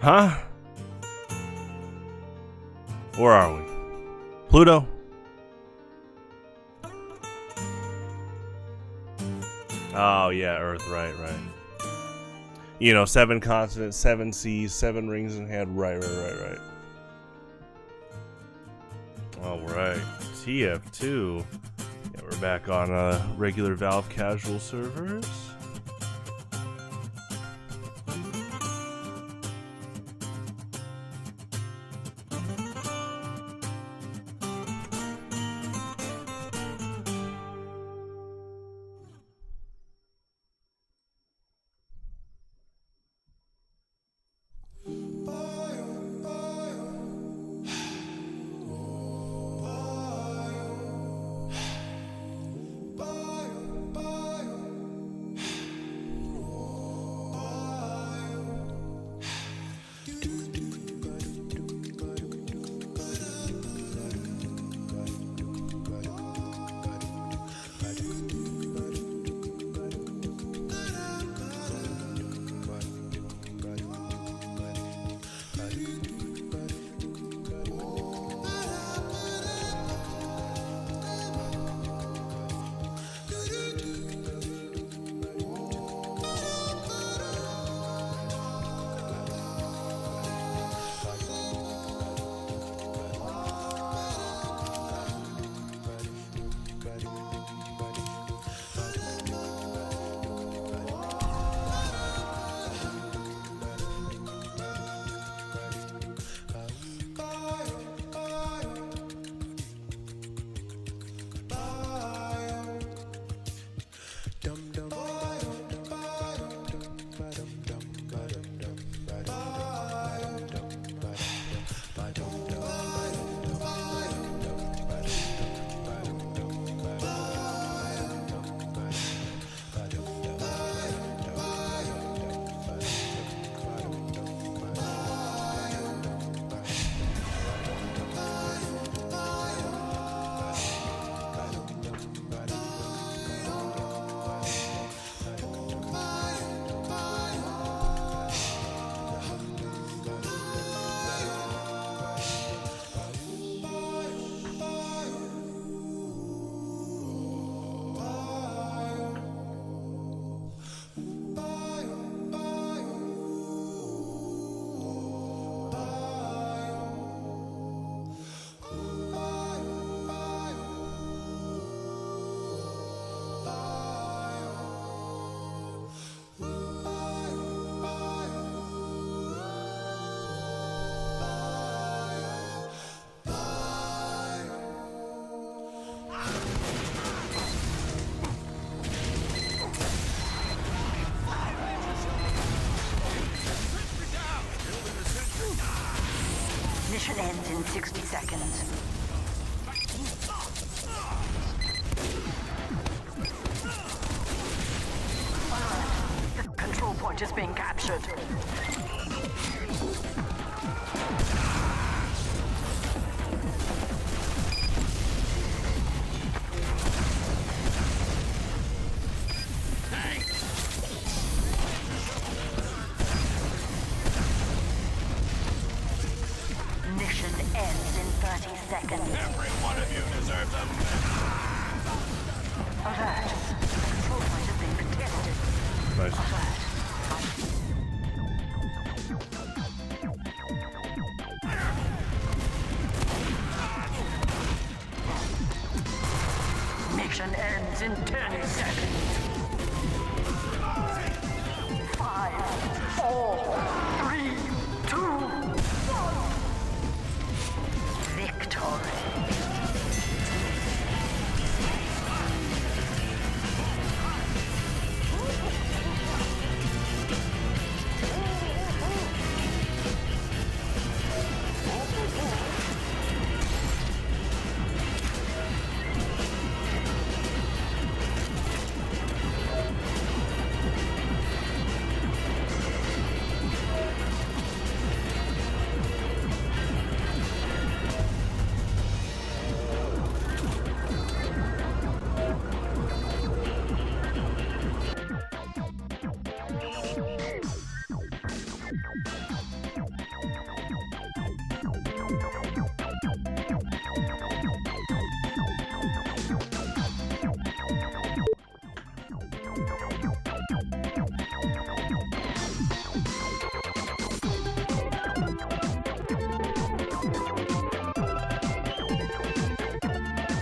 Huh? Where are we? Pluto? Oh yeah, Earth, right. You know, 7 continents, 7 seas, 7 rings in hand, right. Alright, TF2. Yeah, we're back on regular Valve casual servers. ends in 60 seconds. Alert. The control point is being captured. Mission ends in 30 seconds. Every one of you deserves a Alert. The control point is being contested. Nice. Alert. Mission ends in 10 seconds. 5, 4, 3, 2, 1. Victory.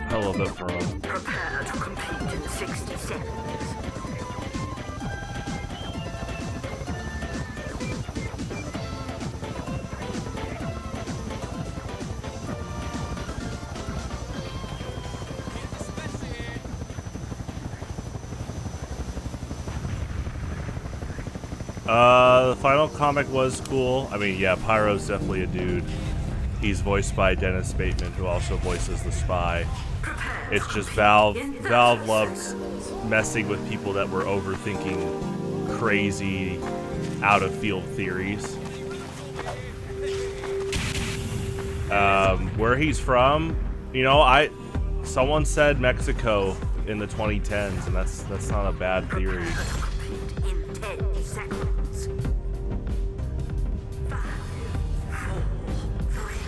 I love that for him. Prepare to compete in 60 seconds. The final comic was cool. I mean, yeah, Pyro's definitely a dude. He's voiced by Dennis Bateman, who also voices the Spy. It's just Valve loves messing with people that were overthinking crazy, out-of-field theories. Where he's from, you know, someone said Mexico in the 2010s, and that's not a bad theory. In 10 seconds.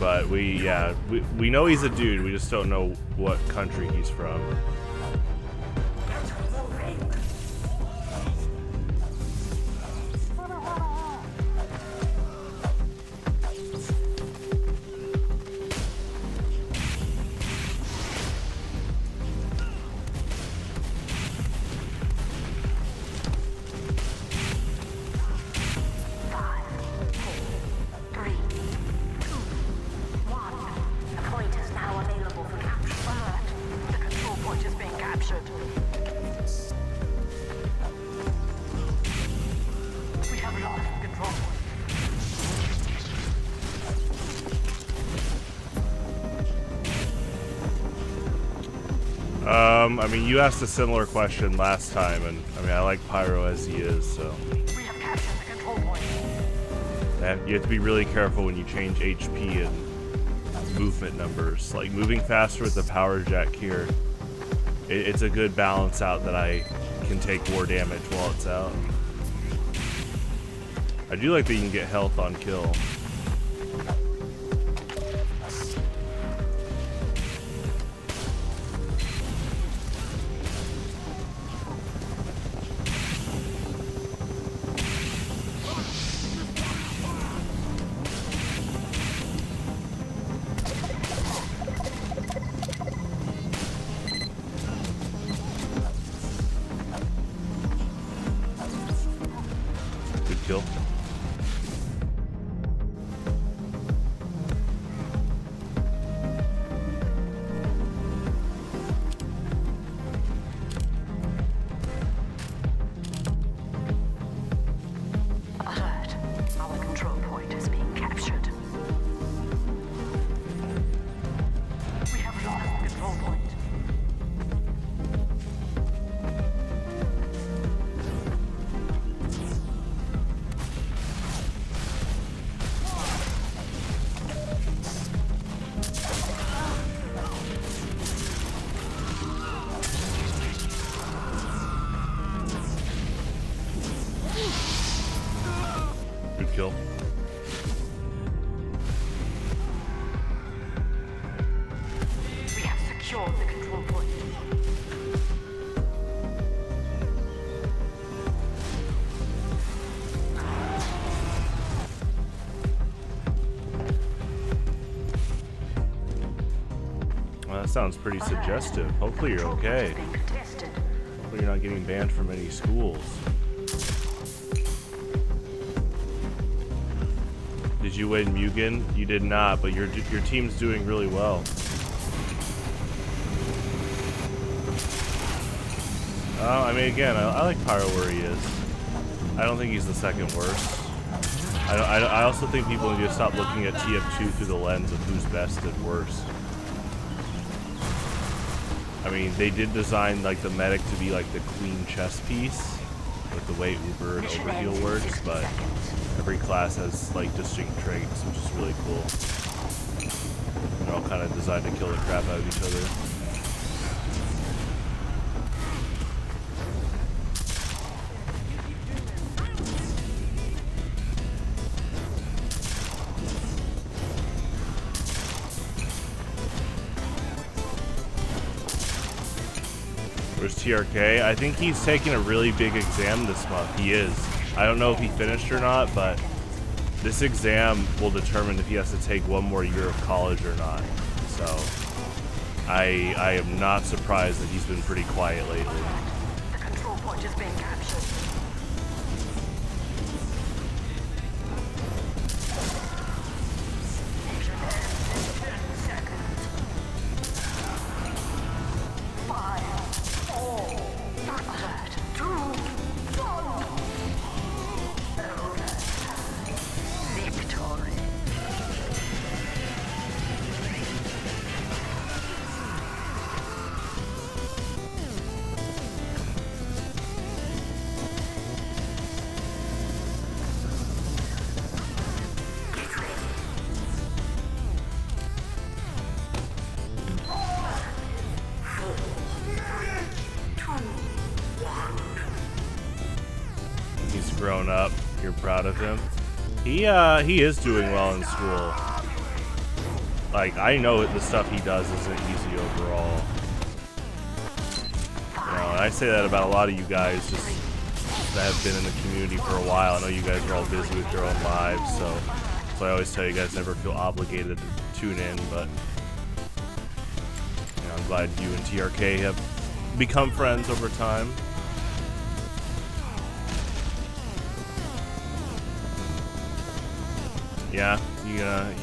But we know he's a dude. We just don't know what country he's from. I mean, you asked a similar question last time, and I mean, I like Pyro as he is, so. We have captured the control point. You have to be really careful when you change HP and movement numbers. Like, moving faster with the power jack here, it's a good balance out that I can take more damage while it's out. I do like that you can get health on kill. Kill. Alert. Our control point is being captured. kill. We have secured the control point. Well, that sounds pretty suggestive. Hopefully you're okay. Hopefully you're not getting banned from any schools. Did you win Mugen? You did not, but your team's doing really well. I mean, again, I like Pyro where he is. I don't think he's the second worst. I also think people need to stop looking at TF2 through the lens of who's best and worst. I mean, they did design like the medic to be like the queen chess piece with the way Uber and Overheal works, but every class has like distinct traits, which is really cool. They're all kind of designed to kill the crap out of each other. Where's TRK? I think he's taking a really big exam this month. He is. I don't know if he finished or not, but this exam will determine if he has to take one more year of college or not. So I am not surprised that he's been pretty quiet lately. The control point is being captured. Mission ends in 10 seconds. 5, 4, alert, 2, 1. Victory. Get ready. He's grown up. You're proud of him. He is doing well in school. Like, I know the stuff he does isn't easy overall. You know, and I say that about a lot of you guys just that have been in the community for a while. I know you guys are all busy with your own lives, so I always tell you guys never feel obligated to tune in, but you know, I'm glad you and TRK have become friends over time. Yeah,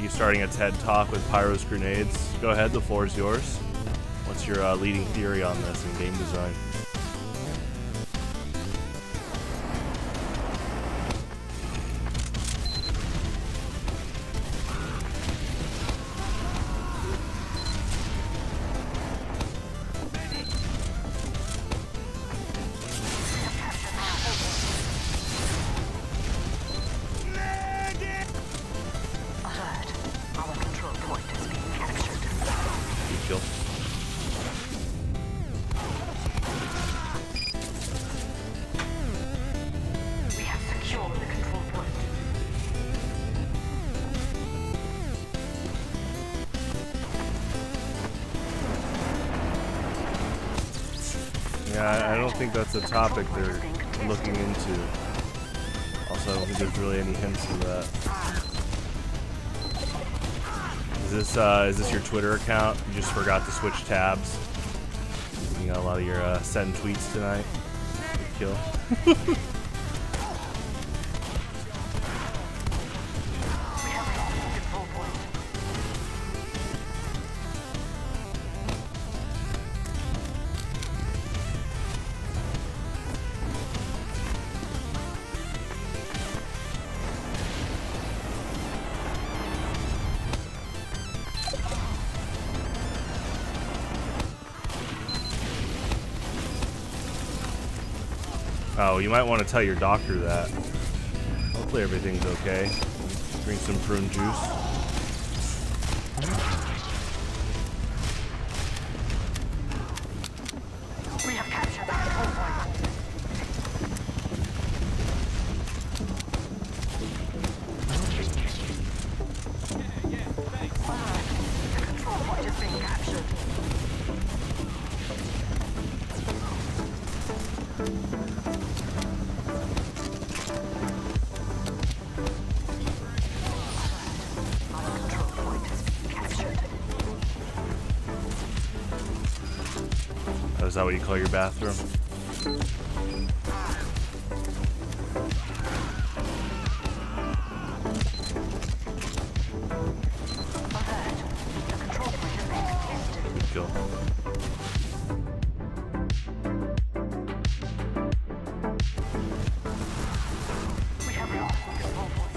you starting a TED Talk with Pyro's Grenades? Go ahead, the floor is yours. What's your leading theory on this in game design? Alert. Our control point is being captured. Good kill. We have secured the control point. Yeah, I don't think that's a topic they're looking into. Also, I don't think there's really any hints of that. Is this your Twitter account? You just forgot to switch tabs. You got a lot of your send tweets tonight. Good kill. We have lost the control point. Oh, you might want to tell your doctor that. Hopefully everything's okay. Drink some prune juice. We have captured the control point. is that what you call your bathroom? Go. We have lost control point.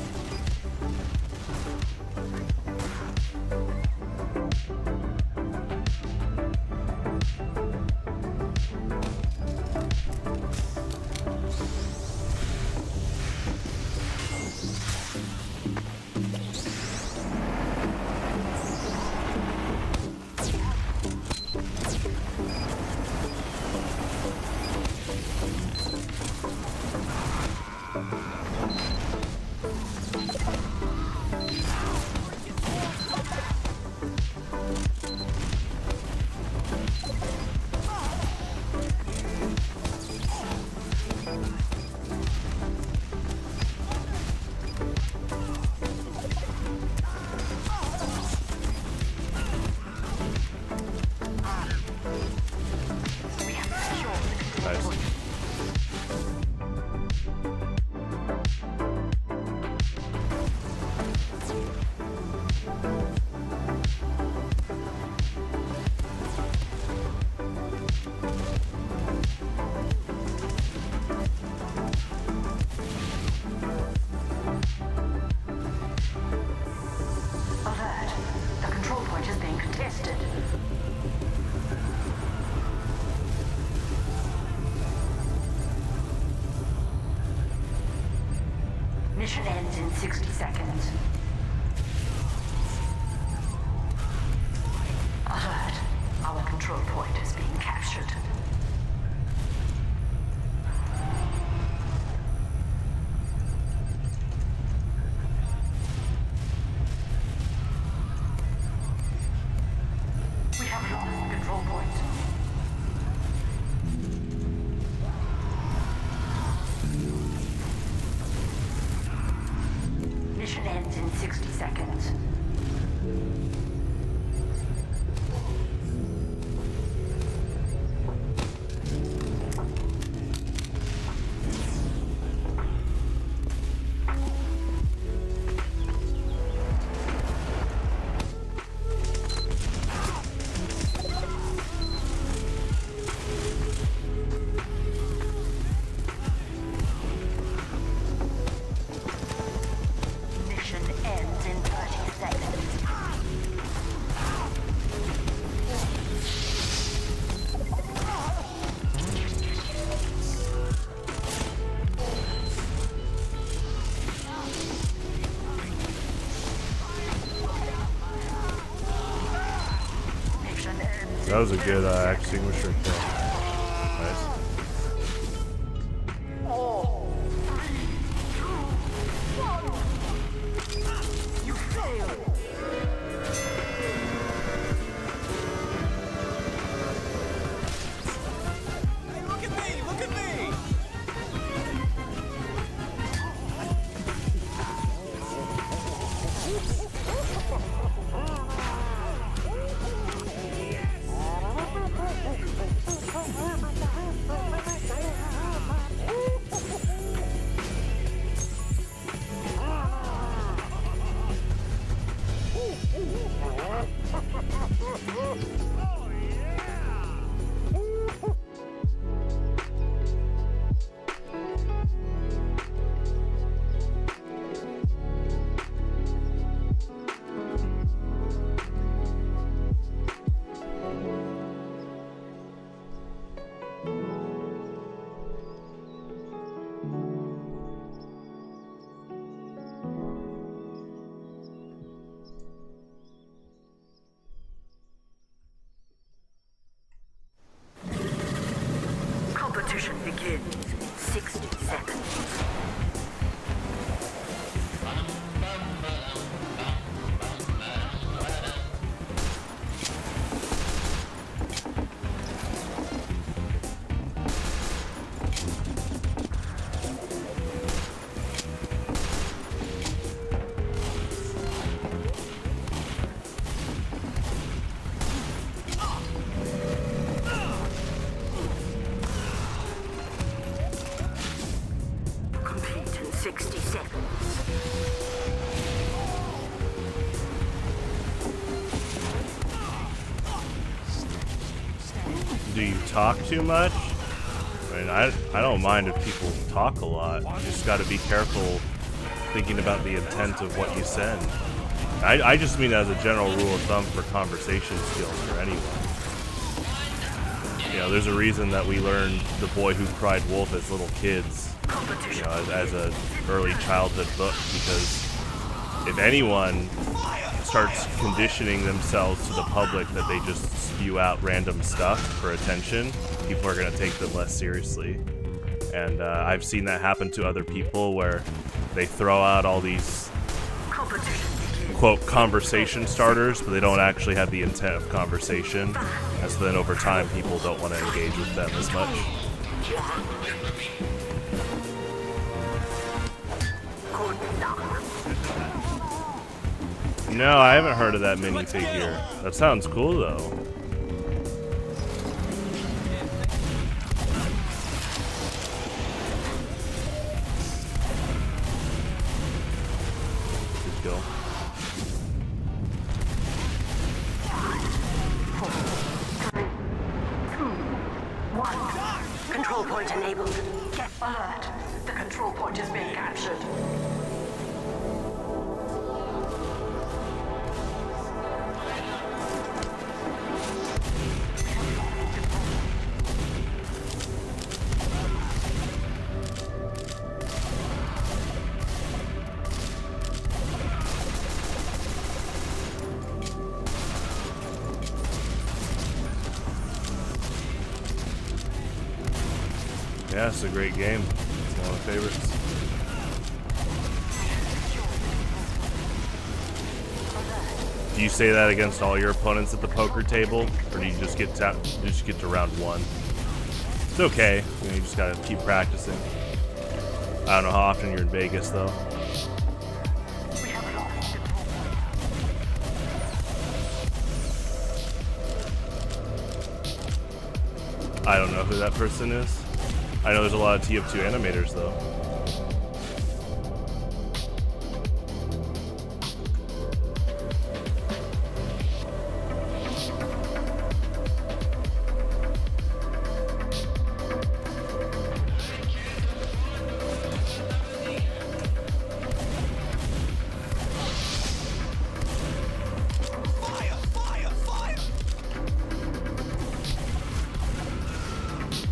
Mission ends in 60 seconds. Alert. Our control point is being captured. We have lost control point. Mission ends in 60 seconds. Mission ends in 30 seconds. Mission ends. That was a good extinguisher kill. Nice. You failed. Hey, look at me! Look at me! Competition begins in 60 seconds. 60 seconds. Do you talk too much? I mean, I don't mind if people talk a lot. You just got to be careful thinking about the intent of what you send. I just mean as a general rule of thumb for conversation skills for anyone. You know, there's a reason that we learned The Boy Who Cried Wolf as little kids, you know, as a early childhood book, because if anyone starts conditioning themselves to the public that they just spew out random stuff for attention, people are going to take them less seriously. And I've seen that happen to other people where they throw out all these quote conversation starters, but they don't actually have the intent of conversation, and so then over time people don't want to engage with them as much. No, I haven't heard of that minifigure. That sounds cool though. Good kill. Control point enabled. Get alert. The control point is being captured. Yeah, it's a great game. It's one of my favorites. Do you say that against all your opponents at the poker table, or do you just get to round one? It's okay. You know, you just gotta keep practicing. I don't know how often you're in Vegas though. I don't know who that person is. I know there's a lot of TF2 animators though.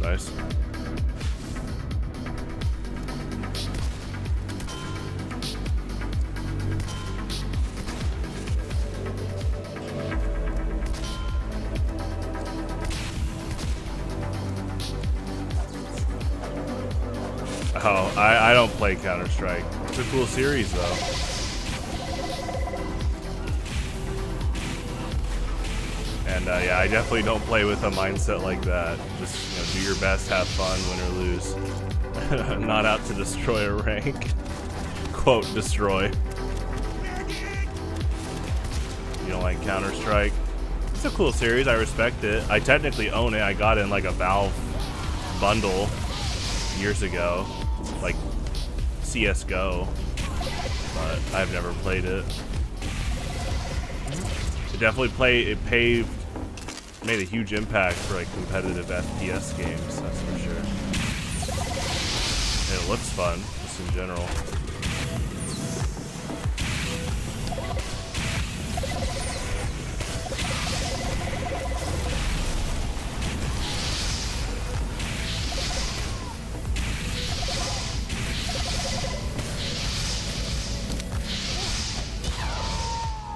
Nice. Oh, I don't play Counter-Strike. It's a cool series though. And yeah, I definitely don't play with a mindset like that. Just, you know, do your best, have fun, win or lose. I'm not out to destroy a rank. Quote, destroy. You don't like Counter-Strike? It's a cool series, I respect it. I technically own it. I got it in like a Valve bundle years ago. Like CSGO. But I've never played it. Made a huge impact for like competitive FPS games, that's for sure. And it looks fun, just in general.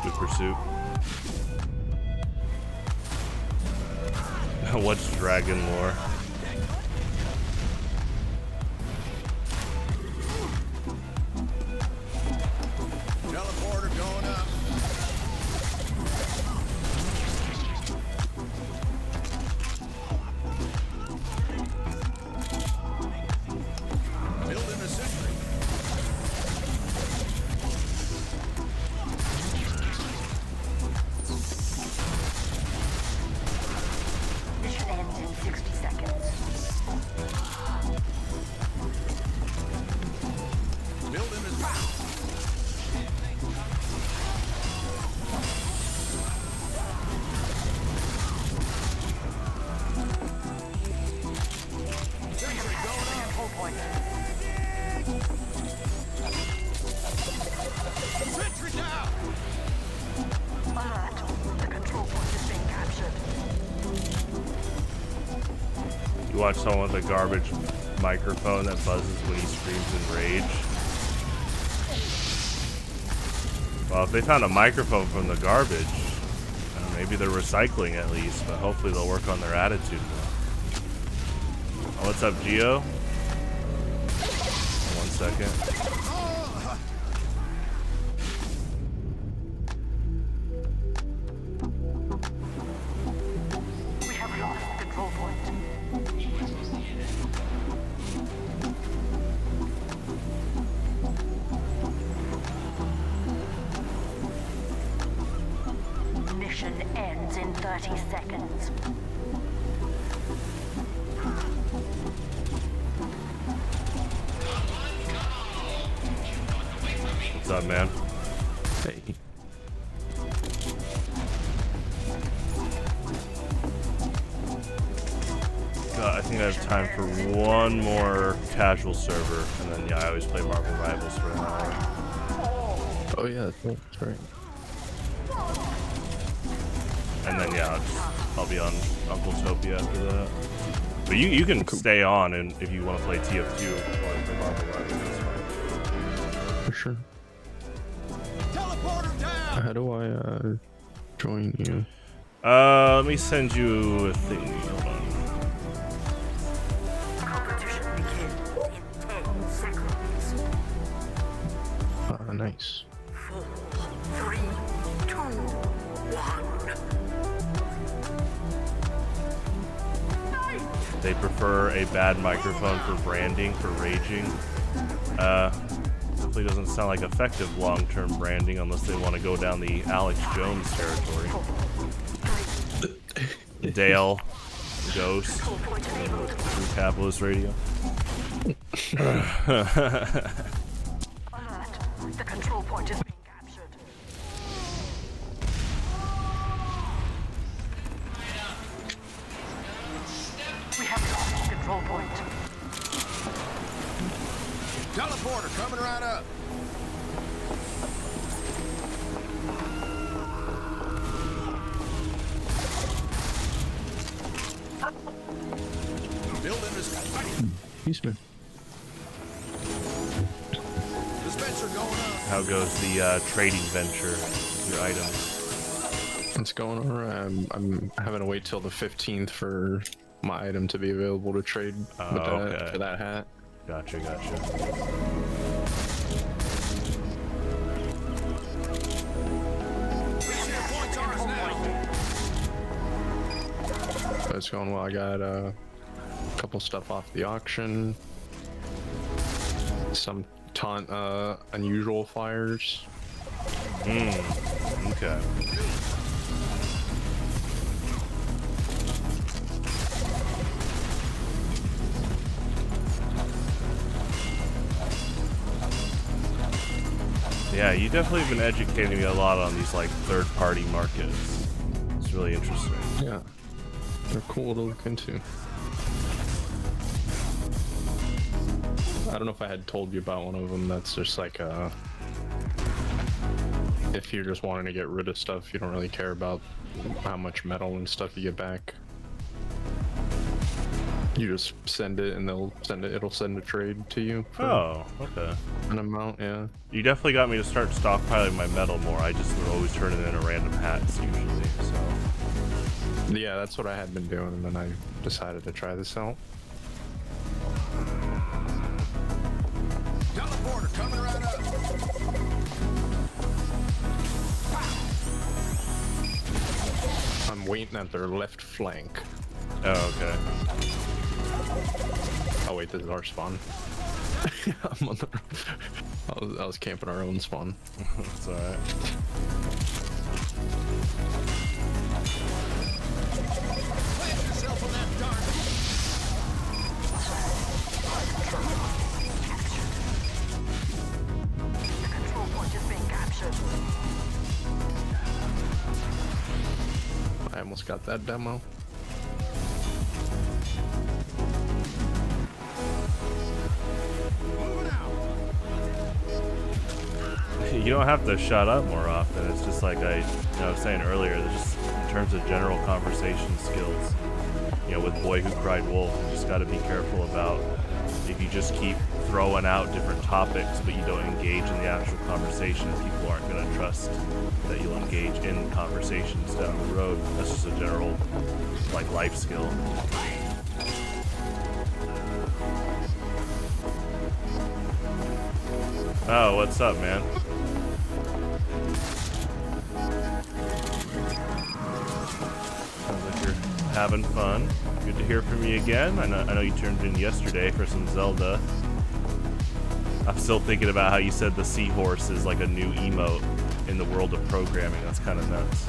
Good pursuit. What's dragon lore? Teleporter going up. Building a system. Mission ends in 60 seconds. point. Sentry down! Alert. The control point is being captured. You watch someone with a garbage microphone that buzzes when he screams in rage. Well, if they found a microphone from the garbage, maybe they're recycling at least, but hopefully they'll work on their attitude more. Oh, what's up, Gio? 1 second. We have lost the control point. Mission ends in 30 seconds. What's up, man? Hey. God, I think I have time for one more casual server, and then yeah, I always play Marvel Rivals for an hour. Oh yeah, that's right. And then yeah, I'll be on Uncletopia after that. But you can stay on, and if you want to play TF2 or play Marvel Rivals, that's fine. For sure. Teleporter down! How do I join you? Let me send you a thing. Hold on. Competition begins in 10 seconds. Nice. 4, 3, 2, 1. They prefer a bad microphone for branding, for raging. Definitely doesn't sound like effective long-term branding unless they want to go down the Alex Jones territory. Dale, Ghost, True Capitalist Radio. Alert. The control point is being captured. We have lost control point. Teleporter coming right up. Building is Peace, man. dispenser going up. How goes the trading venture? Your items. What's going on? I'm having to wait till the 15th for my item to be available to trade with that, okay. for that hat. Gotcha. Points ours now. But it's going well. I got a couple stuff off the auction. Some unusual flyers. Okay. Yeah, you definitely have been educating me a lot on these like third-party markets. It's really interesting. Yeah, they're cool to look into. I don't know if I had told you about one of them. That's just like if you're just wanting to get rid of stuff, you don't really care about how much metal and stuff you get back. You just send it, and it'll send a trade to you. For Okay. an amount, yeah. You definitely got me to start stockpiling my metal more. I just would always turn it into random hats usually. So. Yeah, that's what I had been doing, and then I decided to try this out. Teleporter coming right up. I'm waiting at their left flank. Oh, okay. Oh wait, this is our spawn. I'm on the, I was camping our own spawn. That's alright. Plant yourself on that target. The control point is being captured. I almost got that demo. you don't have to shut up more often. It's just like I was saying earlier, just in terms of general conversation skills, with Boy Who Cried Wolf, you just got to be careful about if you just keep throwing out different topics but you don't engage in the actual conversation, people aren't going to trust that you'll engage in conversations down the road. That's just a general life skill. Oh, what's up, man? Sounds like you're having fun. Good to hear from you again. I know you turned in yesterday for some Zelda. I'm still thinking about how you said the seahorse is like a new emote in the world of programming. That's kind of nuts.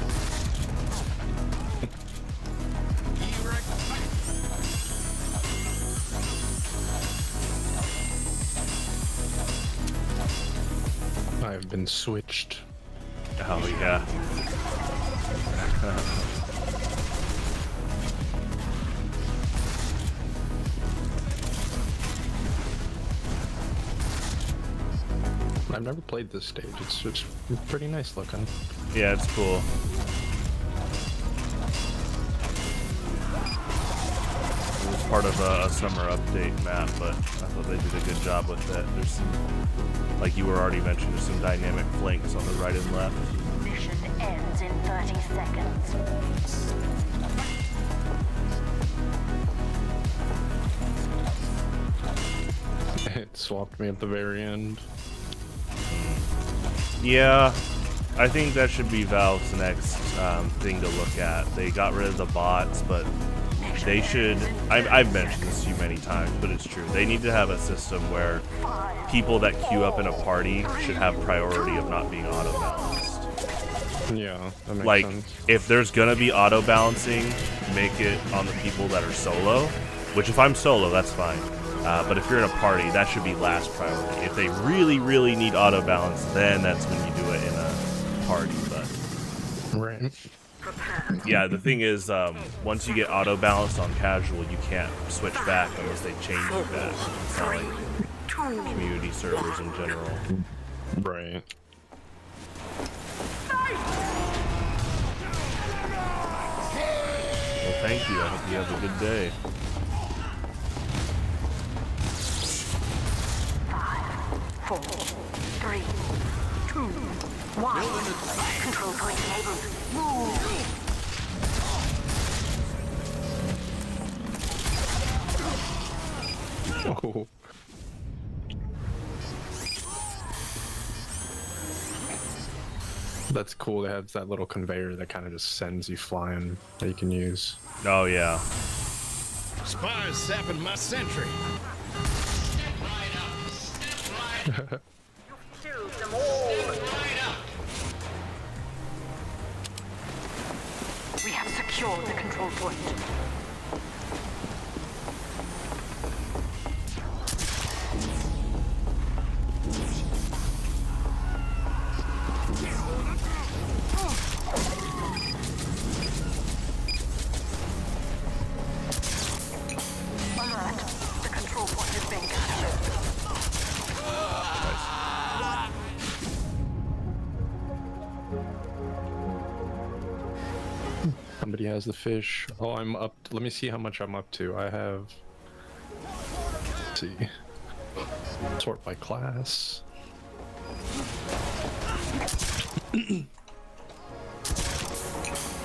I've been switched. Oh, yeah. I've never played this stage. It's pretty nice looking. Yeah, it's cool. It was part of a summer update map, but I thought they did a good job with it. There's some, like you were already mentioning, there's some dynamic flanks on the right and left. Mission ends in 30 seconds. It swapped me at the very end. Yeah, I think that should be Valve's next thing to look at. They got rid of the bots, but they should... I've mentioned this to you many times, but it's true. They need to have a system where people that queue up in a party should have priority of not being auto-balanced. Yeah, that makes sense. If there's gonna be auto-balancing, make it on the people that are solo, which if I'm solo, that's fine. But if you're in a party, that should be last priority. If they really, really need auto balance, then that's when you do it in a party. But right. Yeah, the thing is, once you get auto balanced on casual, you can't switch back unless they change you back. It's not like community servers in general. Right. Well, thank you. I hope you have a good day. 4, 3, 2, 1. Control point enabled. Move. Oh. That's cool. They have that little conveyor that kind of just sends you flying that you can use. Oh yeah. Spies sapping my sentry. We have secured the control point. Alert. The control point is being captured. Somebody has the fish. Oh, I'm up. Let me see how much I'm up to. I have. Let's see. Sort by class.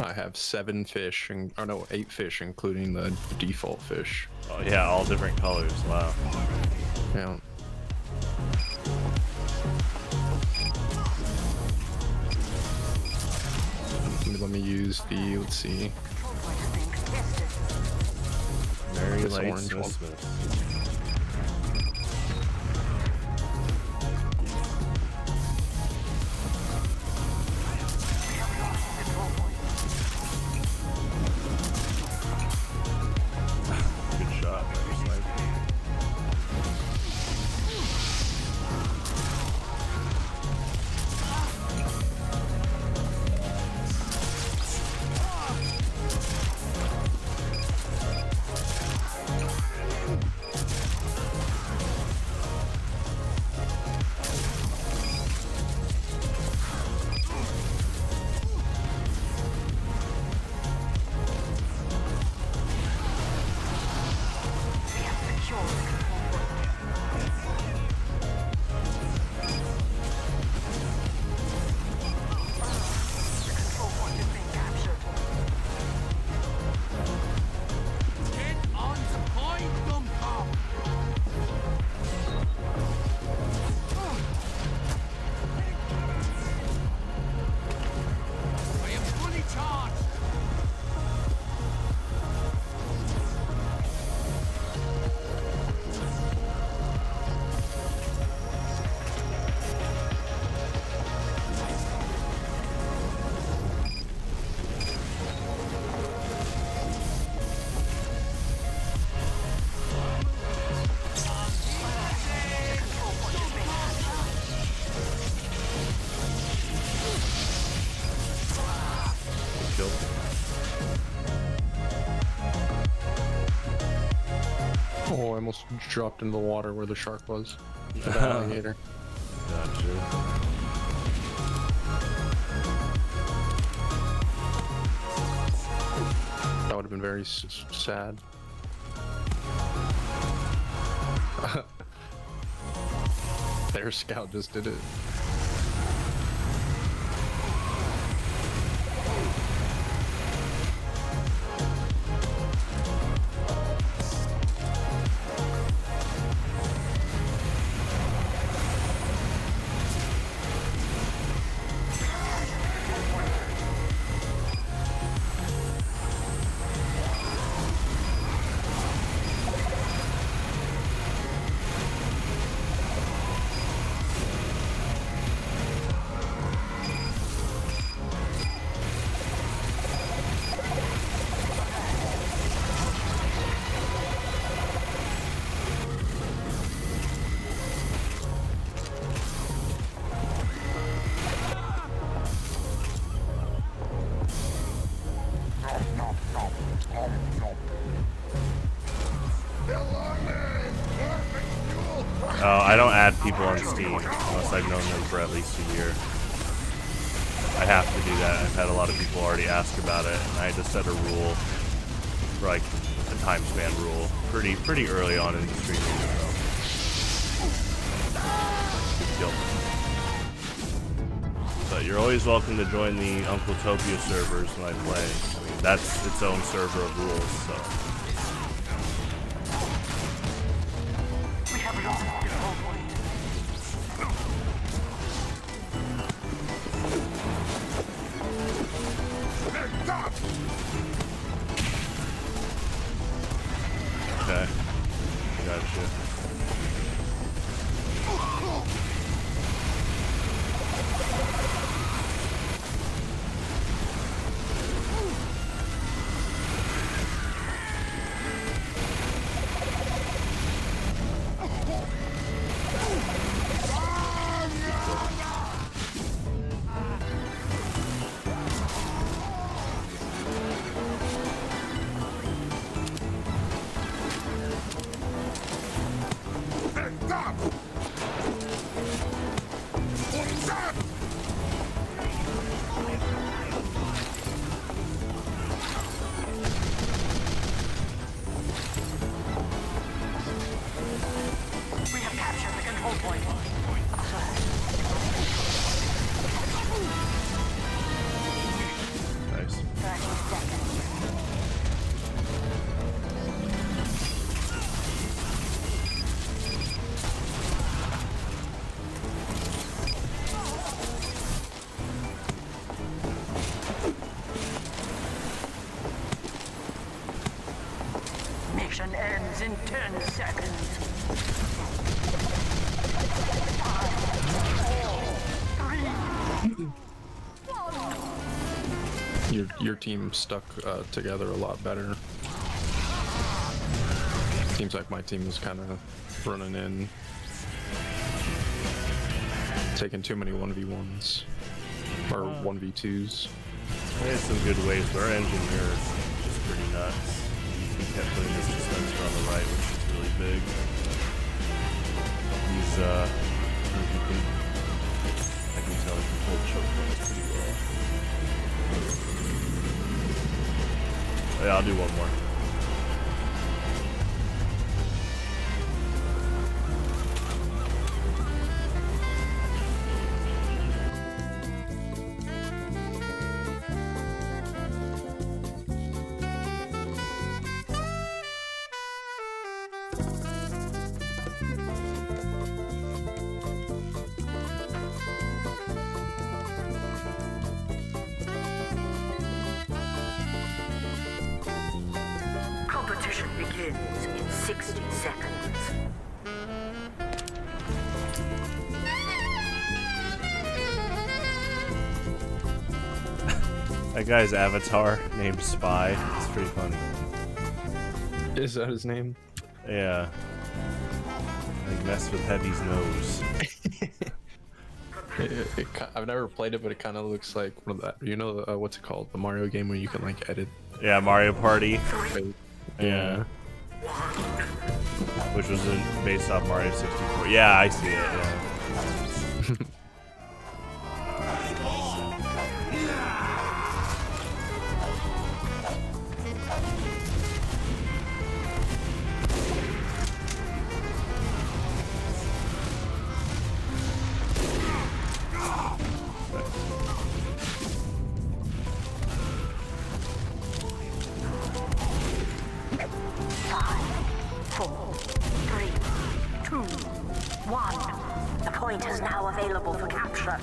I have 7 fish, or no, 8 fish, including the default fish. Oh yeah, all different colors. Wow. Yeah. Let me use the, let's see. Merry This Light orange one. Christmas. Good shot, Mr. Sniper. just dropped into the water where the shark was. The alligator. Gotcha. That would have been very sad. Their scout just did it. Oh, I don't add people on Steam unless I've known them for at least a year. I have to do that. I've had a lot of people already ask about it, and I had to set a rule, for like a time span rule, pretty early on in the streaming. So. Good kill. But you're always welcome to join the Uncletopia servers when I play. I mean, that's its own server of rules, so. Okay. Gotcha. Mission ends in 10 seconds. 5, 4, 3. Your team stuck together a lot better. Seems like my team was kind of running in, taking too many 1v1s or 1v2s. We had some good ways, but our engineer is just pretty nuts. He kept putting his dispenser on the right, which is really big. He's I can tell he can hold choke points pretty well. Yeah, I'll do one more. Competition begins in 60 seconds. That guy's avatar named Spy. It's pretty funny. Is that his name? Yeah. Like mess with Heavy's nose. I've never played it, but it kind of looks like one of that. You know, what's it called? The Mario game where you can like edit. Yeah, Mario Party. Yeah. which was based off Mario 64. Yeah, I see it. Yeah. The point is now available for capture.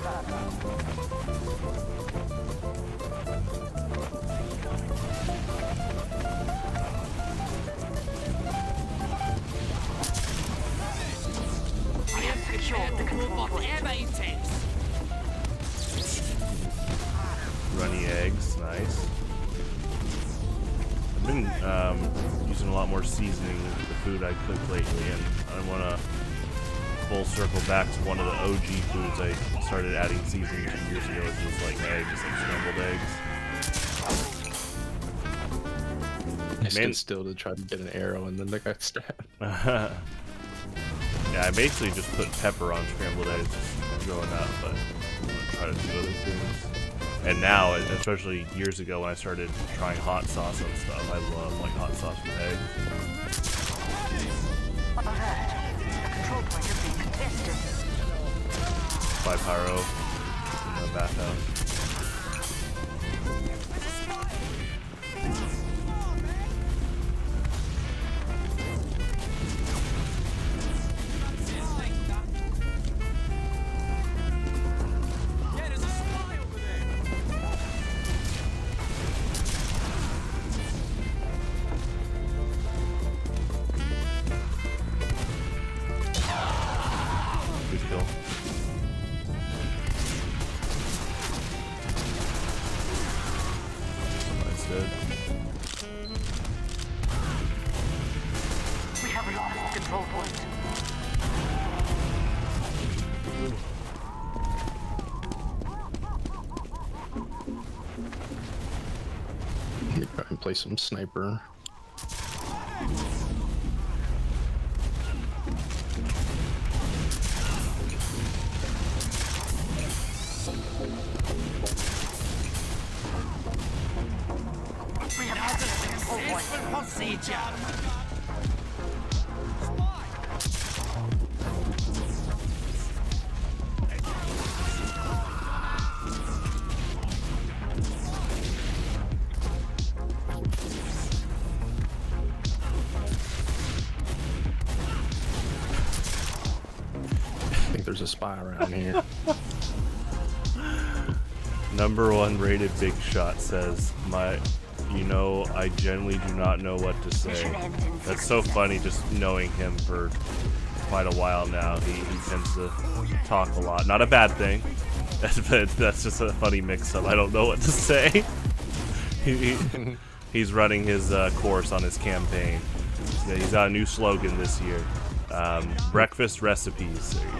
We have secured the control point. Runny eggs, nice. I've been using a lot more seasoning with the food I cook lately, and I want to full circle back to one of the OG foods I started adding seasoning 2 years ago, which was like eggs, like scrambled eggs. I stood still to try to get an arrow, and then the guy stabbed. Yeah, I basically just put pepper on scrambled eggs growing up, but I'm gonna try to do other things. And now, especially years ago when I started trying hot sauce and stuff, I love like hot sauce with eggs. Control point is being contested. By Pyro in the bathhouse. We have lost control point. Let me try and play some sniper. We have had control point. I think there's a spy around here. #1 rated Big Shot says, I generally do not know what to say. That's so funny, just knowing him for quite a while now. He tends to talk a lot. Not a bad thing, but that's just a funny mix-up. I don't know what to say. He's running his course on his campaign. Yeah, he's got a new slogan this year. Breakfast recipes. There you go.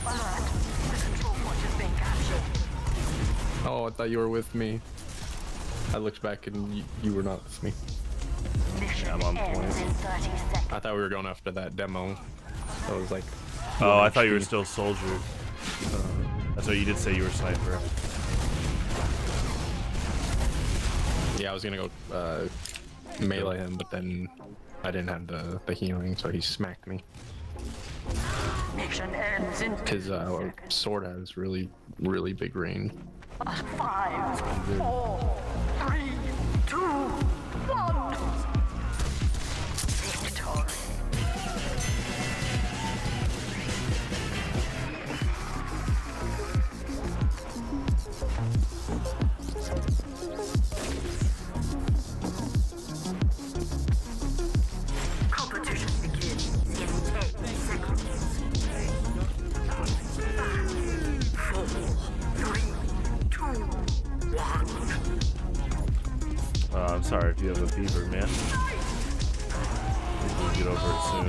Alert. The control point is being captured. Oh, I thought you were with me. I looked back and you were not with me. Mission I'm on point. ends in 30 seconds. I thought we were going after that demo. I was like, Oh, I thought you were still soldier. That's what you did say, you were sniper. yeah, I was gonna go melee him, but then I didn't have the healing, so he smacked me. Mission ends in His sword has really big range. 5, 4, 3, 2, 1. Victory. Competition begins in 10 seconds. 5, 4, 3, 2, 1. I'm sorry if you have a fever, man. I think we'll get over it soon.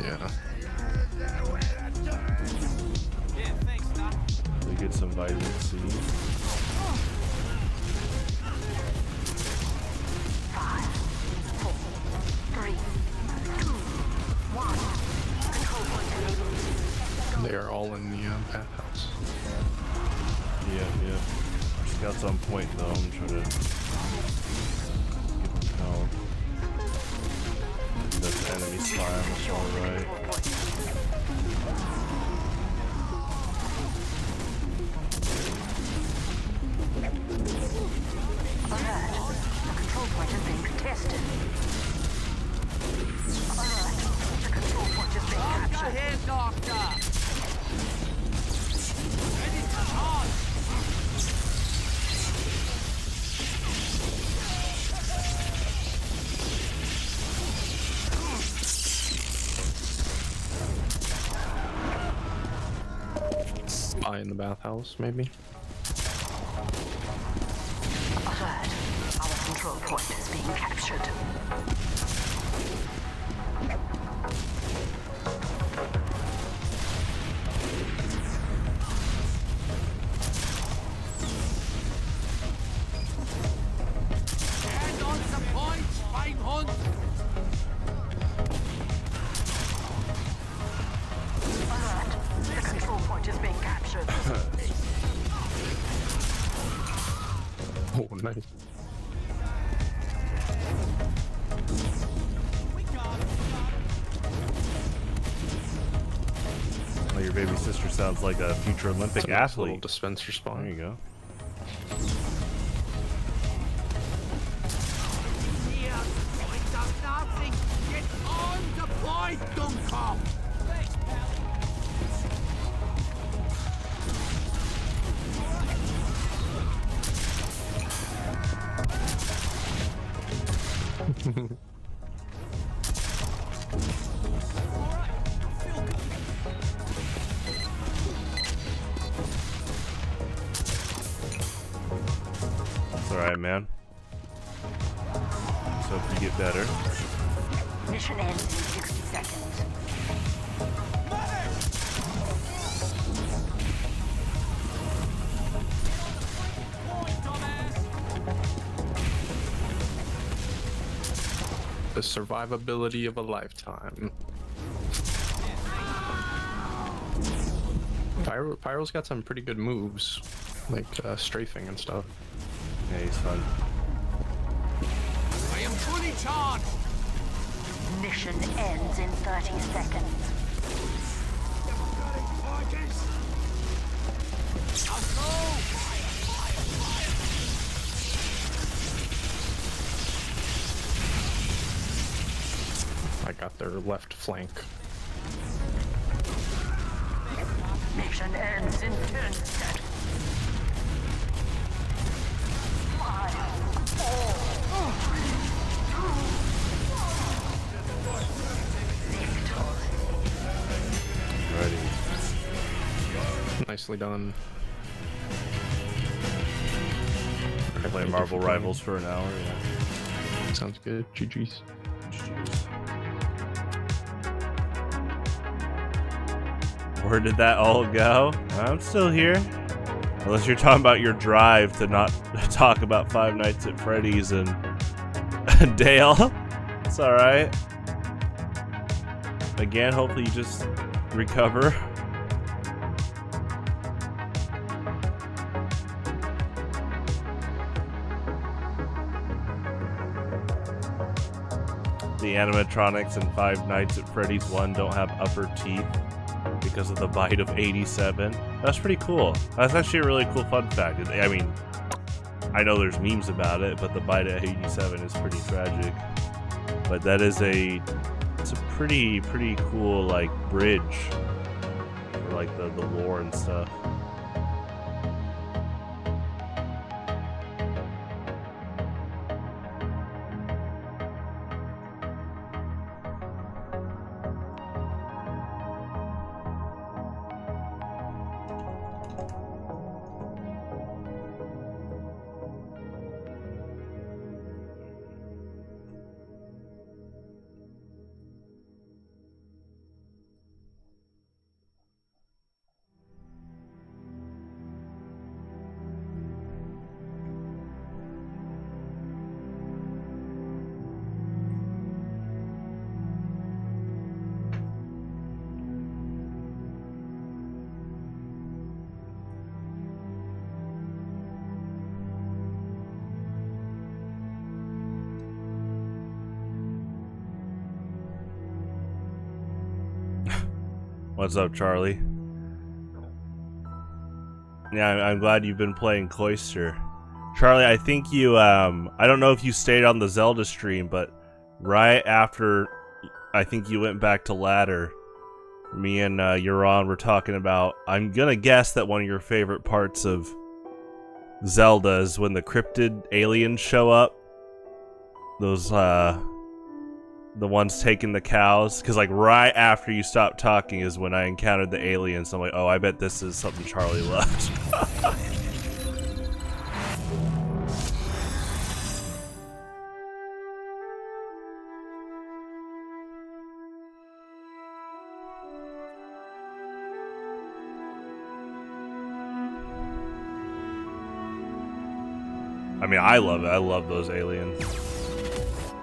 Yeah. We get some vitamin C. 5, 4, 3, They are all in the bathhouse. Yeah. Our scouts on point though. I'm trying to give them help. That's the enemy spy on the far right. Alert. The control point is being contested. Alert. The control point is being captured. Here, Doctor! Ready to charge! Spy in the bathhouse, maybe? Alert. Our control point is being captured. Stand on the point, Schweinhund! Alert. The control point is being captured. Oh, nice. Oh, your baby sister sounds like a future Olympic Nice little athlete. dispenser There spawn. you go. Here, point of nothing! Get on the point, Dummkopf! Thanks, pal. It's alright, man. Let's hope you get better. Mission ends in 60 seconds. The survivability of a lifetime. Pyro's got some pretty good moves, like strafing and stuff. Yeah, he's fun. I am fully charged! Mission ends in 30 seconds. Let's go! I got their left flank. Mission ends in 10 seconds. 5, 4, 3, 2, Ready. Nicely done. Play Marvel Rivals for an hour, yeah. Sounds good. GG's. Where did that all go? I'm still here. Unless you're talking about your drive to not talk about Five Nights at Freddy's and Dale. It's alright. Again, hopefully you just recover. The animatronics in Five Nights at Freddy's 1 don't have upper teeth because of the bite of 87. That's pretty cool. That's actually a really cool fun fact. I mean, I know there's memes about it, but the bite at 87 is pretty tragic. But that is it's a pretty cool like bridge for like the lore and stuff. What's up, Charlie? Yeah, I'm glad you've been playing Cloister. Charlie, I think you, I don't know if you stayed on the Zelda stream, but right after I think you went back to Ladder, me and Euron were talking about, I'm gonna guess that one of your favorite parts of Zelda is when the cryptid aliens show up. Those, the ones taking the cows. Because, like, right after you stopped talking is when I encountered the aliens. I'm like, oh, I bet this is something Charlie loved. I mean, I love it. I love those aliens.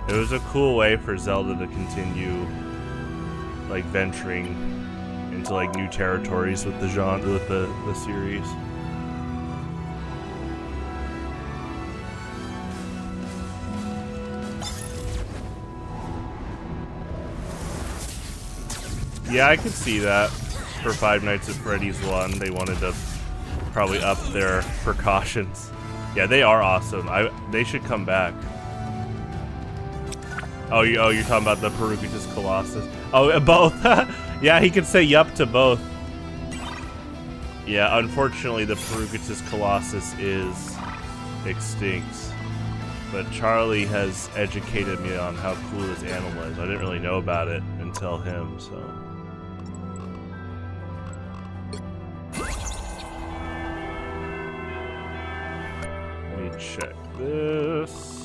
It was a cool way for Zelda to continue, like, venturing into, like, new territories with the genre, with the series. Yeah, I could see that. For Five Nights at Freddy's 1, they wanted to probably up their precautions. Yeah, they are awesome. They should come back. Oh, you're talking about the Peruvitus Colossus. Oh, both. Yeah, he could say yup to both. Yeah, unfortunately, the Peruvitus Colossus is extinct. But Charlie has educated me on how cool this animal is. I didn't really know about it until him, so. Let me check this.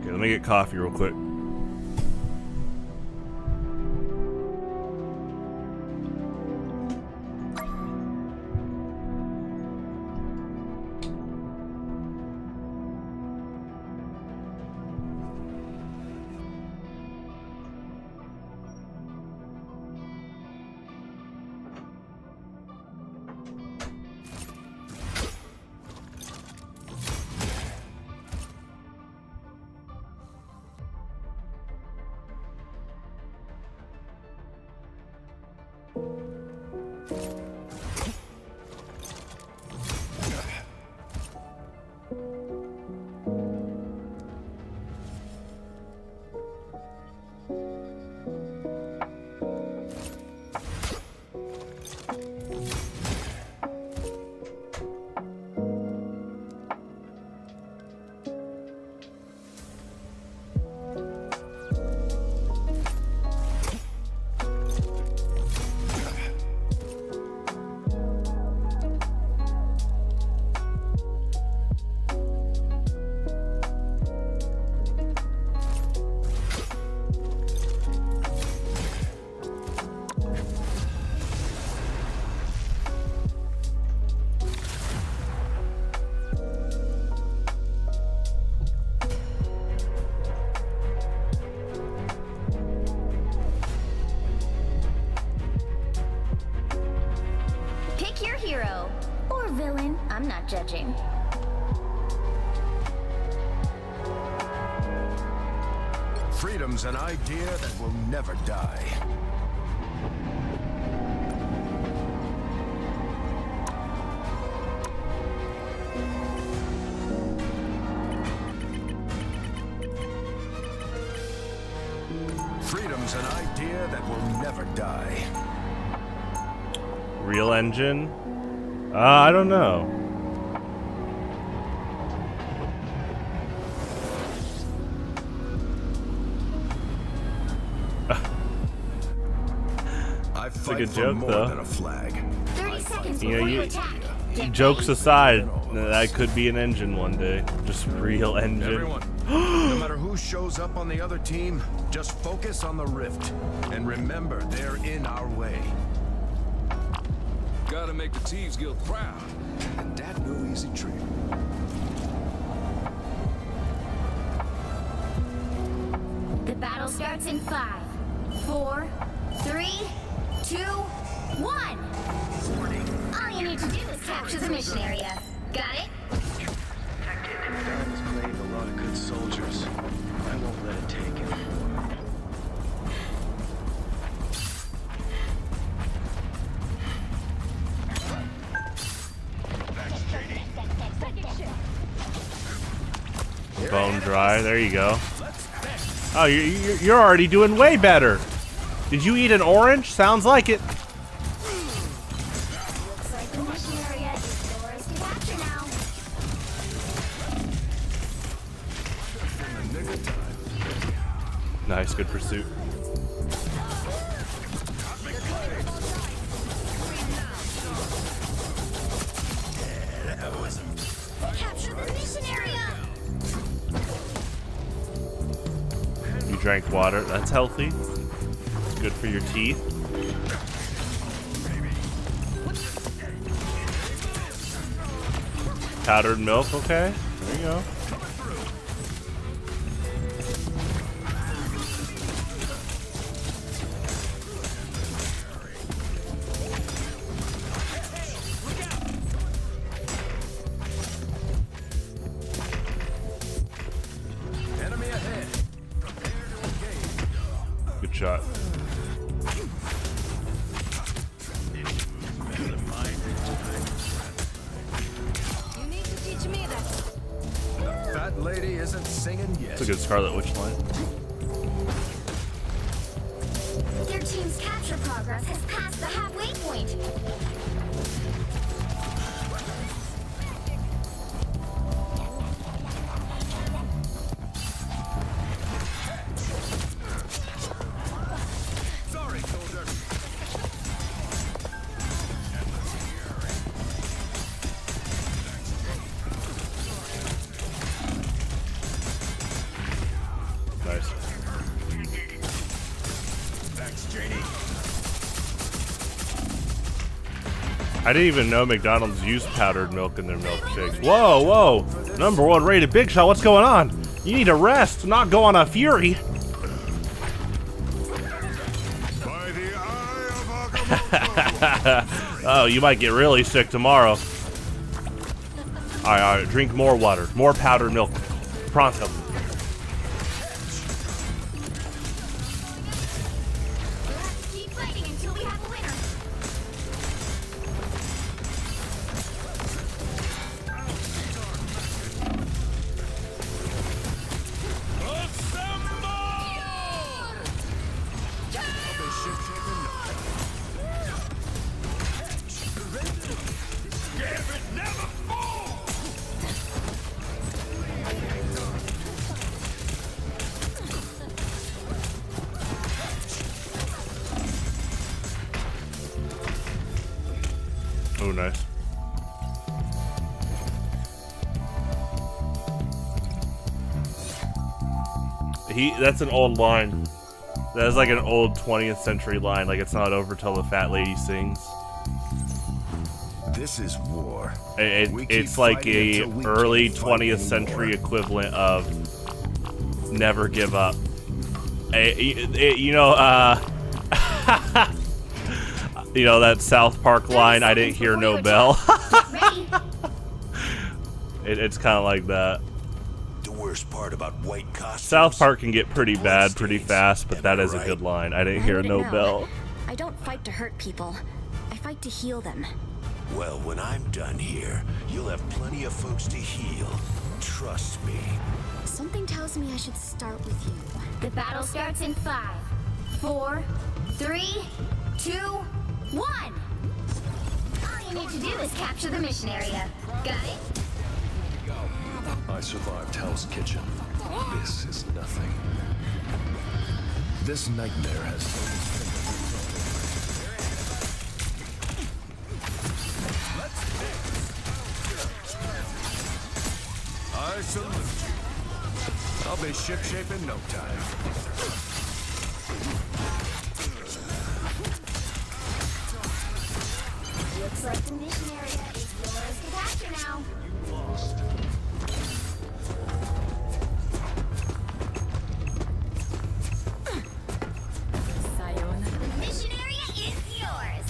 Okay, let me get coffee real quick. Judging. Freedom's an idea that will never die. Freedom's an idea that will never die. Real Engine? I don't know. It's a good joke, though. Than a flag. 30 seconds You know, before you attack. jokes aside, that could be an engine one day. Just real engine. Everyone, no matter who shows up on the other team, just focus on the rift. And remember, they're in our way. Gotta make the Thieves Guild proud. And that no easy trick. The battle starts in 5, 4, 3, 2, 1. All you need to do is capture the mission area. Got it? Claimed a lot of good soldiers. bone dry. There you go. Oh, you're already doing way better. Did you eat an orange? Sounds like it. Looks like the mission area is yours to capture now. Nice, good pursuit. Capture the mission area. You drank water. That's healthy. Good for your teeth. Powdered milk, okay. There you go. Enemy ahead. Prepare to engage. Good shot. You need to teach me that. The fat lady isn't singing yet. That's a good Scarlet Witch line. Their team's capture progress has passed the halfway point. Sorry, soldier. Nice. Thanks, JD. I didn't even know McDonald's used powdered milk in their milkshakes. Whoa, whoa. #1 rated Big Shot, what's going on? You need to rest, not go on a fury. By the eye of Oh, you might get really sick tomorrow. Alright, drink more water. More powdered milk. Pronto. We'll have to keep fighting until we have a winner. Oh, nice. That's an old line. That's like an old 20th century line. Like, it's not over till the fat lady sings. This is war. We keep It's like fighting a until we early can't fight 20th century anymore. equivalent of never give up. You know that South Park line, I didn't hear no bell. Ready? It's kind of like that. The worst part about white costumes. South Park can get pretty bad pretty fast, but that is a good line. I didn't hear no bell. I don't fight to hurt people. I fight to heal them. Well, when I'm done here, you'll have plenty of folks to heal. Trust me. Something tells me I should start with you. The battle starts in 5, 4, 3, 2, 1. All you need to do is capture the mission area. Got it? I survived Hell's Kitchen. This is nothing. This nightmare has sold its fingerprints. I salute you. I'll be shipshape in no time. Looks like the mission area is yours to capture now. The mission area is yours.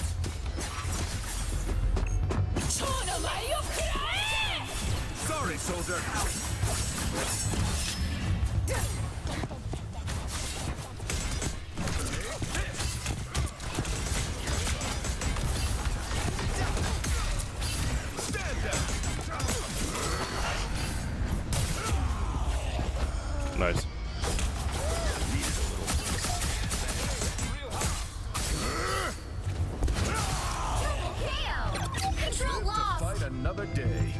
Sorry, soldier. Stand down. Nice. Control lost. Fight another day.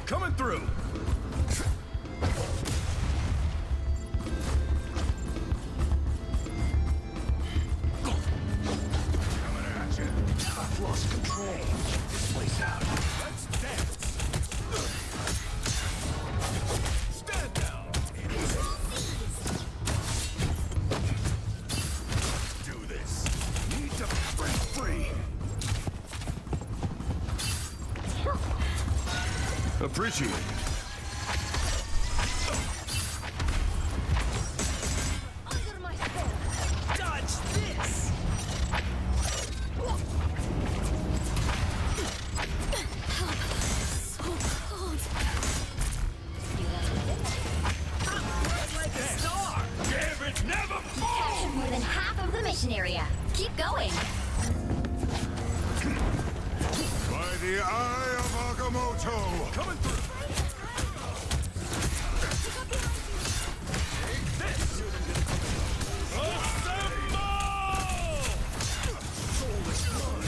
Coming through. Coming at you. I've lost control. This place out. Let's dance. Stand down. Do this. Need to break free. Appreciate it. Dodge this. So cold. Like a star. Damn it, never fall. More than half of the mission area. Keep going. By the eye of Agamotto. Coming through. Take this. Assemble! Soulless blood.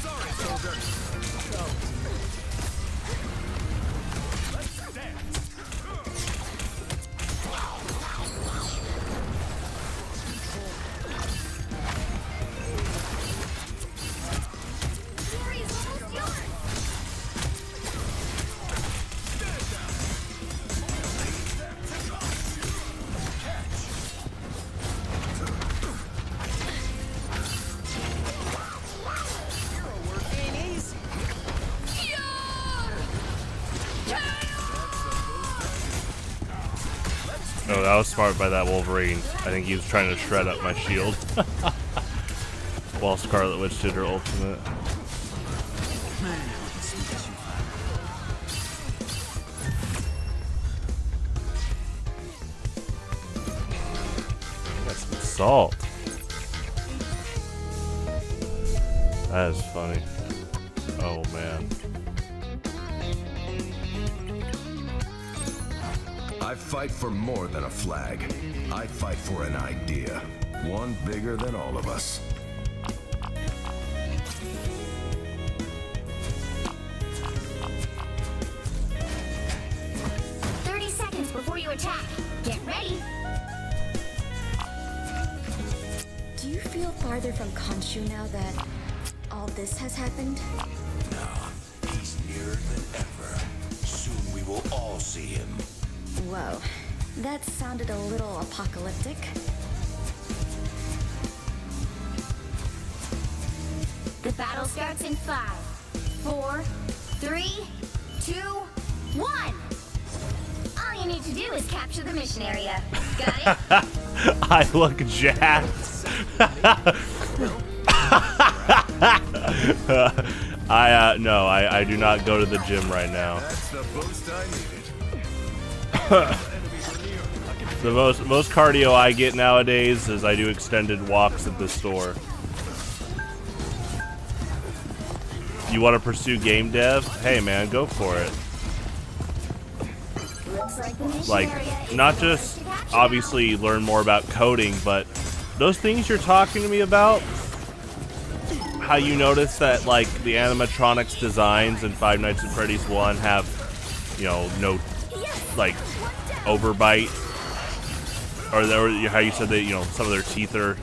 Sorry, soldier. Let's dance. Glory is almost yours. Oh, that was smart by that Wolverine. I think he was trying to shred up my shield. While Scarlet Witch did her ultimate. That's some salt. That is funny. Oh man. I fight for more than a flag. I fight for an idea. One bigger than all of us. Before you attack, get ready. Do you feel farther from Khonshu now that all this has happened? No, he's nearer than ever. Soon we will all see him. Whoa, that sounded a little apocalyptic. The battle starts in 5, 4, 3, 2, 1. All you need to do is capture the mission area. Got it? I look jacked. No, I do not go to the gym right now. That's the boost I needed. The most cardio I get nowadays is I do extended walks at the store. You want to pursue game dev? Hey man, go for it. Like, not just obviously learn more about coding, but those things you're talking to me about, how you notice that like the animatronics designs in Five Nights at Freddy's 1 have, you know, no like overbite, or how you said that, you know, some of their teeth are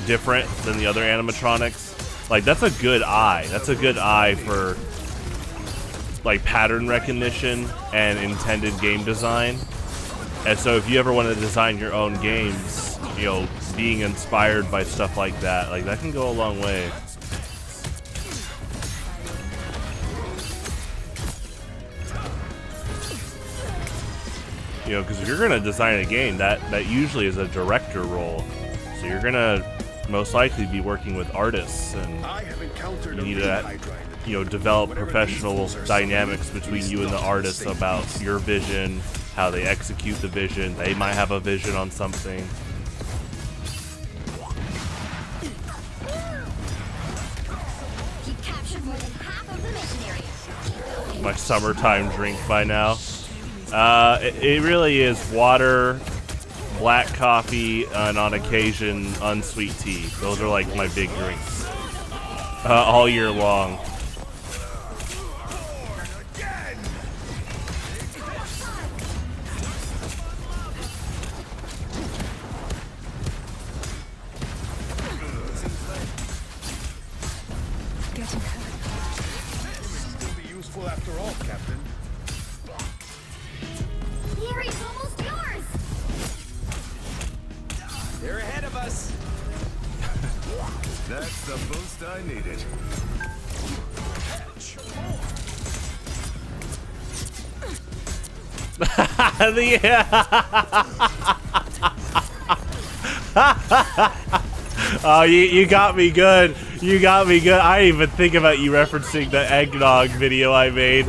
different than the other animatronics. Like, that's a good eye. That's a good eye for like pattern recognition and intended game design. And so if you ever want to design your own games, you know, being inspired by stuff like that can go a long way. You know, because if you're gonna design a game, that usually is a director role. So you're gonna most likely be working with artists, and you need to, you know, develop professional dynamics between you and the artist about your vision, how they execute the vision. They might have a vision on something. You captured more than half of the mission area. My summertime drink by now. It really is water, black coffee, and on occasion unsweet tea. Those are like my big drinks all year long. After all, Captain. Yuri's almost yours! They're ahead of us. That's the boost I needed. Oh, you got me good. You got me good. I didn't even think about you referencing the eggnog video I made.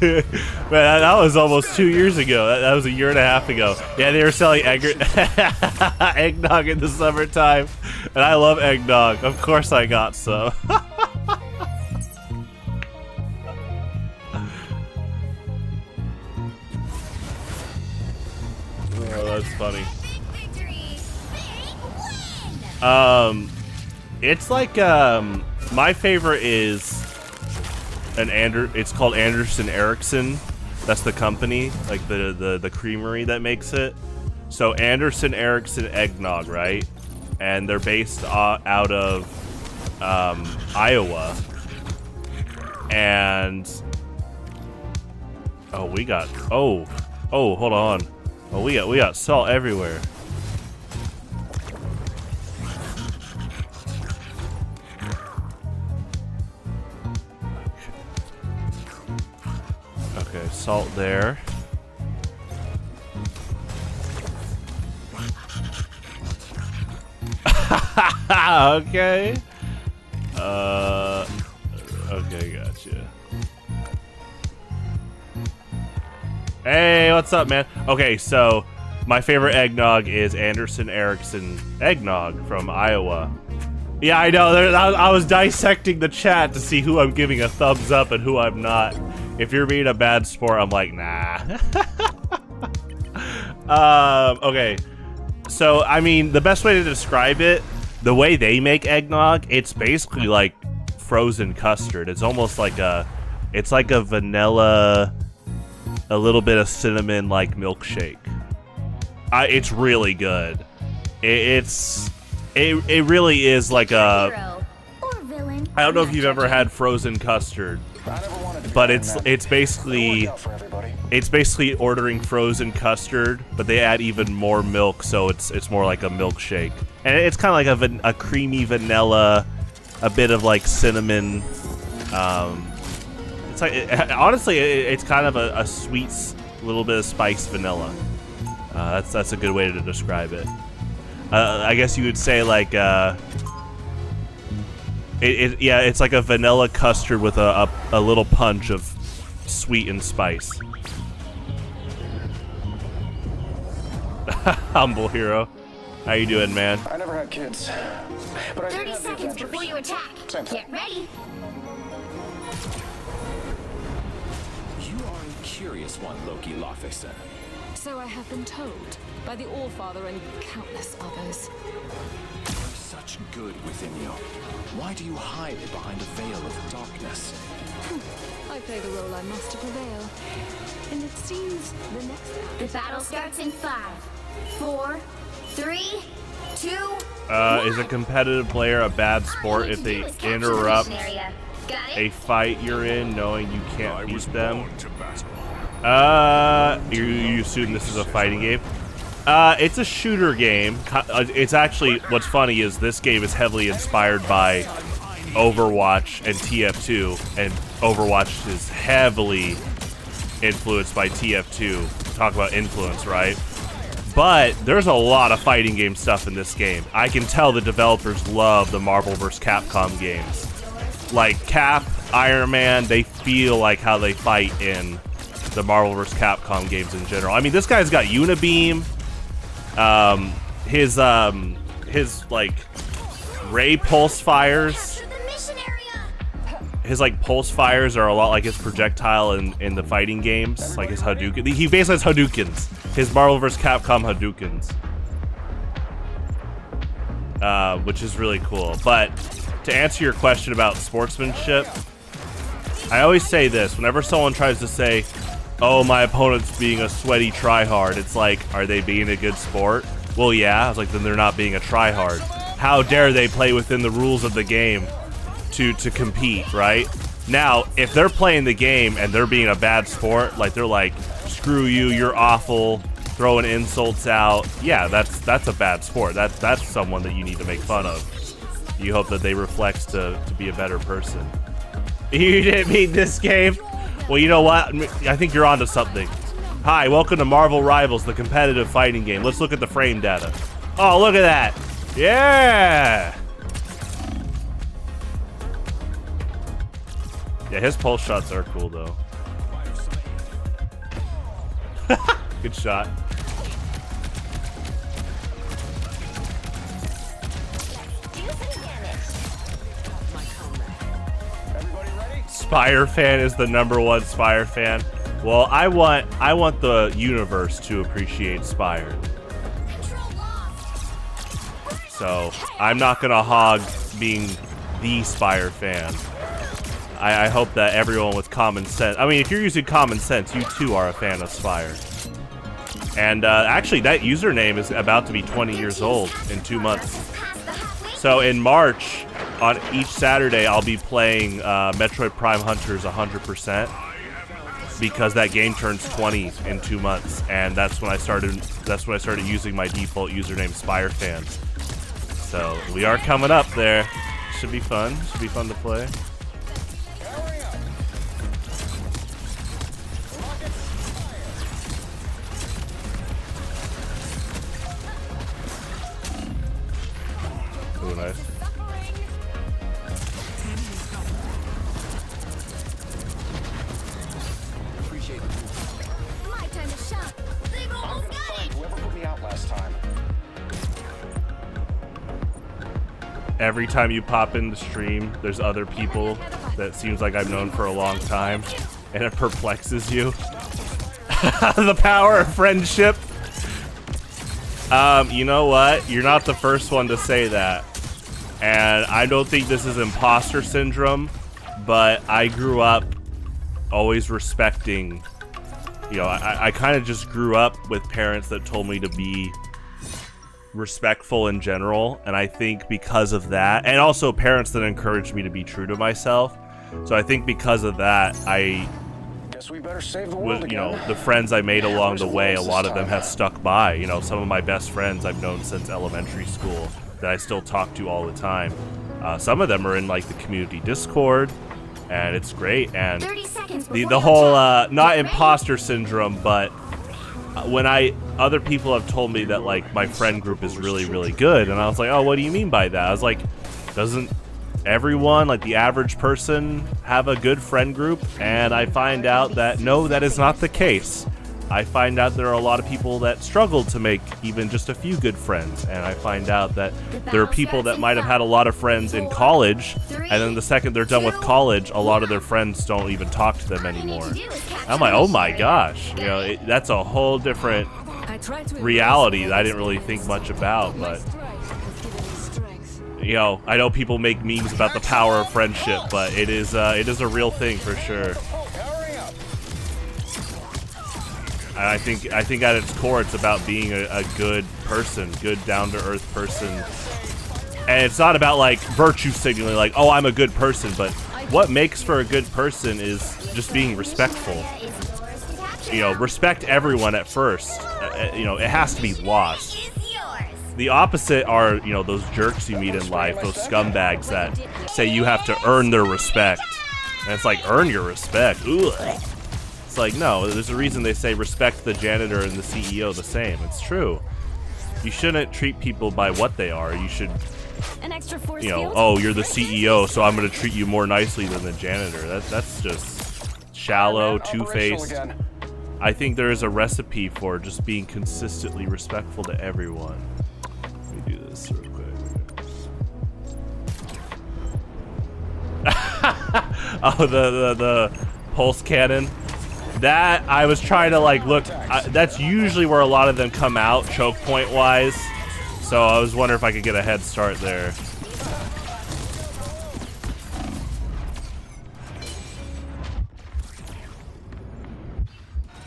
Man, that was almost 2 years ago. That was a year and a half ago. Yeah, they were selling eggnog in the summertime. And I love eggnog. Of course I got some. Oh, that's funny. It's like my favorite is it's called Anderson Erickson. That's the company, like the creamery that makes it. So Anderson Erickson eggnog, right? And they're based out of Iowa. And hold on. Oh, we got salt everywhere. Okay, salt there. Okay. Okay, gotcha. Hey, what's up, man? Okay, so my favorite eggnog is Anderson Erickson eggnog from Iowa. Yeah, I know. I was dissecting the chat to see who I'm giving a thumbs up and who I'm not. If you're being a bad sport, I'm like, nah. Okay. So, I mean, the best way to describe it, the way they make eggnog, it's basically like frozen custard. It's almost like it's like a vanilla, a little bit of cinnamon like milkshake. It's really good. It really is like a, I don't know if you've ever had frozen custard, but it's basically ordering frozen custard, but they add even more milk, so it's more like a milkshake, and it's kind of like a creamy vanilla, a bit of like cinnamon. It's like honestly, it's kind of a sweet little bit of spiced vanilla. That's a good way to describe it. I guess you would say like it's like a vanilla custard with a little punch of sweet and spice. Humble hero, how you doing, man? I never had kids, but I 30 seconds before you attack. Get ready. You are a curious one, Loki Lofixen. So I have been told by the Allfather and countless others. There's such good within you. Why do you hide it behind a veil of darkness? I play the role I must to prevail. And it seems the next... The battle starts in 5, 4, 3, 2, Is a competitive player a bad sport if they interrupt a fight you're in knowing you can't beat them? You assume this is a fighting game? It's a shooter game. It's actually, what's funny is this game is heavily inspired by Overwatch and TF2, and Overwatch is heavily influenced by TF2. Talk about influence, right? But there's a lot of fighting game stuff in this game. I can tell the developers love the Marvel vs. Capcom games. Like Cap, Iron Man, they feel like how they fight in the Marvel vs. Capcom games in general. I mean, this guy's got Unibeam. His like ray pulse fires. his like pulse fires are a lot like his projectile in the fighting games, like his Hadouken. He basically has Hadoukens. His Marvel vs. Capcom Hadoukens. Which is really cool. But to answer your question about sportsmanship, I always say this. Whenever someone tries to say, oh, my opponent's being a sweaty tryhard, it's like, are they being a good sport? Well, yeah. I was like, then they're not being a tryhard. How dare they play within the rules of the game to compete, right? Now, if they're playing the game and they're being a bad sport, like they're like, screw you, you're awful, throwing insults out, yeah, that's a bad sport. That's someone that you need to make fun of. You hope that they reflect to be a better person. You didn't beat this game? Well, you know what? I think you're onto something. Hi, welcome to Marvel Rivals, the competitive fighting game. Let's look at the frame data. Oh, look at that. Yeah! Yeah, his pulse shots are cool, though. Good shot. Spire fan is the #1 Spire fan. Well, I want the universe to appreciate Spire. So I'm not gonna hog being the Spire fan. I hope that everyone with common sense. I mean, if you're using common sense, you too are a fan of Spire. And actually, that username is about to be 20 years old in 2 months. So in March, on each Saturday, I'll be playing Metroid Prime Hunters 100%, because that game turns 20 in 2 months, and that's when I started using my default username, Spire Fan. So we are coming up there. Should be fun. Should be fun to play. Ooh, nice. Every time you pop in the stream, there's other people that seems like I've known for a long time, and it perplexes you. The power of friendship. You know what? You're not the first one to say that. And I don't think this is imposter syndrome, but I grew up always respecting, you know, I kind of just grew up with parents that told me to be respectful in general, and I think because of that, and also parents that encouraged me to be true to myself, so I think because of that, I guess we better save the world again. You know, the friends I made along the way, a lot of them have stuck by. You know, some of my best friends I've known since elementary school that I still talk to all the time. Some of them are in like the community Discord, and it's great. And the whole not imposter syndrome, but when other people have told me that like my friend group is really, really good, and I was like, oh, what do you mean by that? I was like, doesn't everyone, like the average person, have a good friend group? And I find out that no, that is not the case. I find out there are a lot of people that struggle to make even just a few good friends, and I find out that there are people that might have had a lot of friends in college, and then the second they're done with college, a lot of their friends don't even talk to them anymore. I'm like, oh my gosh, you know, that's a whole different reality that I didn't really think much about. But you know, I know people make memes about the power of friendship, but it is a real thing for sure. And I think at its core, it's about being a good person, good down-to-earth person. And it's not about like virtue signaling, like, oh, I'm a good person, but what makes for a good person is just being respectful. You know, respect everyone at first. You know, it has to be lost. The opposite are, you know, those jerks you meet in life, those scumbags that say you have to earn their respect. And it's like, earn your respect. Ugh. It's like, no, there's a reason they say respect the janitor and the CEO the same. It's true. You shouldn't treat people by what they are. You should, you know, oh, you're the CEO, so I'm going to treat you more nicely than the janitor. That's just shallow, two-faced. I think there is a recipe for just being consistently respectful to everyone. Let me do this real quick. Oh, the pulse cannon. That I was trying to like look. That's usually where a lot of them come out, choke point wise. So I was wondering if I could get a head start there.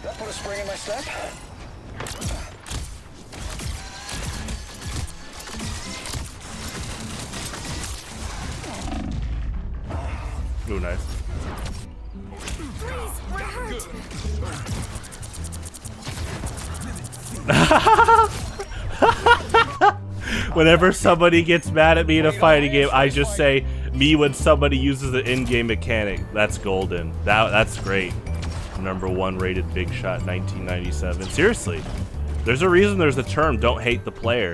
That put a spring in my step. Ooh, nice. Please, we're hurt. Whenever somebody gets mad at me in a fighting game, I just say, me when somebody uses an in-game mechanic. That's golden. That's great. #1 rated big shot 1997. Seriously. There's a reason there's a term, don't hate the player.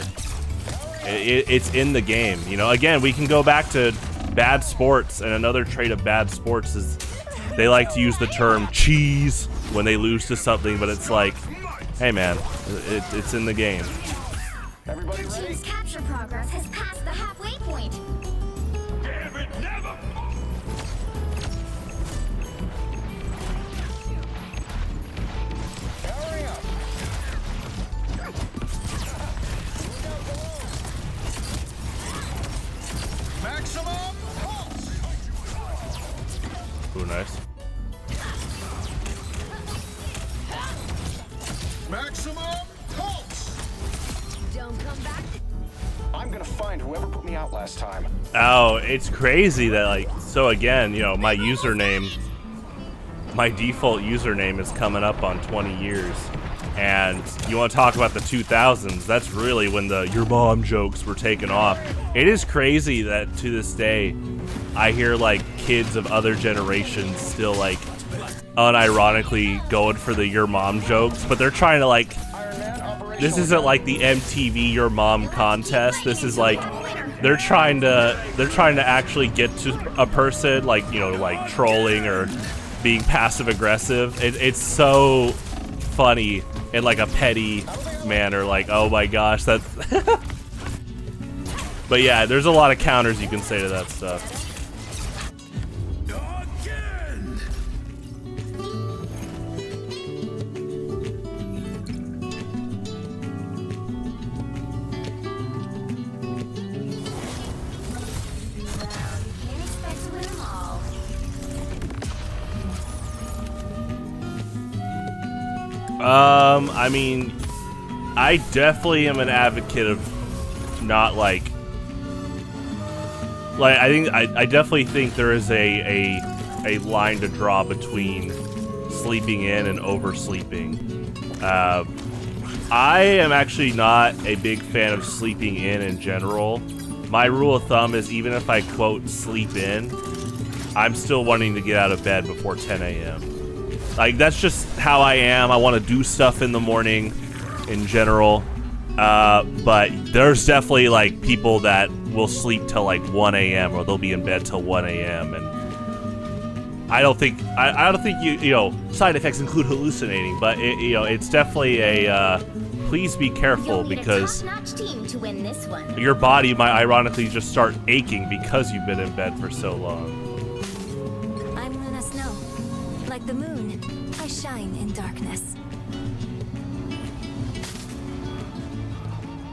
It's in the game. You know, again, we can go back to bad sports, and another trait of bad sports is they like to use the term cheese when they lose to something, but it's like, hey man, it's in the game. Your team's capture progress has passed the halfway point. Damn it, never! Hurry up. Maximum pulse! Ooh, nice. Maximum pulse! Don't come back. I'm gonna find whoever put me out last time. Oh, it's crazy that like, so again, you know, my username, my default username is coming up on 20 years. And you want to talk about the 2000s, that's really when the your mom jokes were taken off. It is crazy that to this day, I hear like kids of other generations still like unironically going for the your mom jokes, but they're trying to like, this isn't like the MTV your mom contest. This is like, they're trying to actually get to a person, like, you know, like trolling or being passive aggressive. It's so funny in like a petty manner, like, oh my gosh, that's but yeah, there's a lot of counters you can say to that stuff. Can't expect to win them all. I mean, I definitely am an advocate of not like I definitely think there is a line to draw between sleeping in and oversleeping. I am actually not a big fan of sleeping in general. My rule of thumb is even if I quote sleep in, I'm still wanting to get out of bed before 10 a.m. Like, that's just how I am. I want to do stuff in the morning in general. But there's definitely like people that will sleep till like 1 a.m. or they'll be in bed till 1 a.m. and I don't think you know, side effects include hallucinating, but you know, it's definitely a please be careful because Top-notch team to win this one. your body might ironically just start aching because you've been in bed for so long. I'm Luna Snow. Like the moon, I shine in darkness.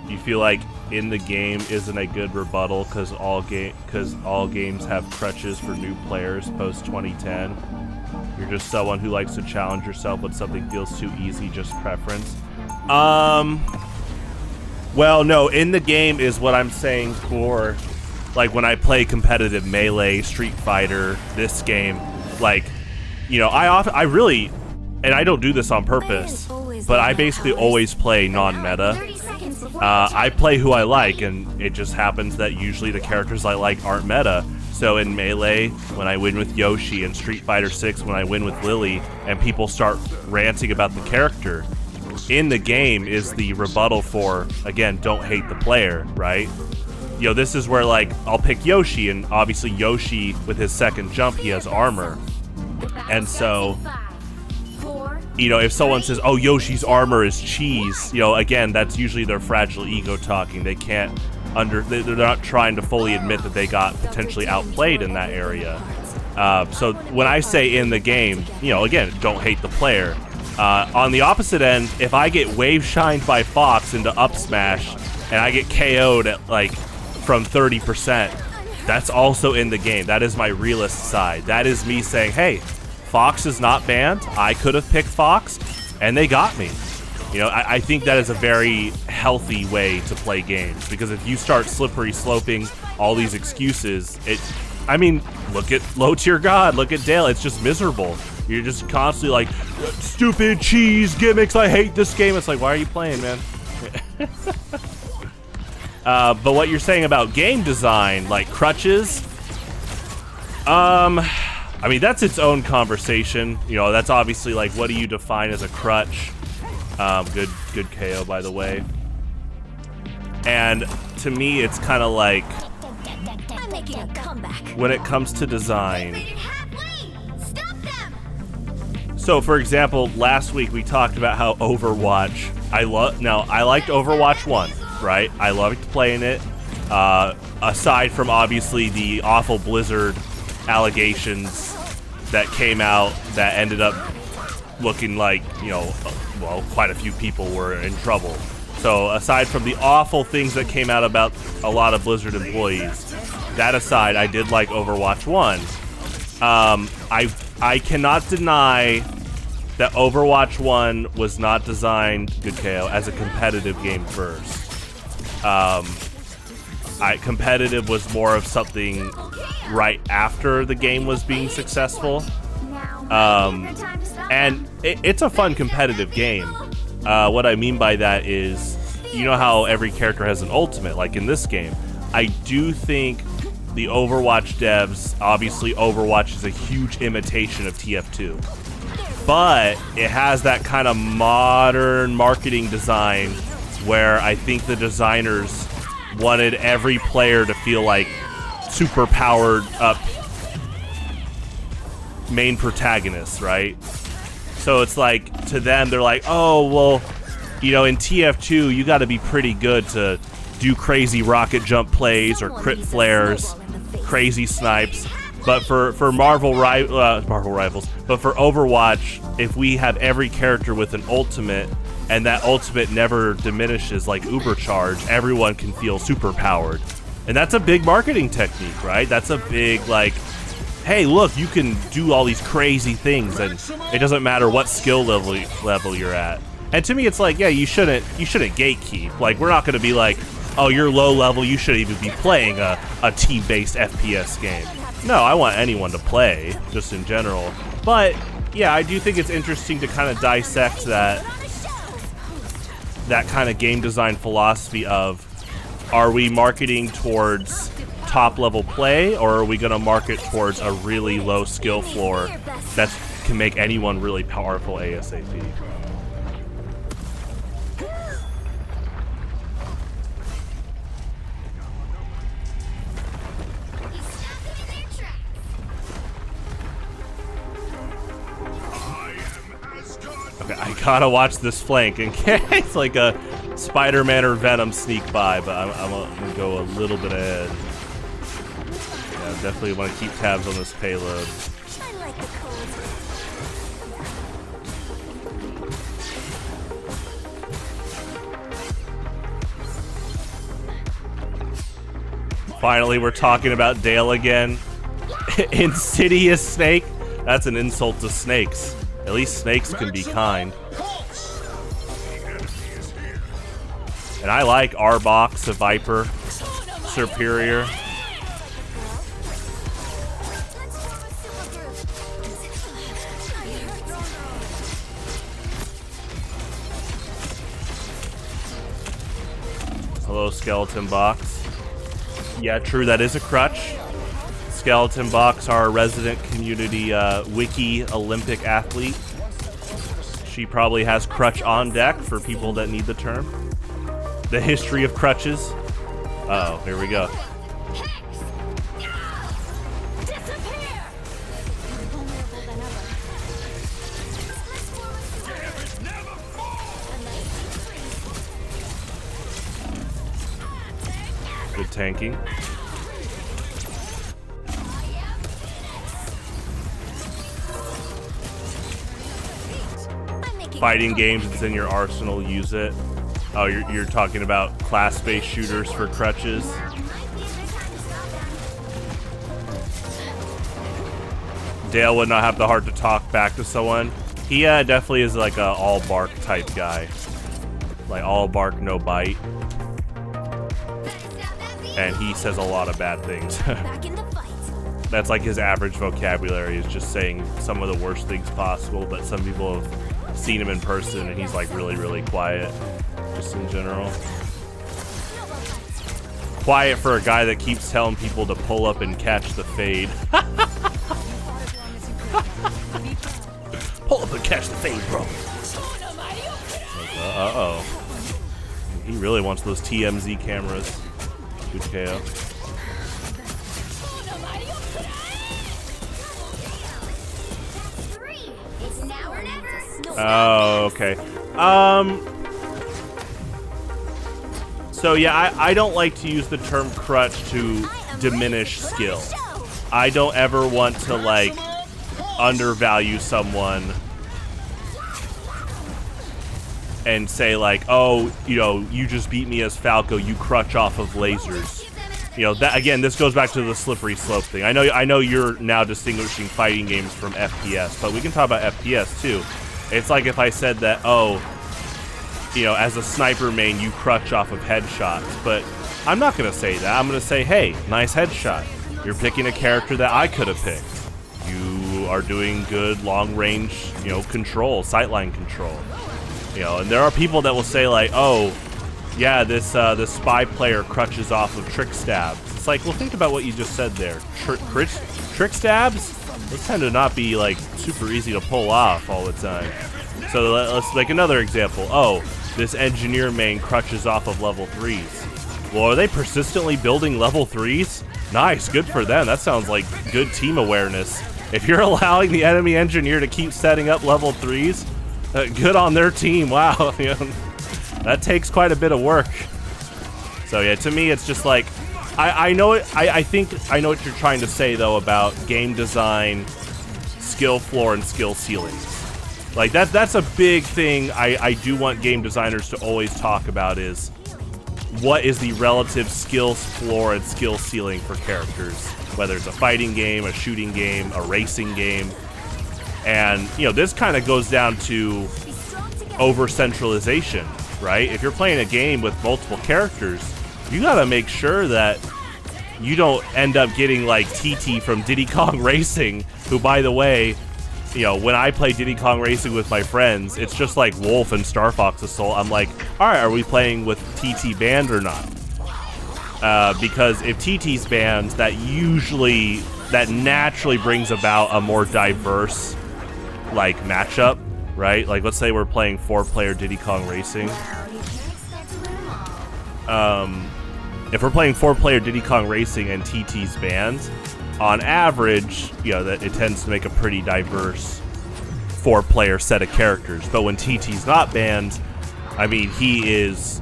You feel like in the game isn't a good rebuttal because all games have crutches for new players post 2010. You're just someone who likes to challenge yourself when something feels too easy, just preference. Well, no, in the game is what I'm saying for like when I play competitive Melee, Street Fighter, this game, like, you know, I really, and I don't do this on purpose, but I basically always play non-meta. I play who I like, and it just happens that usually the characters I like aren't meta. So in Melee, when I win with Yoshi, and Street Fighter 6 when I win with Lily, and people start ranting about the character, in the game is the rebuttal for, again, don't hate the player, right? You know, this is where, like, I'll pick Yoshi, and obviously Yoshi, with his second jump, he has armor. And so, you know, if someone says, oh, Yoshi's armor is cheese, you know, again, that's usually their fragile ego talking. They can't they're not trying to fully admit that they got potentially outplayed in that area. So when I say in the game, you know, again, don't hate the player. On the opposite end, if I get wave shined by Fox into up smash and I get KO'd at like from 30%, that's also in the game. That is my realist side. That is me saying, hey, Fox is not banned. I could have picked Fox, and they got me. You know, I think that is a very healthy way to play games, because if you start slippery sloping all these excuses, I mean, look at Low Tier God, look at Dale, it's just miserable. You're just constantly like, stupid cheese gimmicks, I hate this game. It's like, why are you playing, man? But what you're saying about game design, like crutches, I mean, that's its own conversation. You know, that's obviously like, what do you define as a crutch? Good KO, by the way. And to me, it's kind of like, I'm making a comeback. when it comes to design. So, for example, last week we talked about how Overwatch, I liked Overwatch 1, right? I loved playing it. Aside from obviously the awful Blizzard allegations that came out that ended up looking like, you know, well, quite a few people were in trouble. So aside from the awful things that came out about a lot of Blizzard employees, that aside, I did like Overwatch 1. I cannot deny that Overwatch 1 was not designed, good KO, as a competitive game first. Competitive was more of something right after the game was being successful. And it's a fun competitive game. What I mean by that is, you know how every character has an ultimate, like in this game. I do think the Overwatch devs, obviously Overwatch is a huge imitation of TF2. But it has that kind of modern marketing design where I think the designers wanted every player to feel like super powered up main protagonists, right? So it's like, to them, they're like, oh, well, you know, in TF2, you got to be pretty good to do crazy rocket jump plays or crit flares, crazy snipes. But for Marvel Rivals, but for Overwatch, if we have every character with an ultimate, and that ultimate never diminishes like Ubercharge, everyone can feel super powered. And that's a big marketing technique, right? That's a big, like, hey, look, you can do all these crazy things, and it doesn't matter what skill level you're at. And to me, it's like, yeah, you shouldn't gatekeep. Like, we're not going to be like, oh, you're low level, you shouldn't even be playing a team-based FPS game. No, I want anyone to play, just in general. But yeah, I do think it's interesting to kind of dissect that kind of game design philosophy of, are we marketing towards top level play, or are we going to market towards a really low skill floor that can make anyone really powerful ASAP? Okay, I gotta watch this flank in case like a Spider-Man or Venom sneak by, but I'm gonna go a little bit ahead. Yeah, definitely want to keep tabs on this payload. Finally, we're talking about Dale again. Insidious snake? That's an insult to snakes. At least snakes can be kind. And I like R-Box, a Viper, Superior. Hello, Skeleton Box. Yeah, true, that is a crutch. Skeleton Box, our resident community wiki Olympic athlete. She probably has crutch on deck for people that need the term. The history of crutches. Uh-oh, here we go. Good tanking. fighting games, it's in your arsenal, use it. Oh, you're talking about class-based shooters for crutches? Dale would not have the heart to talk back to someone. He definitely is like a all bark type guy. Like all bark, no bite. And he says a lot of bad things. That's like his average vocabulary, is just saying some of the worst things possible, but some people have seen him in person and he's like really, really quiet, just in general. Quiet for a guy that keeps telling people to pull up and catch the fade. Pull up and catch the fade, bro. Uh-oh. He really wants those TMZ cameras. Good KO. Oh, okay. So yeah, I don't like to use the term crutch to diminish skill. I don't ever want to like undervalue someone and say like, oh, you know, you just beat me as Falco, you crutch off of lasers. You know, that again, this goes back to the slippery slope thing. I know you're now distinguishing fighting games from FPS, but we can talk about FPS too. It's like if I said that, oh, you know, as a sniper main, you crutch off of headshots, but I'm not going to say that. I'm going to say, hey, nice headshot. You're picking a character that I could have picked. You are doing good long-range, you know, control, sightline control. You know, and there are people that will say like, oh, yeah, this spy player crutches off of trick stabs. It's like, well, think about what you just said there. Trick stabs? Those tend to not be like super easy to pull off all the time. So let's make another example. Oh, this engineer main crutches off of level 3s. Well, are they persistently building level 3s? Nice, good for them. That sounds like good team awareness. If you're allowing the enemy engineer to keep setting up level 3s, good on their team. Wow, you know, that takes quite a bit of work. So yeah, to me, it's just like, I know it. I think I know what you're trying to say though about game design, skill floor, and skill ceilings. Like that's a big thing. I do want game designers to always talk about is what is the relative skills floor and skill ceiling for characters, whether it's a fighting game, a shooting game, a racing game. And you know, this kind of goes down to over centralization, right? If you're playing a game with multiple characters, you gotta make sure that you don't end up getting like TT from Diddy Kong Racing, who, by the way, you know, when I play Diddy Kong Racing with my friends, it's just like Wolf and Star Fox Assault. I'm like, all right, are we playing with TT banned or not? Because if TT's banned, that naturally brings about a more diverse like matchup, right? Like, let's say we're playing 4-player Diddy Kong Racing. If we're playing 4-player Diddy Kong Racing and TT's banned, on average, you know, that it tends to make a pretty diverse 4-player set of characters. But when TT's not banned, I mean, he is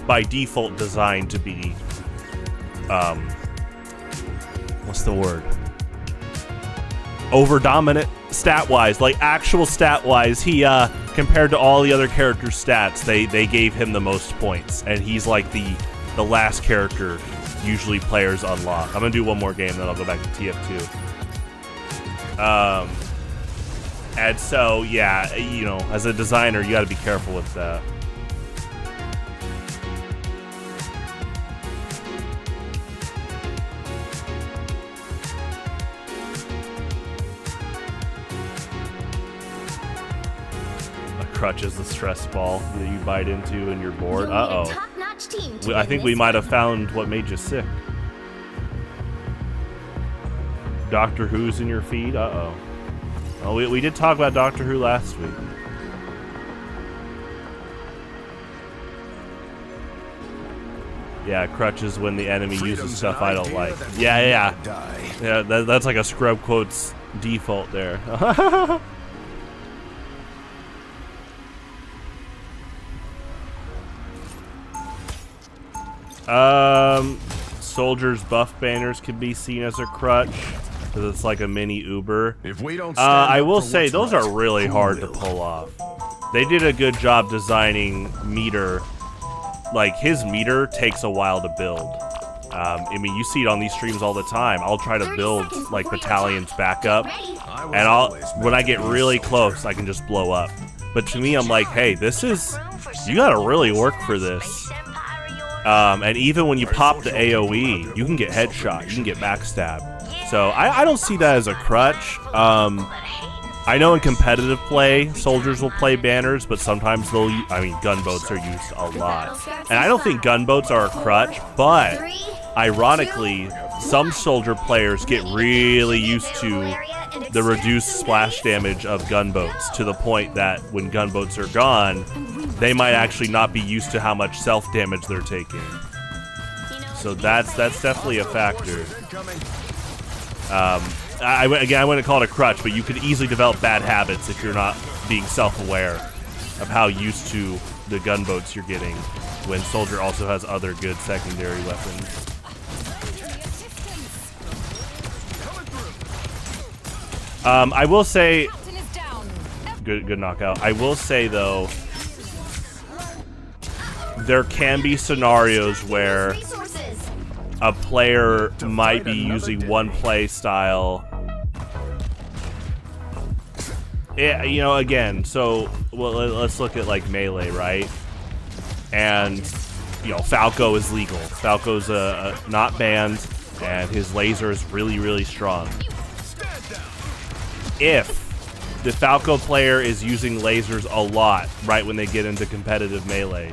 by default designed to be, what's the word? Over dominant stat-wise, like actual stat-wise. He compared to all the other characters' stats, they gave him the most points, and he's like the last character usually players unlock. I'm gonna do one more game, then I'll go back to TF2. And so yeah, you know, as a designer, you got to be careful with that. Crutch is the stress ball that you bite into and you're bored. Uh-oh. I think we might have found what made you sick. Doctor Who's in your feed? Uh-oh. Oh, we did talk about Doctor Who last week. Yeah, crutch is when the enemy uses stuff I don't like. Yeah. Yeah, that's like a scrub quotes default there. Soldiers buff banners can be seen as a crutch because it's like a mini Uber. If we don't I will say those are really hard to pull off. They did a good job designing meter. Like, his meter takes a while to build. I mean, you see it on these streams all the time. I'll try to build, like, battalions back up, and when I get really close, I can just blow up. But to me, I'm like, hey, this is... You gotta really work for this. And even when you pop the AoE, you can get headshot, you can get backstab. So I don't see that as a crutch. I know in competitive play, soldiers will play banners, but sometimes they'll... I mean, gunboats are used a lot. And I don't think gunboats are a crutch, but... Ironically, some soldier players get really used to the reduced splash damage of gunboats, to the point that when gunboats are gone, they might actually not be used to how much self-damage they're taking. So that's definitely a factor. I wouldn't call it a crutch, but you could easily develop bad habits if you're not being self-aware of how used to the gunboats you're getting, when soldier also has other good secondary weapons. I will say, good knockout. I will say though, there can be scenarios where a player might be using one play style. Yeah, you know, again, so well, let's look at like melee, right? And you know, Falco is legal. Falco's not banned, and his laser is really strong. If the Falco player is using lasers a lot right when they get into competitive melee,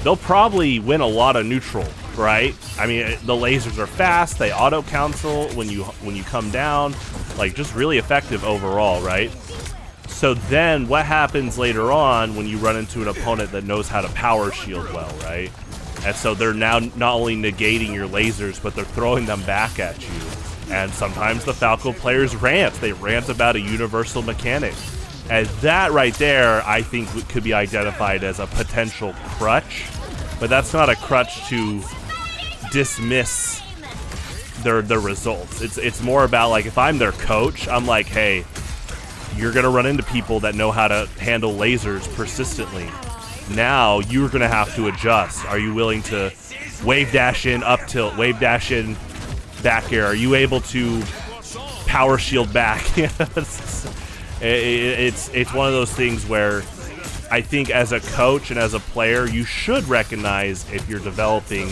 they'll probably win a lot of neutral, right? I mean, the lasers are fast, they auto cancel when you come down, like just really effective overall, right? So then what happens later on when you run into an opponent that knows how to power shield well, right? And so they're now not only negating your lasers, but they're throwing them back at you. And sometimes the Falco players rant. They rant about a universal mechanic. And that right there, I think, could be identified as a potential crutch. But that's not a crutch to dismiss their results. It's more about, like, if I'm their coach, I'm like, hey, you're going to run into people that know how to handle lasers persistently. Now you're going to have to adjust. Are you willing to wave dash in, up tilt, wave dash in, back air? Are you able to power shield back? It's one of those things where I think as a coach and as a player, you should recognize if you're developing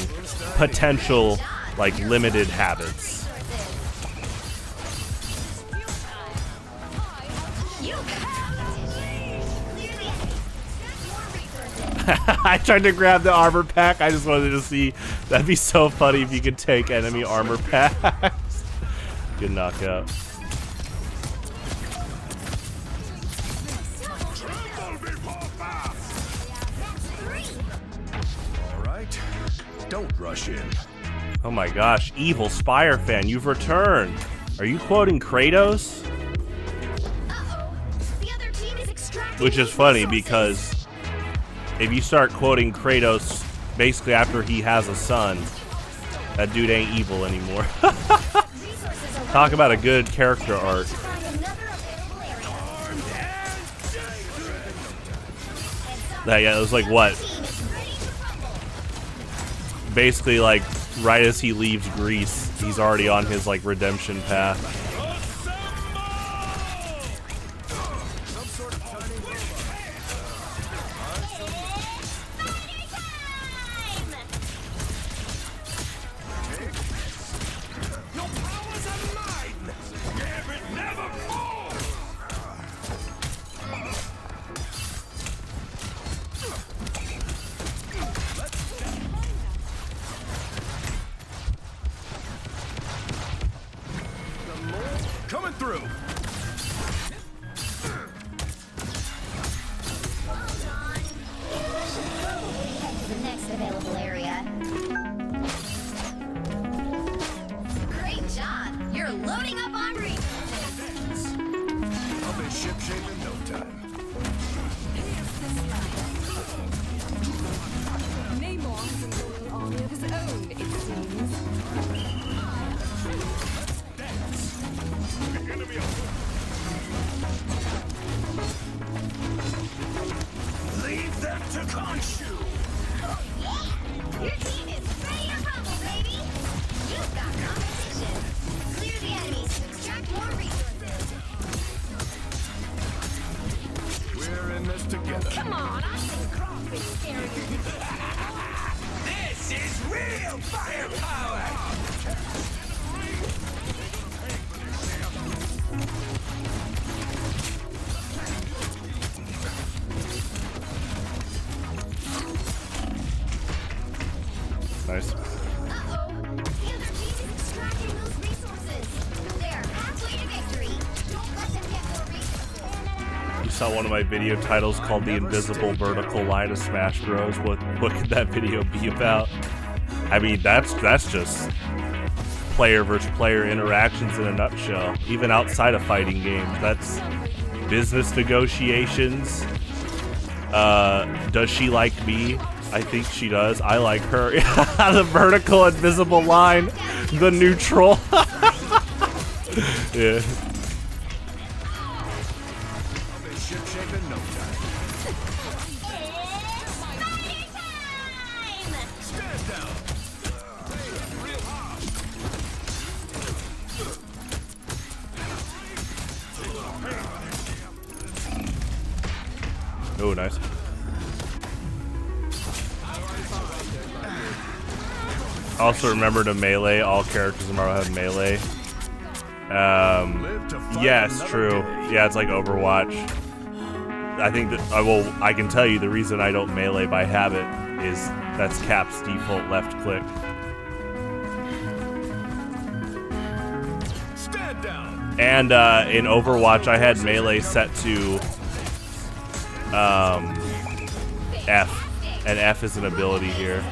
potential, like, limited habits. I tried to grab the armor pack. I just wanted to see. That'd be so funny if you could take enemy armor packs. Good knockout. All right, don't rush in. Oh my gosh, Evil Spire fan, you've returned. Are you quoting Kratos? Which is funny because if you start quoting Kratos basically after he has a son, that dude ain't evil anymore. Talk about a good character arc. Yeah, it was like what? Basically, like, right as he leaves Greece, he's already on his, like, redemption path. to Khonshu! Your team is ready to rumble, baby! You've got competition! Clear the enemies to extract more resources! We're in this together. Come on, I think crawfish carrier. This is real firepower! Nice. Uh-oh! The other team is extracting those resources! They're halfway to victory! Don't let them get more resources! You saw one of my video titles called The Invisible Vertical Line of Smash Bros. What could that video be about? I mean, that's just player versus player interactions in a nutshell. Even outside of fighting games, that's business negotiations. Does she like me? I think she does. I like her. The vertical invisible line, the neutral. Yeah. Oh, nice. Also remember to melee. All characters in Mario have melee. Yes, true. Yeah, it's like Overwatch. I think that I can tell you the reason I don't melee by habit is that's Cap's default left click. Stand down. And in Overwatch, I had melee set to F, and F is an ability here.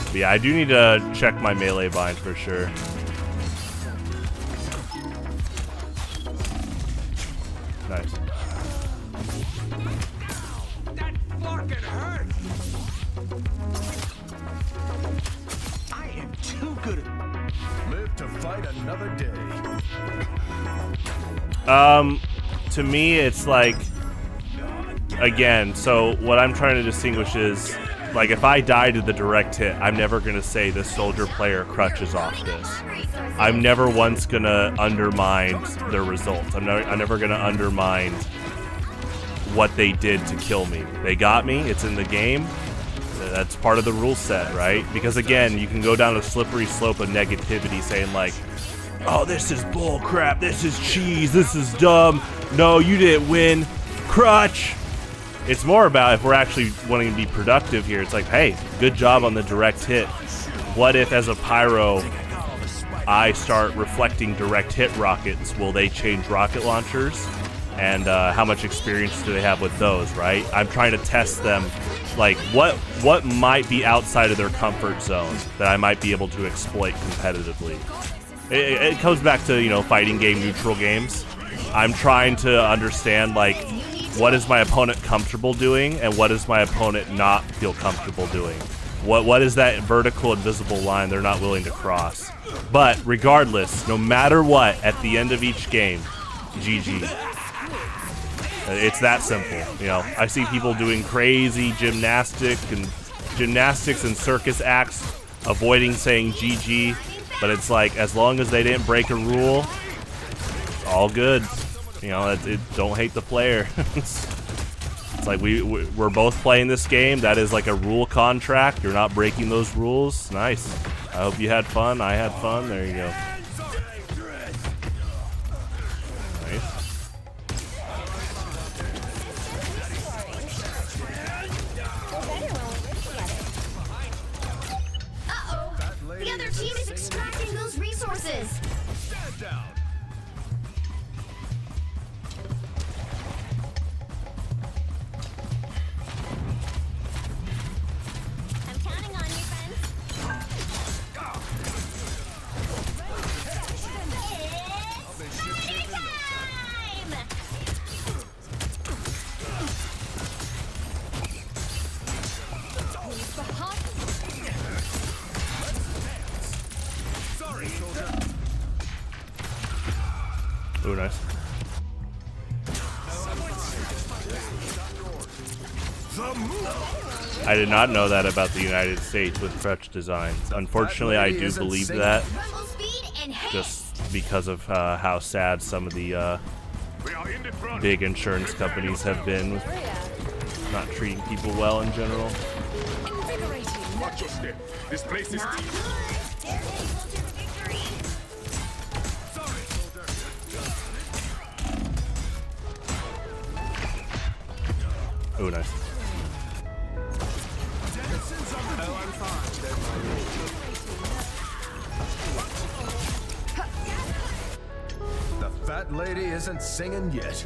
But yeah, I do need to check my melee bind for sure. Nice. That fucking hurt! I am too good at... Live to fight another day. To me, it's like, again, so what I'm trying to distinguish is, like, if I die to the direct hit, I'm never going to say this soldier player crutches off this. I'm never once going to undermine their results. I'm never going to undermine what they did to kill me. They got me. It's in the game. That's part of the rule set, right? Because, again, you can go down a slippery slope of negativity saying, like, oh, this is bull crap, this is cheese, this is dumb, no, you didn't win, crutch. It's more about if we're actually wanting to be productive here, it's like, hey, good job on the direct hit. What if, as a pyro, I start reflecting direct hit rockets? Will they change rocket launchers? And how much experience do they have with those, right? I'm trying to test them, like, what might be outside of their comfort zone that I might be able to exploit competitively. It comes back to, you know, fighting game, neutral games. I'm trying to understand, like, what is my opponent comfortable doing and what does my opponent not feel comfortable doing? What is that vertical invisible line they're not willing to cross? But regardless, no matter what, at the end of each game, GG. It's that simple, you know. I see people doing crazy gymnastics and circus acts, avoiding saying GG. But it's like, as long as they didn't break a rule, all good. You know, don't hate the player. It's like we're both playing this game. That is like a rule contract. You're not breaking those rules. Nice. I hope you had fun. I had fun. There you go. Nice. Uh-oh! The other team is extracting those resources! Stand down. I'm counting on you, friends. It's time! Sorry, soldier. Ooh, nice. I did not know that about the United States with Perch designs. Unfortunately, I do believe that, just because of how sad some of the big insurance companies have been with not treating people well in general. Watch your step. This place is Oh, nice. The fat lady isn't singing yet.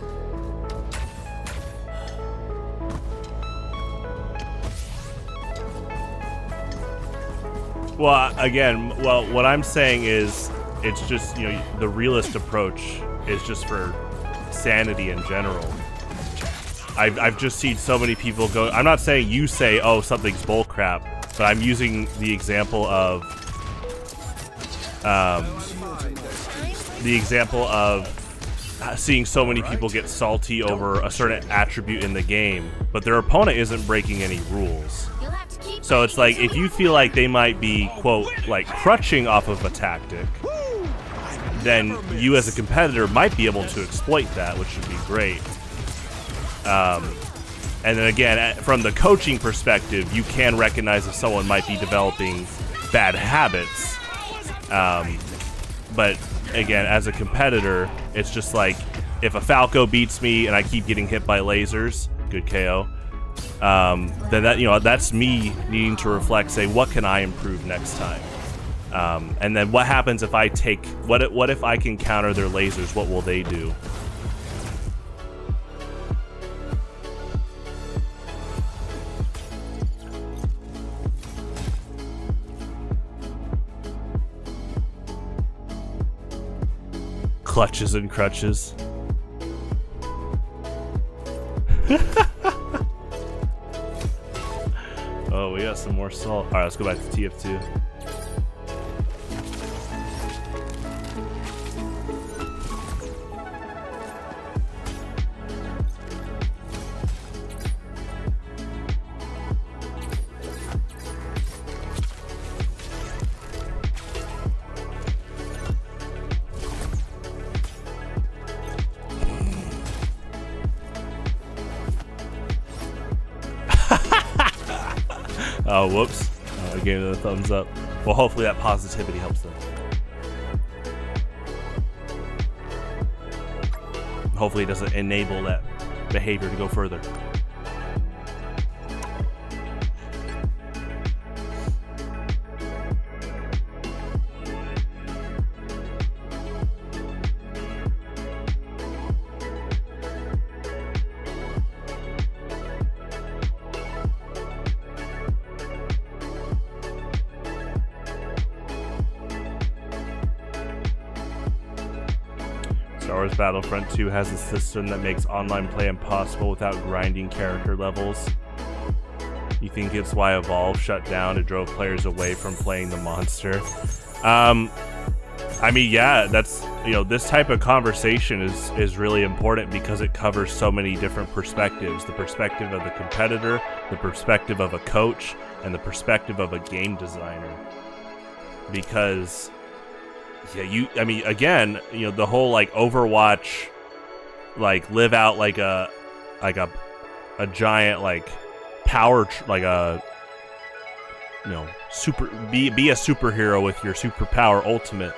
Well, again, what I'm saying is, it's just, you know, the realist approach is just for sanity in general. I've just seen so many people go. I'm not saying you say, oh, something's bullcrap, but I'm using the example of seeing so many people get salty over a certain attribute in the game, but their opponent isn't breaking any rules. So it's like, if you feel like they might be, quote, like crutching off of a tactic, then you as a competitor might be able to exploit that, which would be great. And then again, from the coaching perspective, you can recognize if someone might be developing bad habits. But again, as a competitor, it's just like, if a Falco beats me and I keep getting hit by lasers, good KO, then that, you know, that's me needing to reflect, say, what can I improve next time? And then what happens if I take, what if I can counter their lasers? What will they do? Clutches and crutches. Oh, we got some more salt. Alright, let's go back to TF2. Oh, whoops. I gave it a thumbs up. Well, hopefully that positivity helps them. Hopefully it doesn't enable that behavior to go further. Star Wars Battlefront 2 has a system that makes online play impossible without grinding character levels. You think it's why Evolve shut down and drove players away from playing the monster? I mean, yeah, that's, you know, this type of conversation is really important because it covers so many different perspectives. The perspective of the competitor, the perspective of a coach, and the perspective of a game designer. Because yeah, I mean, again, you know, the whole like Overwatch, like live out like a giant like power, like a, you know, be a superhero with your superpower ultimate.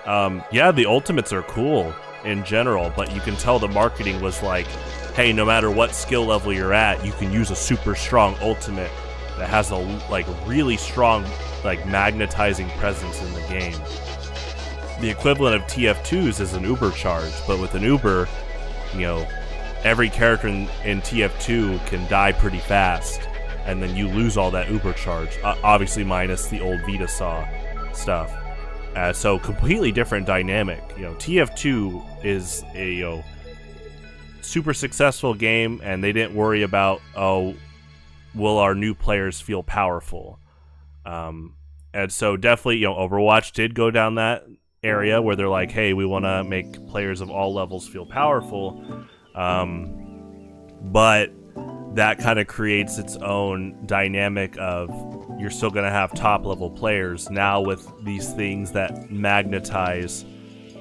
Yeah, the ultimates are cool in general, but you can tell the marketing was like, hey, no matter what skill level you're at, you can use a super strong ultimate that has a like really strong like magnetizing presence in the game. The equivalent of TF2s is an Uber charge, but with an Uber, you know, every character in TF2 can die pretty fast, and then you lose all that Uber charge, obviously minus the old Vita Saw stuff. So completely different dynamic. You know, TF2 is a, you know, super successful game, and they didn't worry about, oh, will our new players feel powerful? And so definitely, you know, Overwatch did go down that area where they're like, hey, we want to make players of all levels feel powerful, but that kind of creates its own dynamic of you're still going to have top level players now with these things that magnetize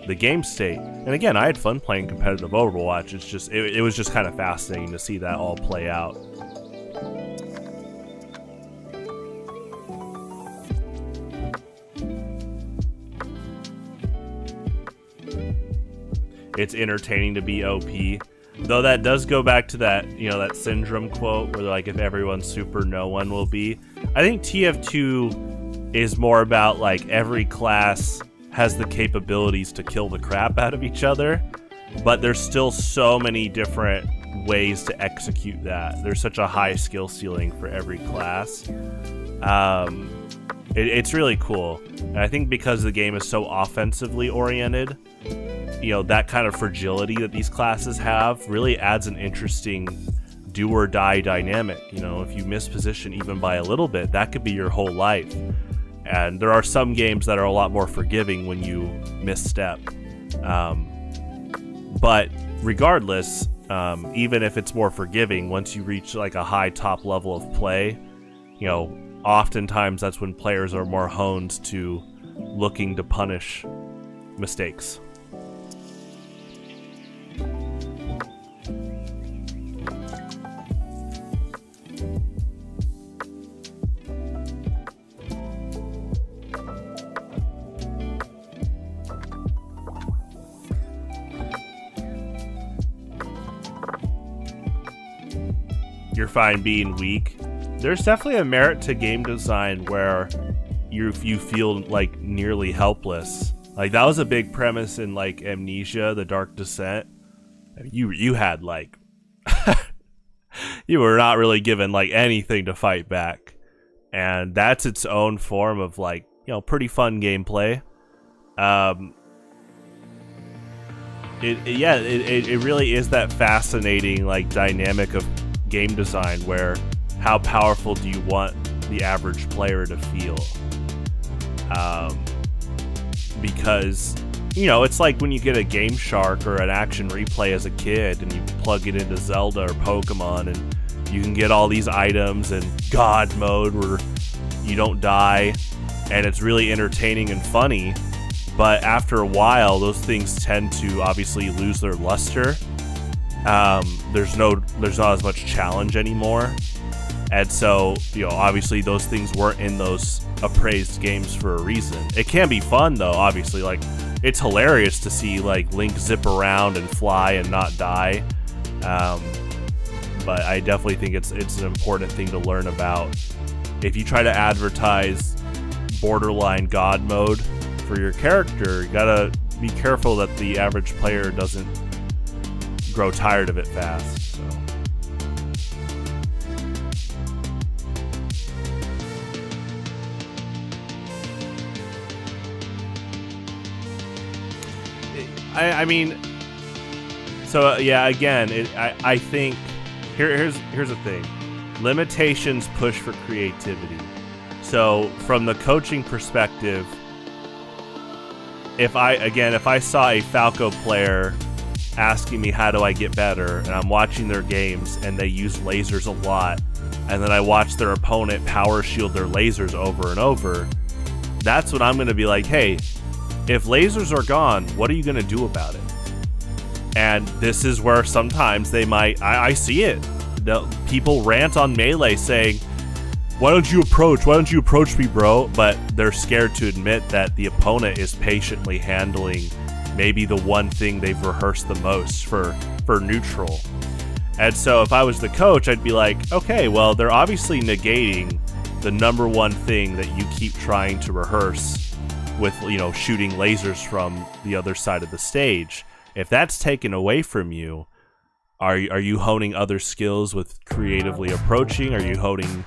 the game state. And again, I had fun playing competitive Overwatch. It's just it was just kind of fascinating to see that all play out. It's entertaining to be OP. Though that does go back to that, you know, that syndrome quote where they're like, if everyone's super, no one will be. I think TF2 is more about like every class has the capabilities to kill the crap out of each other, but there's still so many different ways to execute that. There's such a high skill ceiling for every class. It's really cool. And I think because the game is so offensively oriented, you know, that kind of fragility that these classes have really adds an interesting do or die dynamic. You know, if you miss position even by a little bit, that could be your whole life. And there are some games that are a lot more forgiving when you misstep. But regardless, even if it's more forgiving, once you reach like a high top level of play, you know, oftentimes that's when players are more honed to looking to punish mistakes. You're fine being weak. There's definitely a merit to game design where you feel like nearly helpless. Like that was a big premise in like Amnesia: The Dark Descent. You had like you were not really given like anything to fight back, and that's its own form of like, you know, pretty fun gameplay. It really is that fascinating like dynamic of game design where how powerful do you want the average player to feel? Because, you know, it's like when you get a Game Shark or an Action Replay as a kid and you plug it into Zelda or Pokemon and you can get all these items and God mode where you don't die and it's really entertaining and funny. But after a while, those things tend to obviously lose their luster. There's not as much challenge anymore. And so, you know, obviously those things weren't in those appraised games for a reason. It can be fun though, obviously. Like, it's hilarious to see like Link zip around and fly and not die. But I definitely think it's an important thing to learn about. If you try to advertise borderline God mode for your character, you gotta be careful that the average player doesn't grow tired of it fast. So. I mean, so yeah, again, I think here's the thing. Limitations push for creativity. So from the coaching perspective, if I saw a Falco player asking me how do I get better, and I'm watching their games and they use lasers a lot, and then I watch their opponent power shield their lasers over and over, that's when I'm going to be like, hey, if lasers are gone, what are you going to do about it? And this is where sometimes they might, I see it. People rant on Melee saying, why don't you approach me, bro? But they're scared to admit that the opponent is patiently handling maybe the one thing they've rehearsed the most for neutral. And so if I was the coach, I'd be like, okay, well, they're obviously negating the number one thing that you keep trying to rehearse with, you know, shooting lasers from the other side of the stage. If that's taken away from you, are you honing other skills with creatively approaching? Are you honing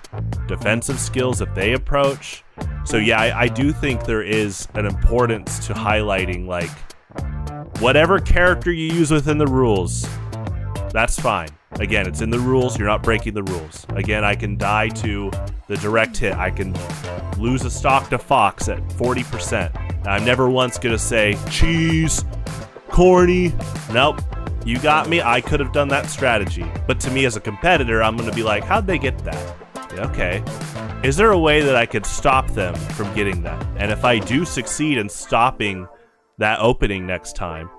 defensive skills if they approach? So yeah, I do think there is an importance to highlighting, like, whatever character you use within the rules, that's fine. Again, it's in the rules, you're not breaking the rules. Again, I can die to the direct hit. I can lose a stock to Fox at 40%. I'm never once gonna say, cheese, corny. Nope. You got me. I could have done that strategy. But to me as a competitor, I'm going to be like, how'd they get that? Yeah, okay. Is there a way that I could stop them from getting that? And if I do succeed in stopping that opening next time,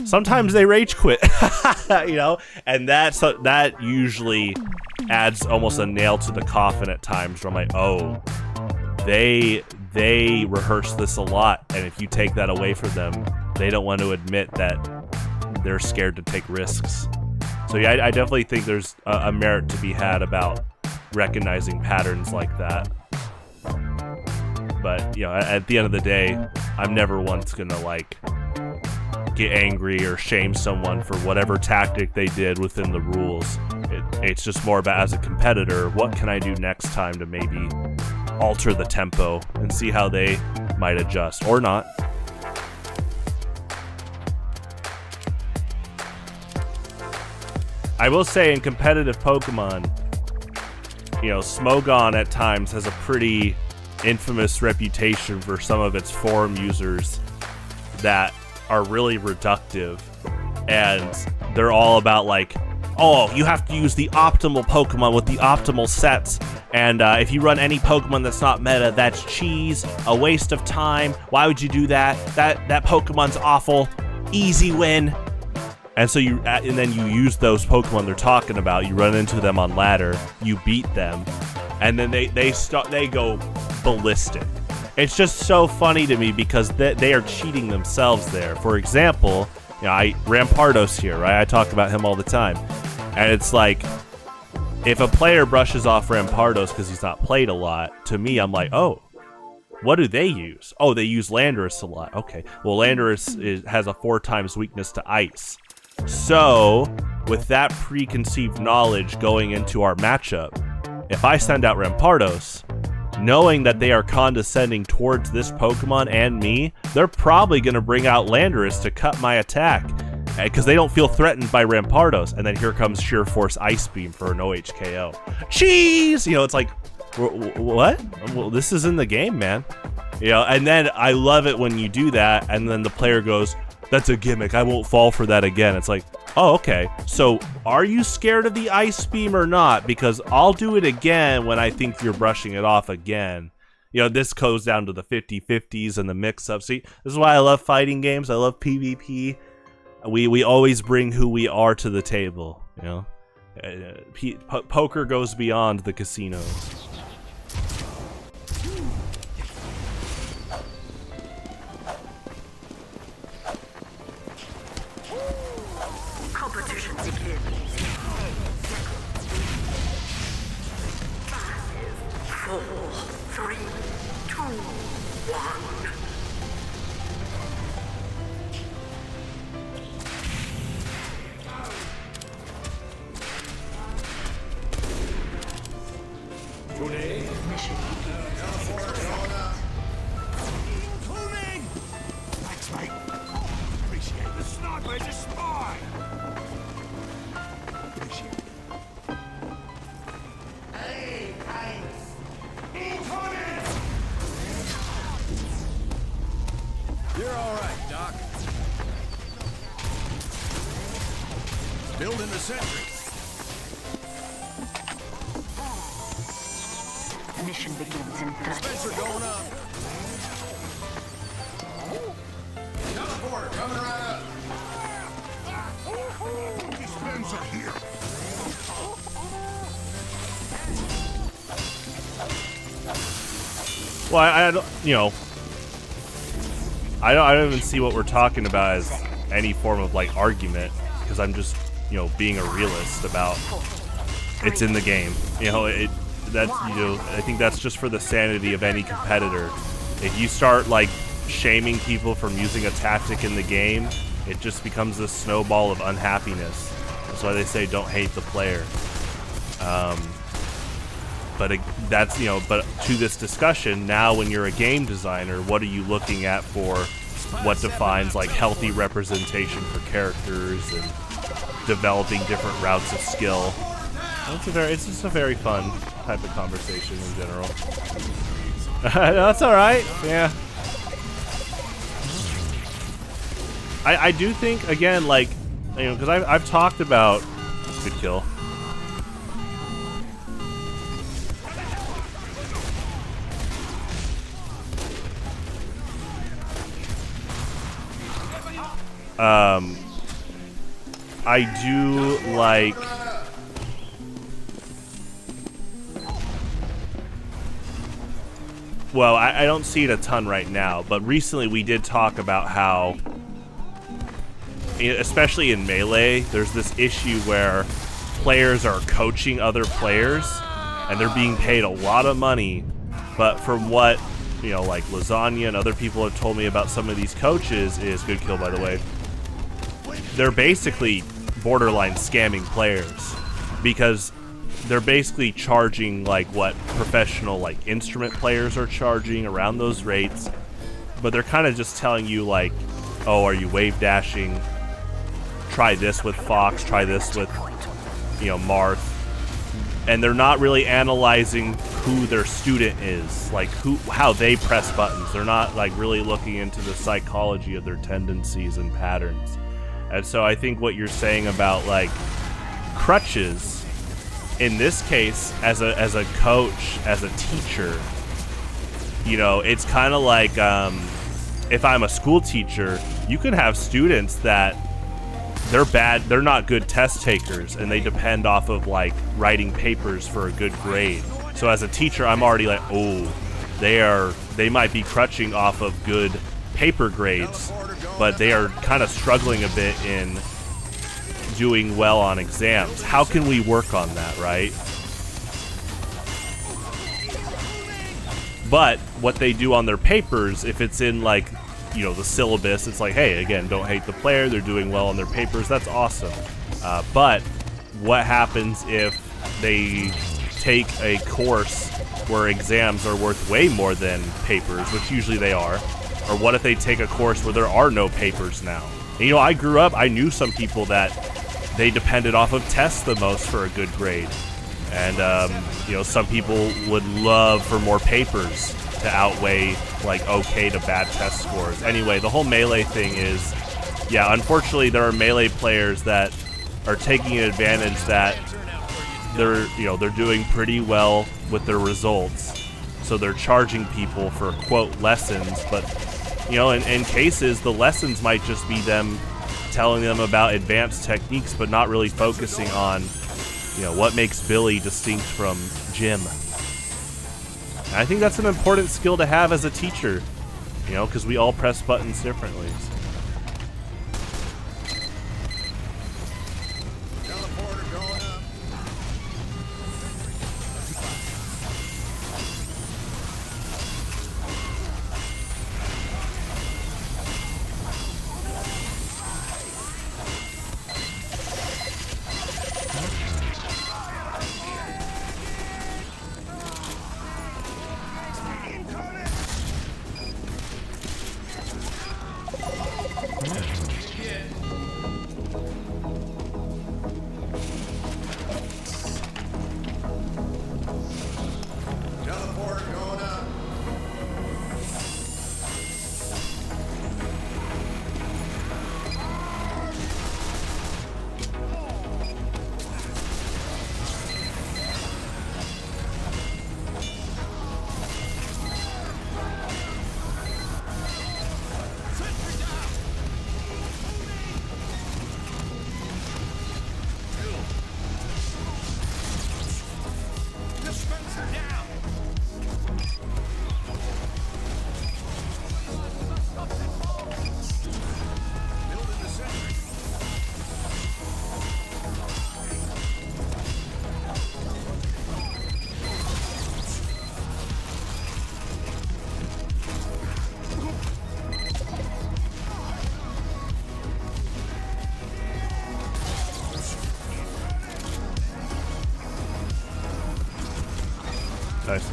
sometimes they rage quit, you know? And that usually adds almost a nail to the coffin at times where I'm like, oh, they rehearse this a lot. And if you take that away from them, they don't want to admit that they're scared to take risks. So yeah, I definitely think there's a merit to be had about recognizing patterns like that. But, you know, at the end of the day, I'm never once gonna, like, get angry or shame someone for whatever tactic they did within the rules. It's just more about, as a competitor, what can I do next time to maybe alter the tempo and see how they might adjust or not. I will say in competitive Pokemon, you know, Smogon at times has a pretty infamous reputation for some of its forum users that are really reductive, and they're all about like, oh, you have to use the optimal Pokemon with the optimal sets, and if you run any Pokemon that's not meta, that's cheese, a waste of time, why would you do that? That Pokemon's awful, easy win. And so and then you use those Pokemon they're talking about, you run into them on ladder, you beat them, and then they go ballistic. It's just so funny to me because they are cheating themselves there. For example, you know, Rampardos here, right? I talk about him all the time. And it's like, if a player brushes off Rampardos because he's not played a lot, to me, I'm like, oh, what do they use? Oh, they use Landorus a lot. Okay, well, Landorus has a 4 times weakness to ice. So, with that preconceived knowledge going into our matchup, if I send out Rampardos, knowing that they are condescending towards this Pokemon and me, they're probably going to bring out Landorus to cut my attack, because they don't feel threatened by Rampardos. And then here comes Sheer Force Ice Beam for an OHKO. Cheese! You know, it's like, what? Well, this is in the game, man. You know, and then I love it when you do that, and then the player goes, that's a gimmick, I won't fall for that again. It's like, oh, okay. So are you scared of the Ice Beam or not? Because I'll do it again when I think you're brushing it off again. You know, this goes down to the 50-50s and the mix-up. See, this is why I love fighting games. I love PvP. We always bring who we are to the table, you know? Poker goes beyond the casinos. You're all right, Doc. Building the sentry. Mission begins in 30 Dispenser going up. Teleporter coming right up. Dispenser here. Well, I don't, you know, I don't even see what we're talking about as any form of like argument, because I'm just, you know, being a realist about it's in the game. You know, that's, you know, I think that's just for the sanity of any competitor. If you start like shaming people from using a tactic in the game, it just becomes this snowball of unhappiness. That's why they say don't hate the player. But that's, you know, but to this discussion, now when you're a game designer, what are you looking at for what defines like healthy representation for characters and developing different routes of skill? It's just a very fun type of conversation in general. That's all right. Yeah. I do think, again, like, because I've talked about good kill. I do like. Well, I don't see it a ton right now, but recently we did talk about how, especially in Melee, there's this issue where players are coaching other players, and they're being paid a lot of money, but from what, like Lasagna and other people have told me about some of these coaches, is good kill, by the way, they're basically borderline scamming players, because they're basically charging like what professional like instrument players are charging, around those rates, but they're kind of just telling you like, oh, are you wave dashing? Try this with Fox, try this with, Marth. And they're not really analyzing who their student is, like how they press buttons. They're not like really looking into the psychology of their tendencies and patterns. And so I think what you're saying about like crutches, in this case, as a coach, as a teacher, it's kind of like if I'm a school teacher, you can have students that they're not good test takers, and they depend off of like writing papers for a good grade. So as a teacher, I'm already like, oh, they might be crutching off of good paper grades, but they are kind of struggling a bit in doing well on exams. How can we work on that, right? But what they do on their papers, if it's in like, the syllabus, it's like, hey, again, don't hate the player, they're doing well on their papers, that's awesome. But what happens if they take a course where exams are worth way more than papers, which usually they are? Or what if they take a course where there are no papers now? And, I grew up, I knew some people that they depended off of tests the most for a good grade. And, some people would love for more papers to outweigh, like, okay to bad test scores. Anyway, the whole Melee thing is, yeah, unfortunately there are Melee players that are taking advantage that they're doing pretty well with their results. So they're charging people for, quote, lessons, but, in cases, the lessons might just be them telling them about advanced techniques, but not really focusing on, what makes Billy distinct from Jim. And I think that's an important skill to have as a teacher, because we all press buttons differently. Nice.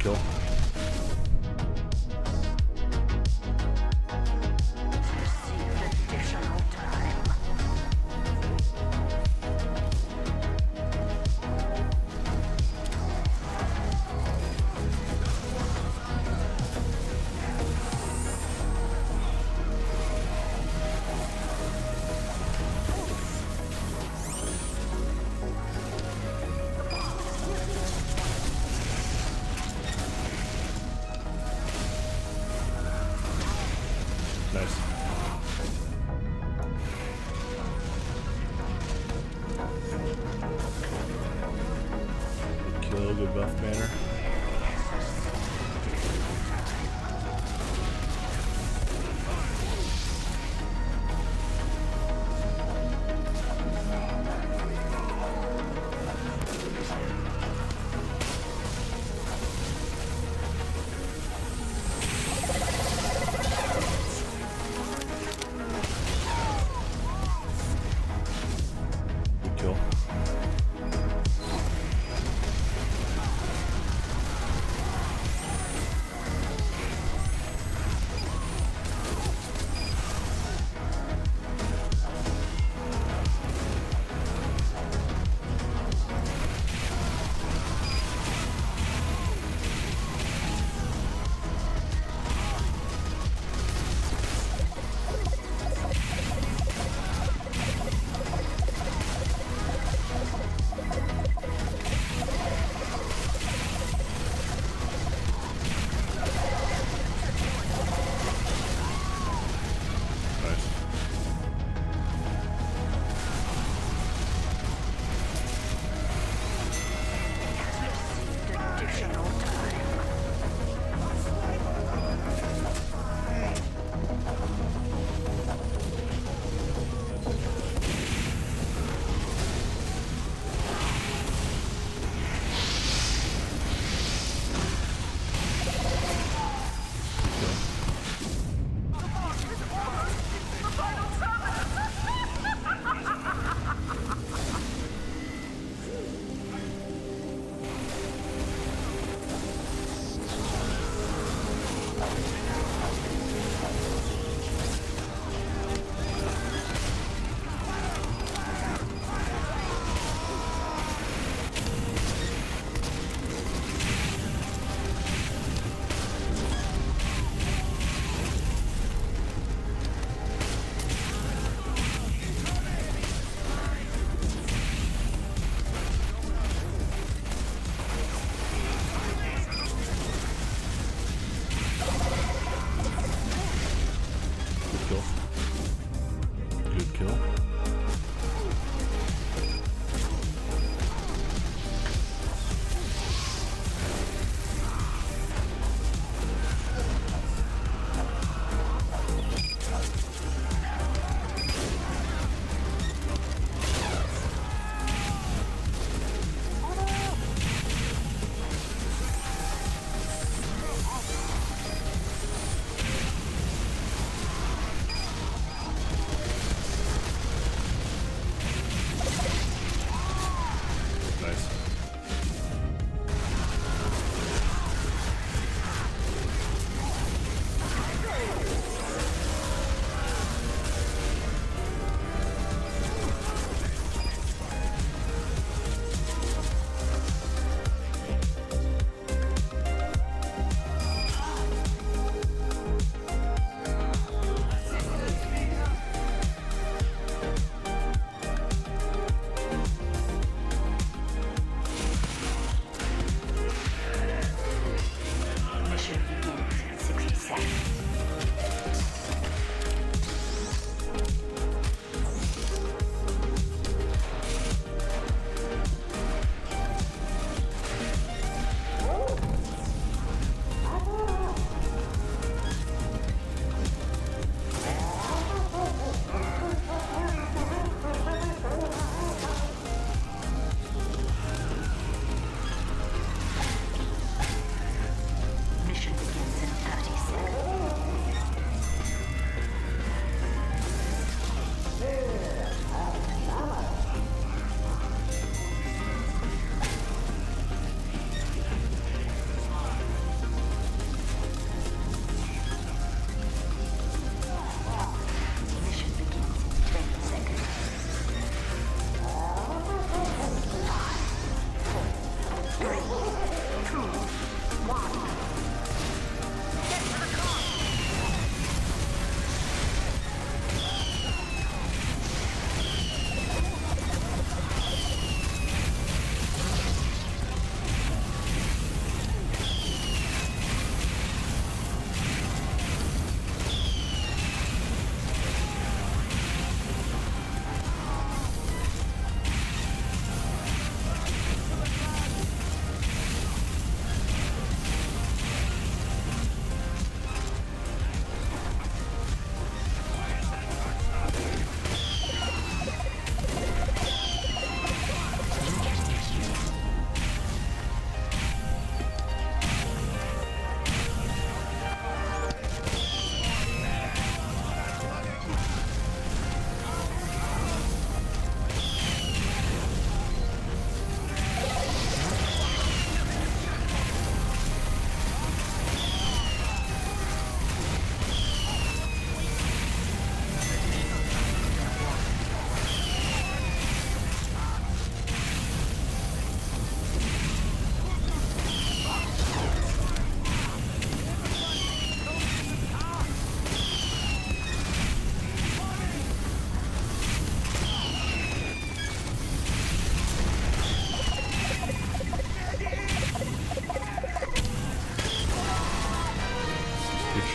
kill. Additional time. Nice. Good kill, good buff banner. Good kill.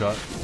shot.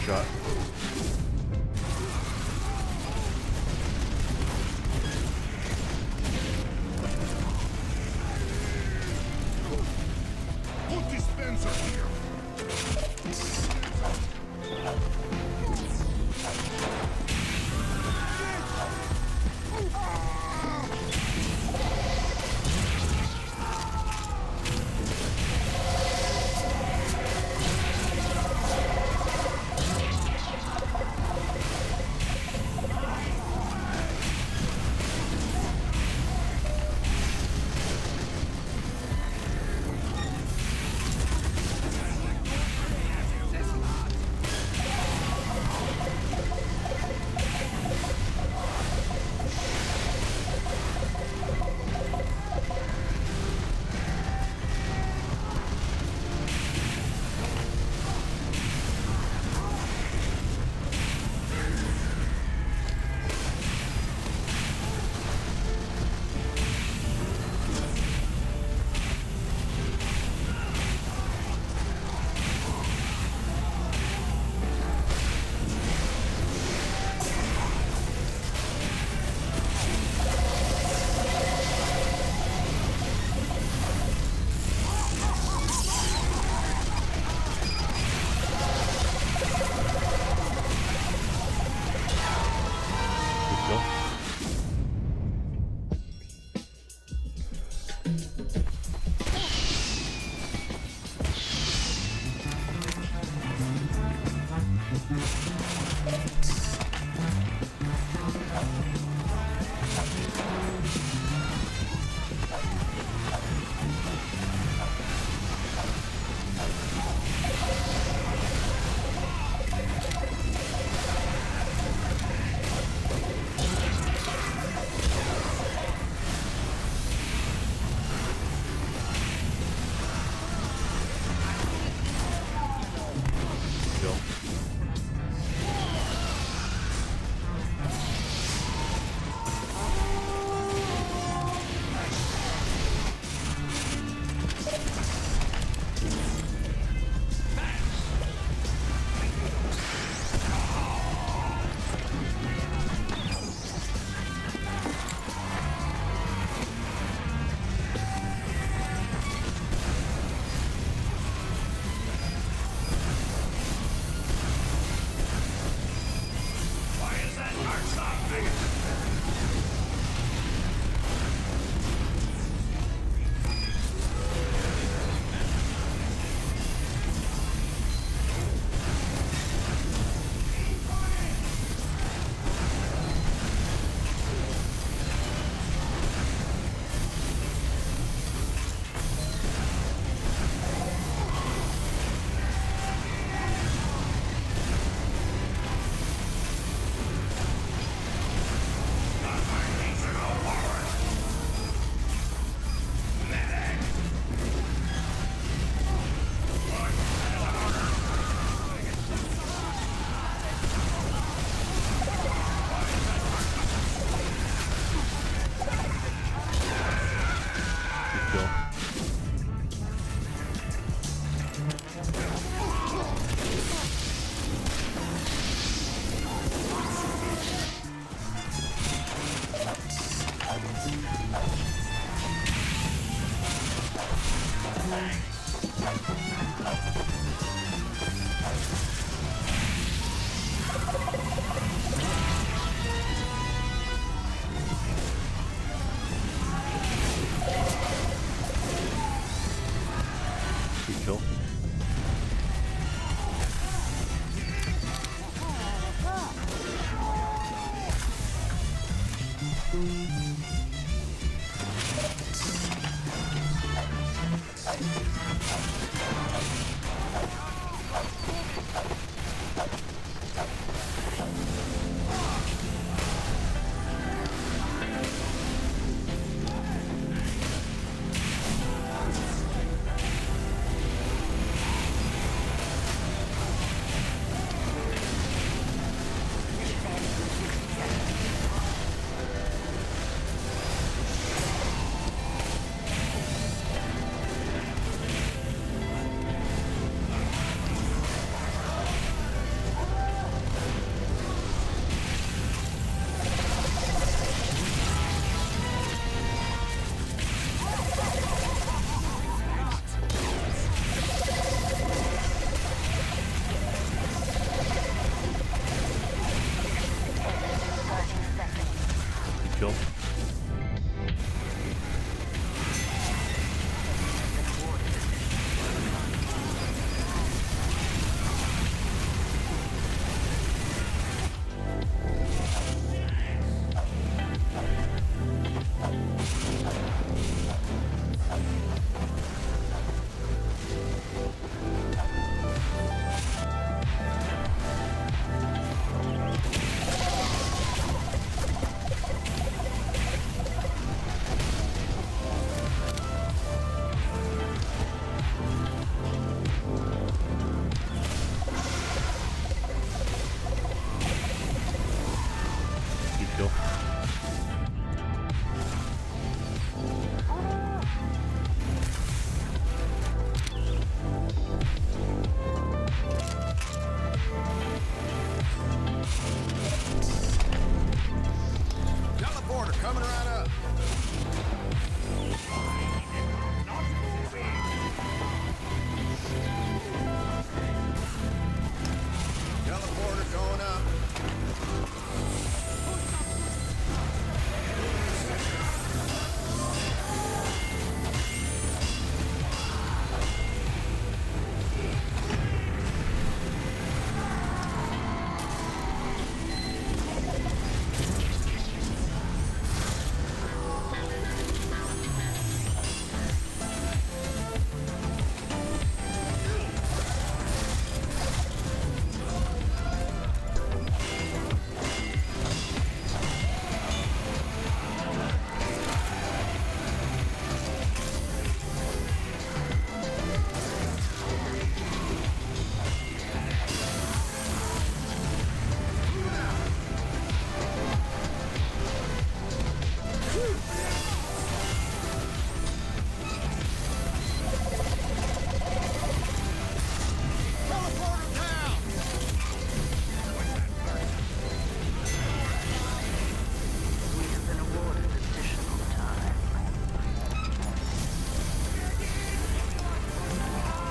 Shot. Put dispenser here. Good kill. Kill. Kill. Teleporter coming right up. Teleporter going up.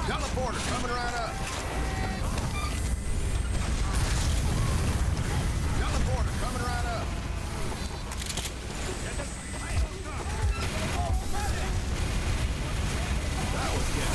Teleporter coming right up. Teleporter coming right up. That was good.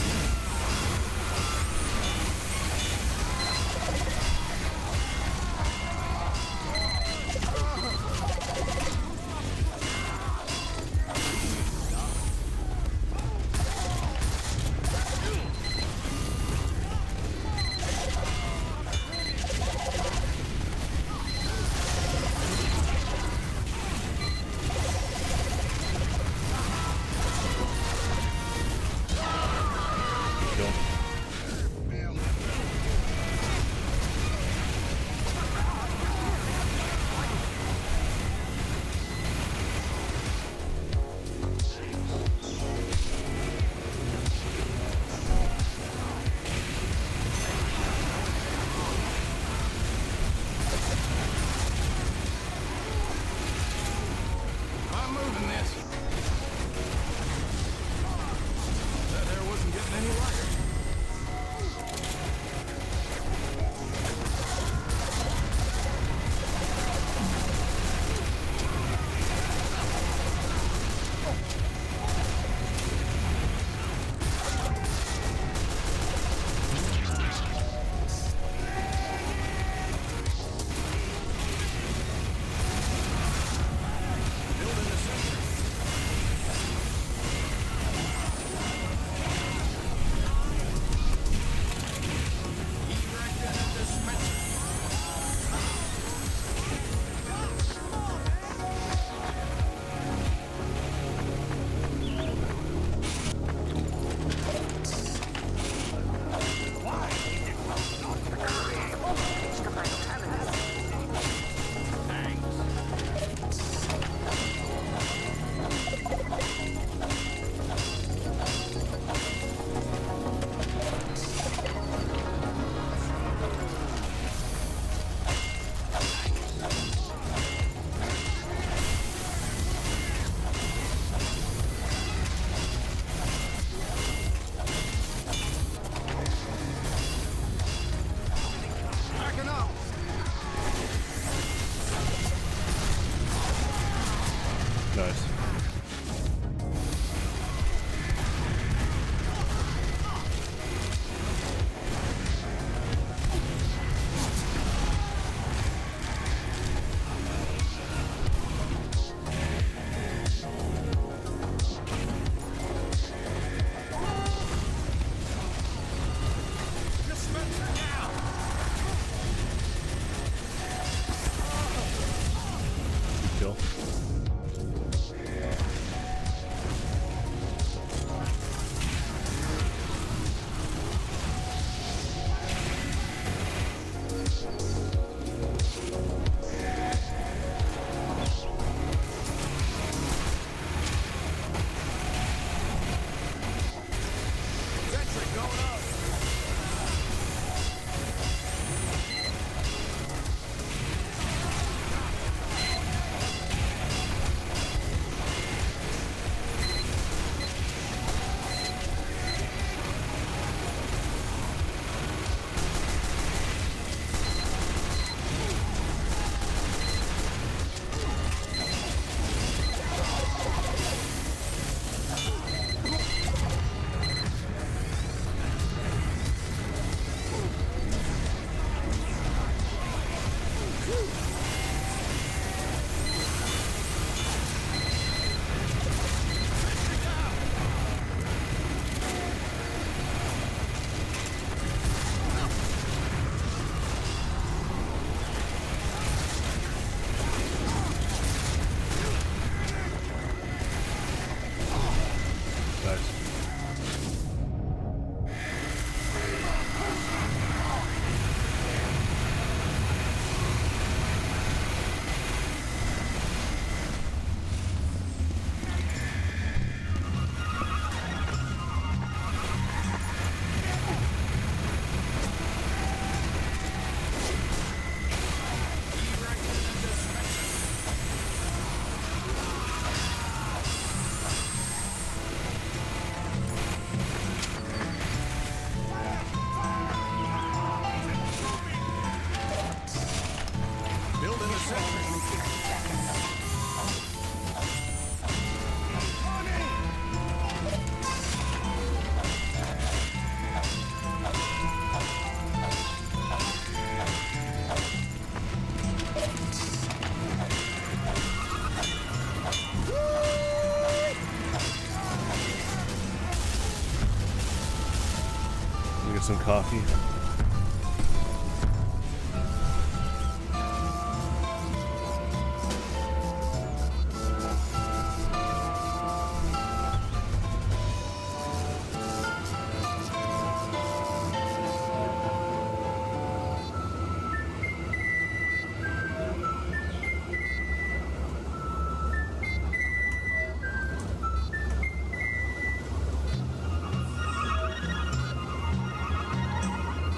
get some coffee.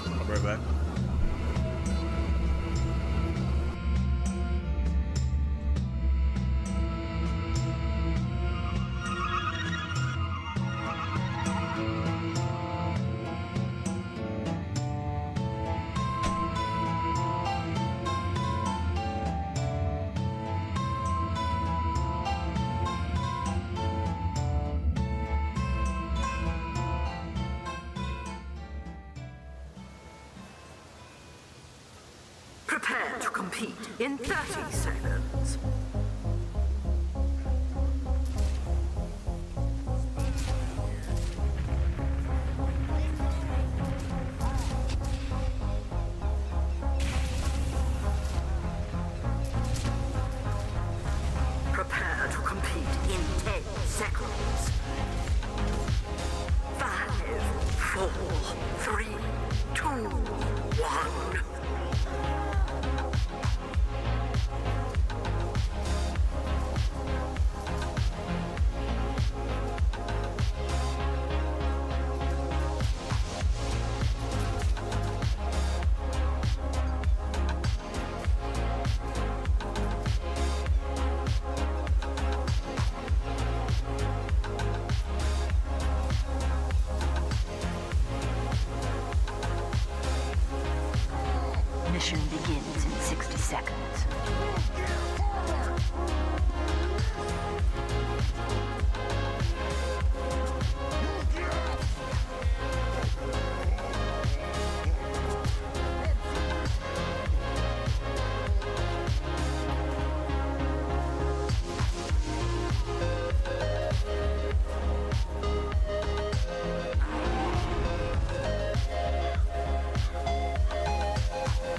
I'll be right back. Prepare to compete in 30 seconds. Prepare to compete in 10 seconds. 5, 4, 3, 2, 1. Mission begins in 60 seconds.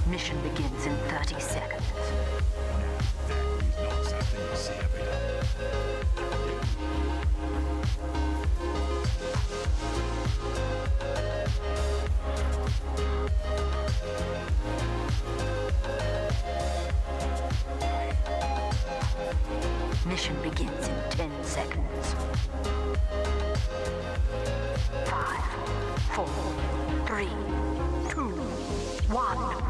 Mission begins in 30 seconds. Not something you see every day. Mission begins in 10 seconds. 5, 4, 3, 2, 1.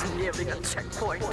is nearing a checkpoint.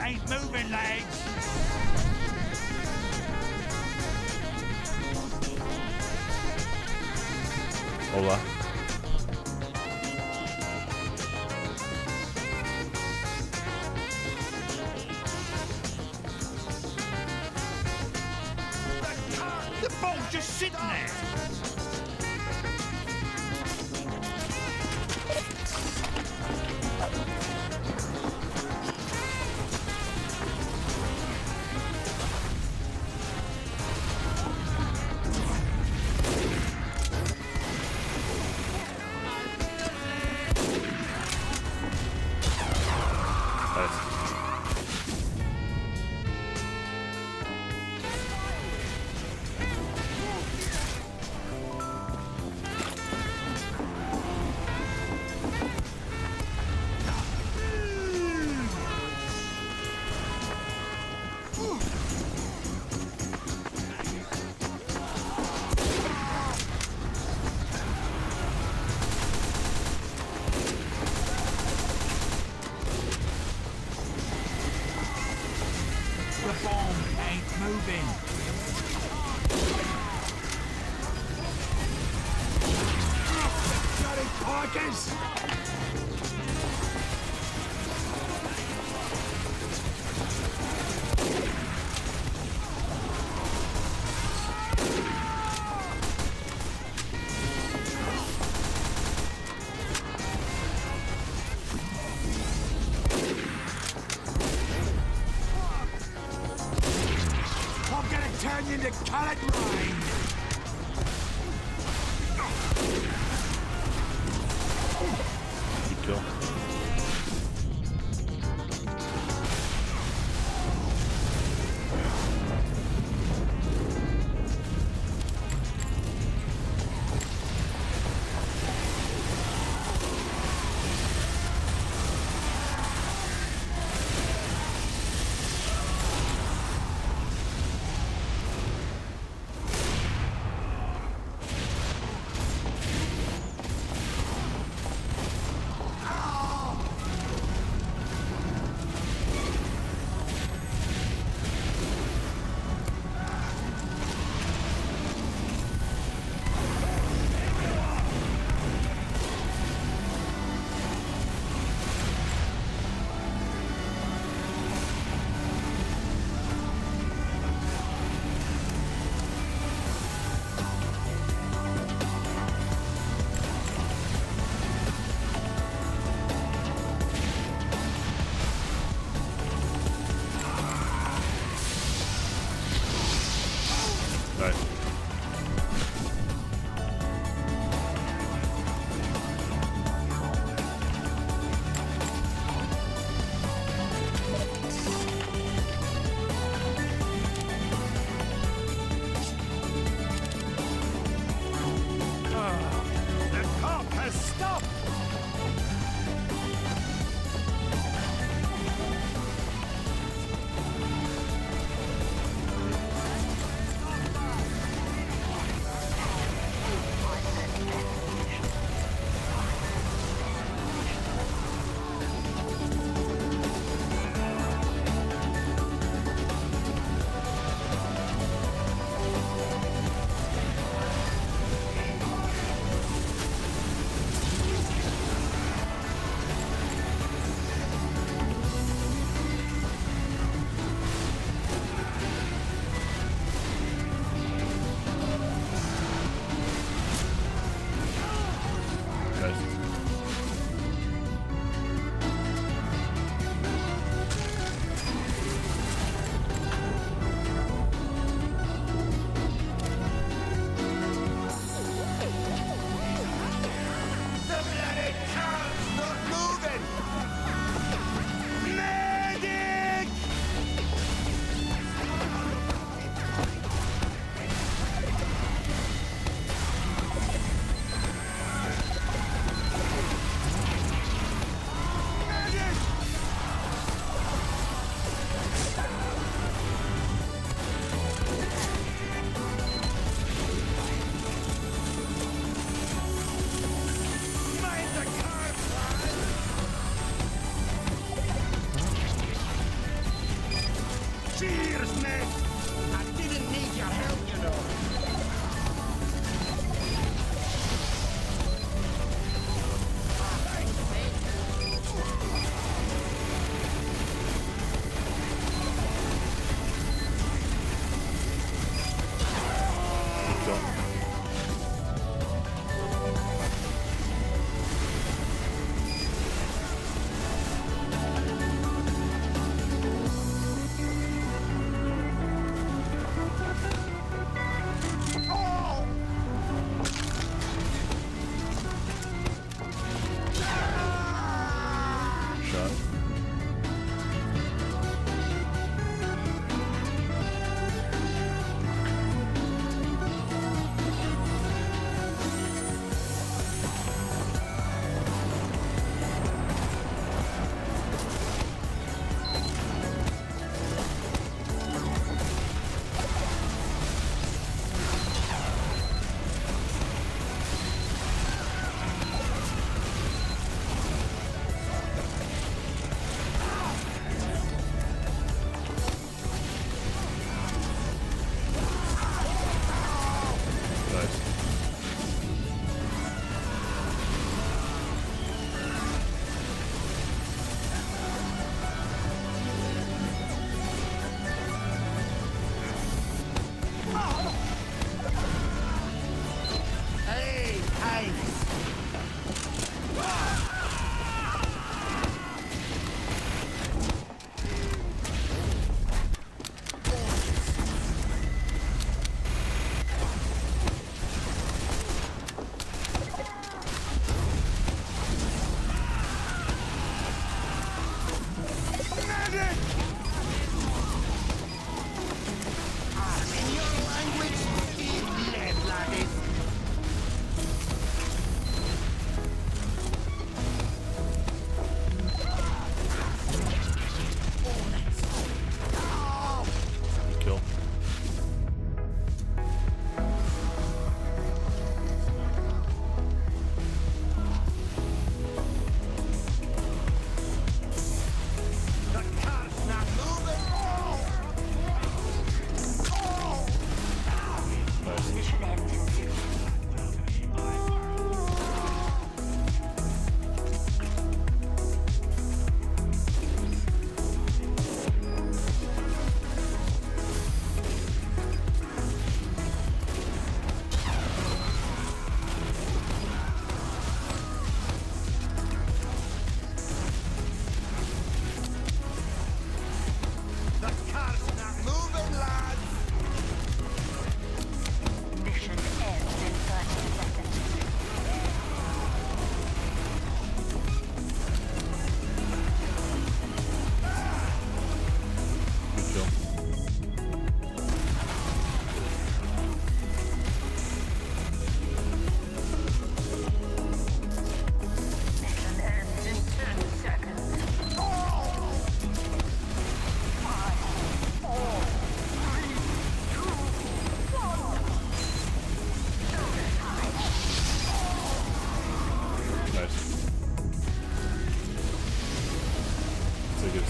Ain't moving, lads. Hola. The ball's just sitting there. The bomb ain't moving. Bloody pikers! I'm gonna turn you into coloured rain! Good kill.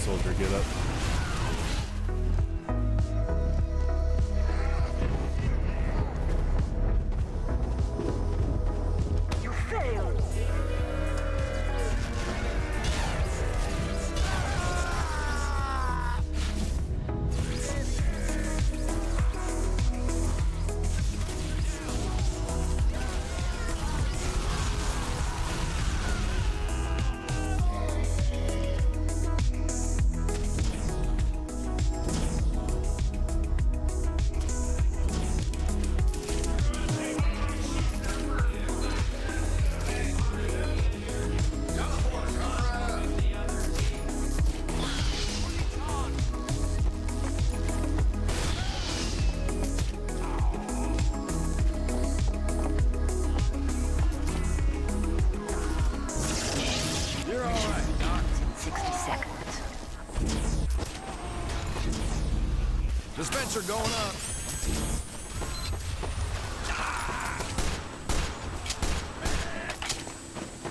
soldier get up. You failed. You're all right. Starts in 60 seconds. Dispenser going up.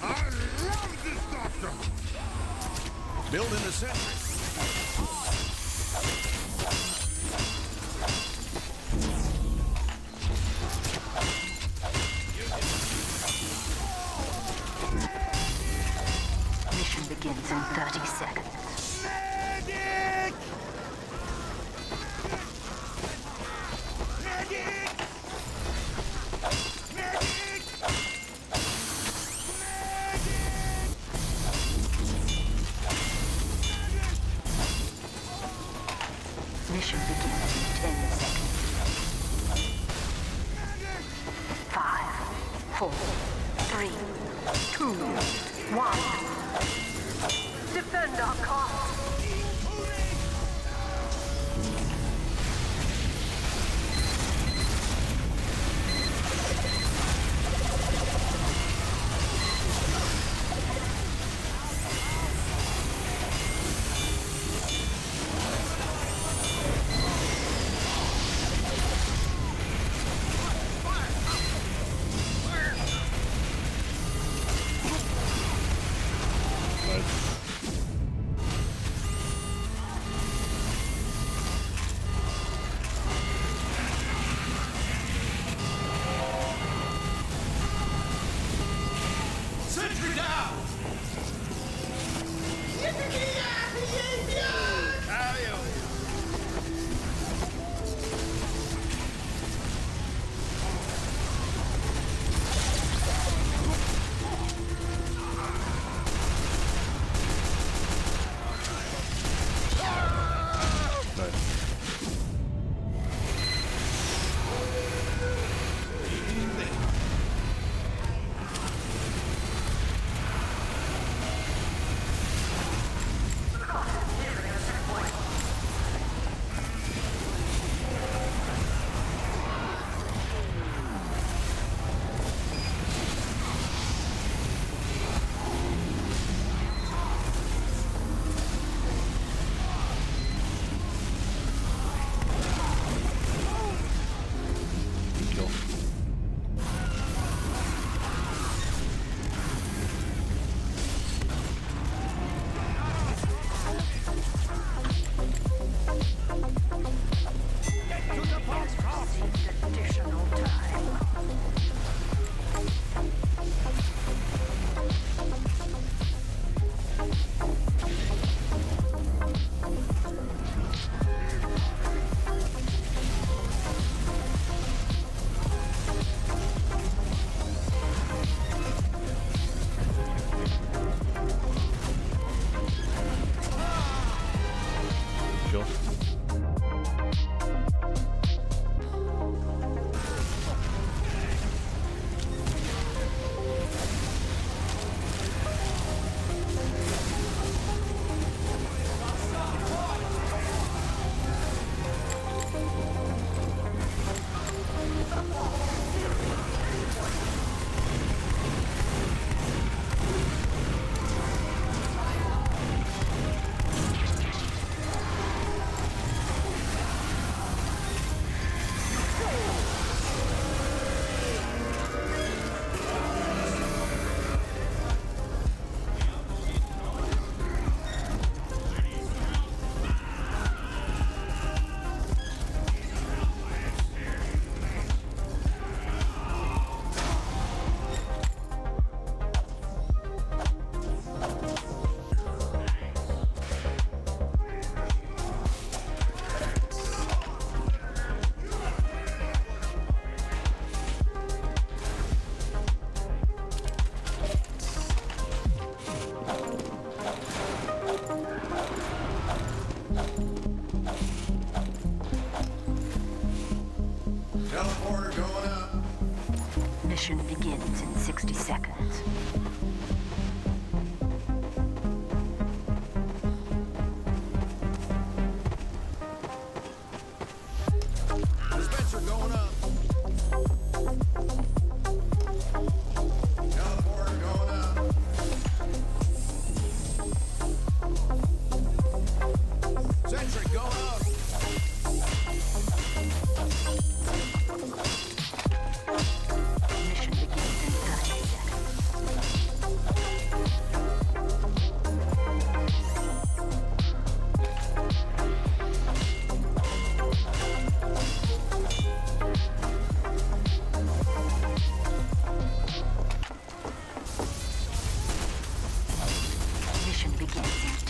I love this doctor. Building the sentry. Mission begins in 30 seconds. Medic! Medic! Medic! Mission begins in 10 seconds. 5, 4, 3, 2, 1. Defend our cause. Sentry down!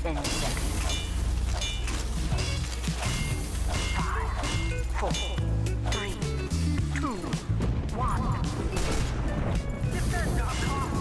10 seconds. 5, 4, 3, 2, 1. Defend our cause.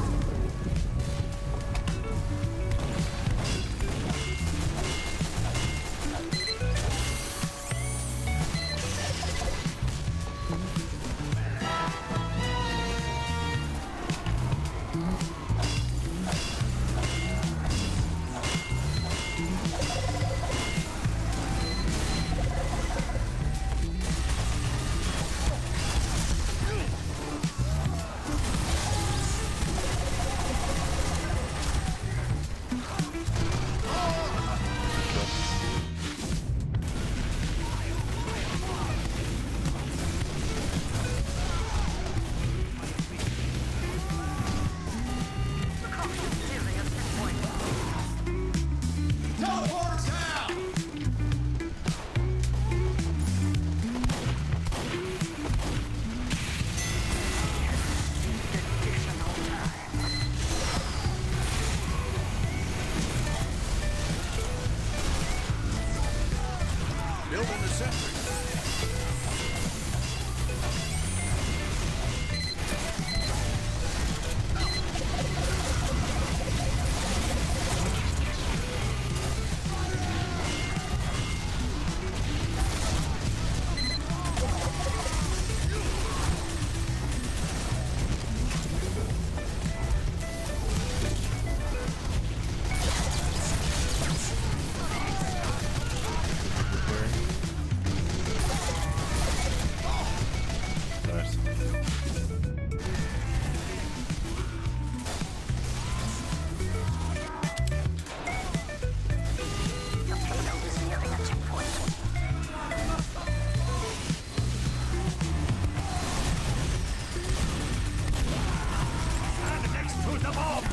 Building the sentry. Nice. Your payload is nearing a checkpoint. Stand next to the bomb!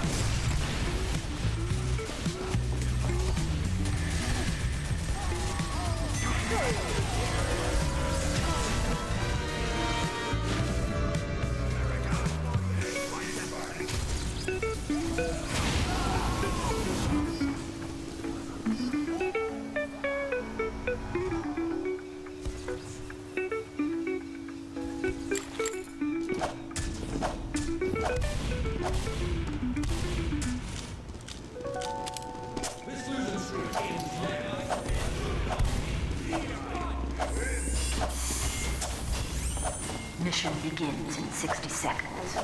Mission begins in 60 seconds.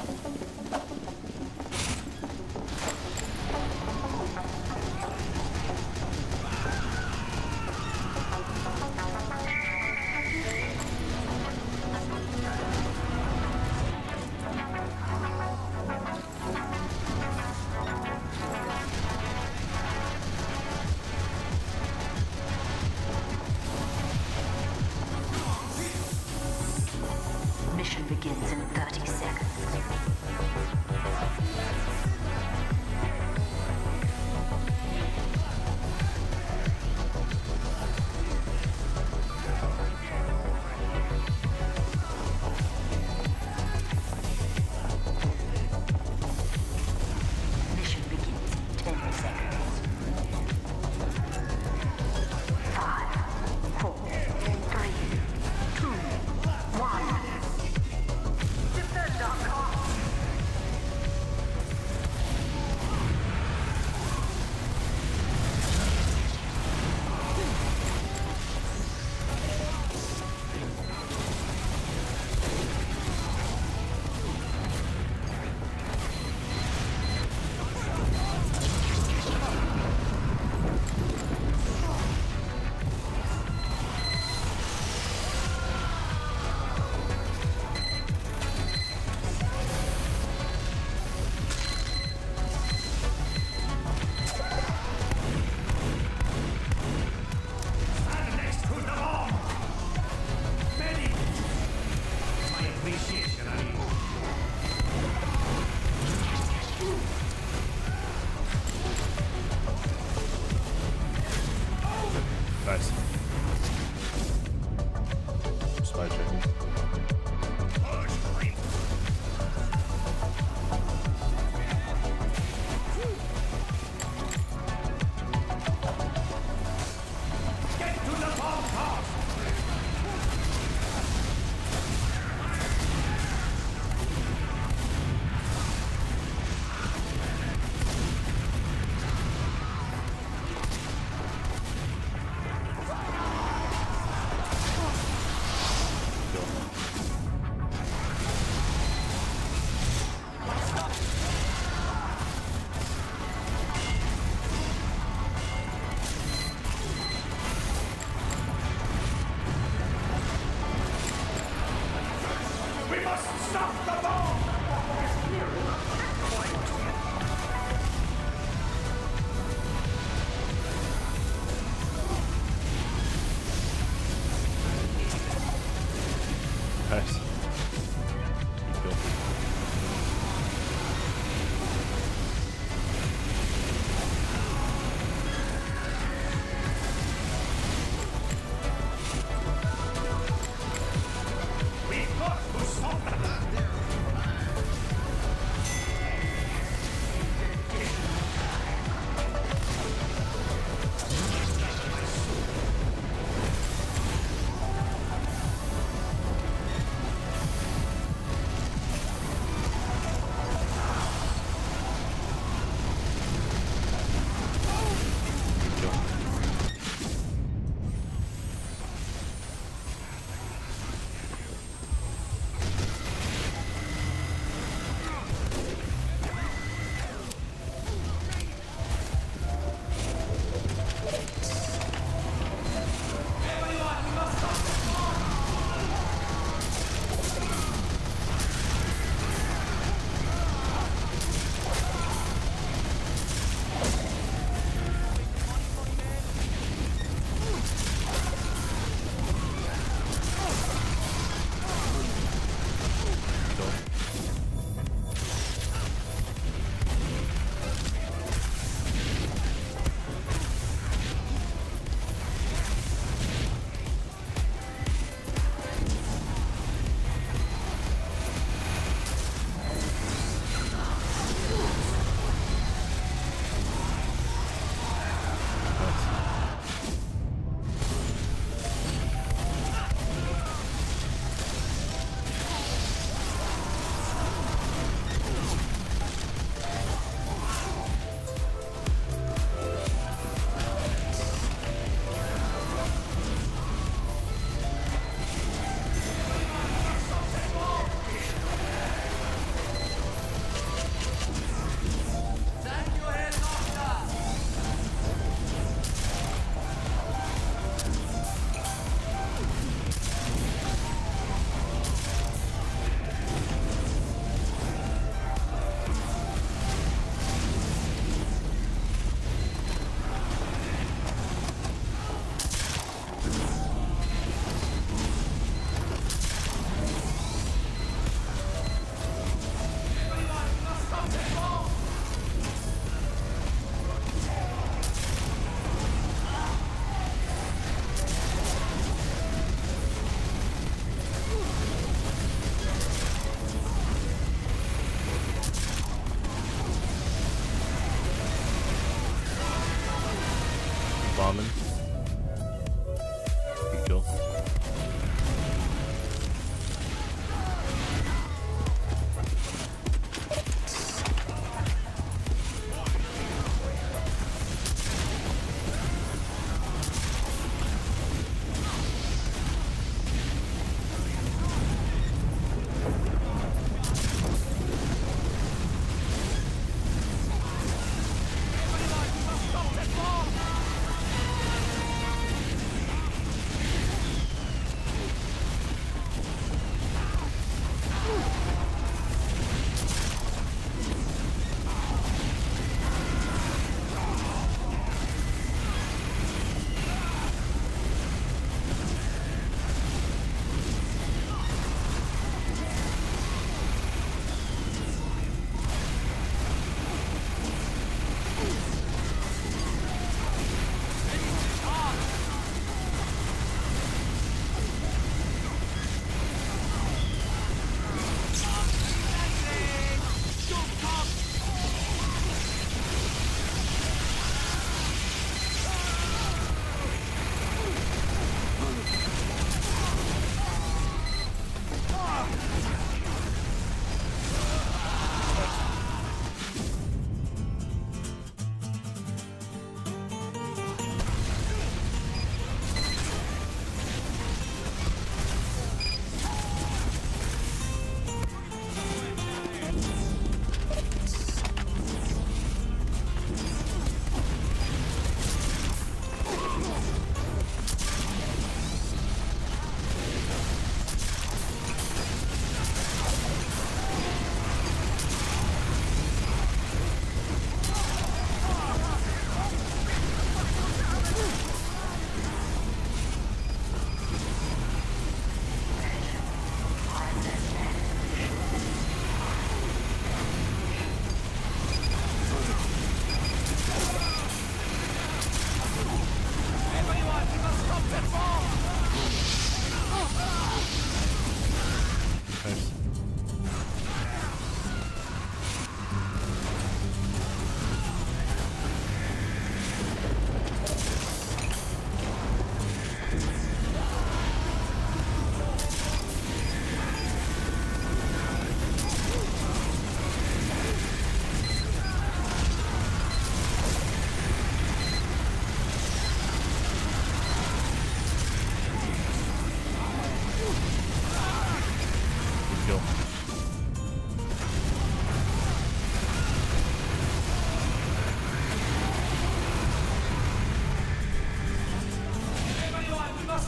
Mission begins in 30 seconds. Mission begins in 10 seconds. 5, 4, 3, 2, 1. bombing. Good kill.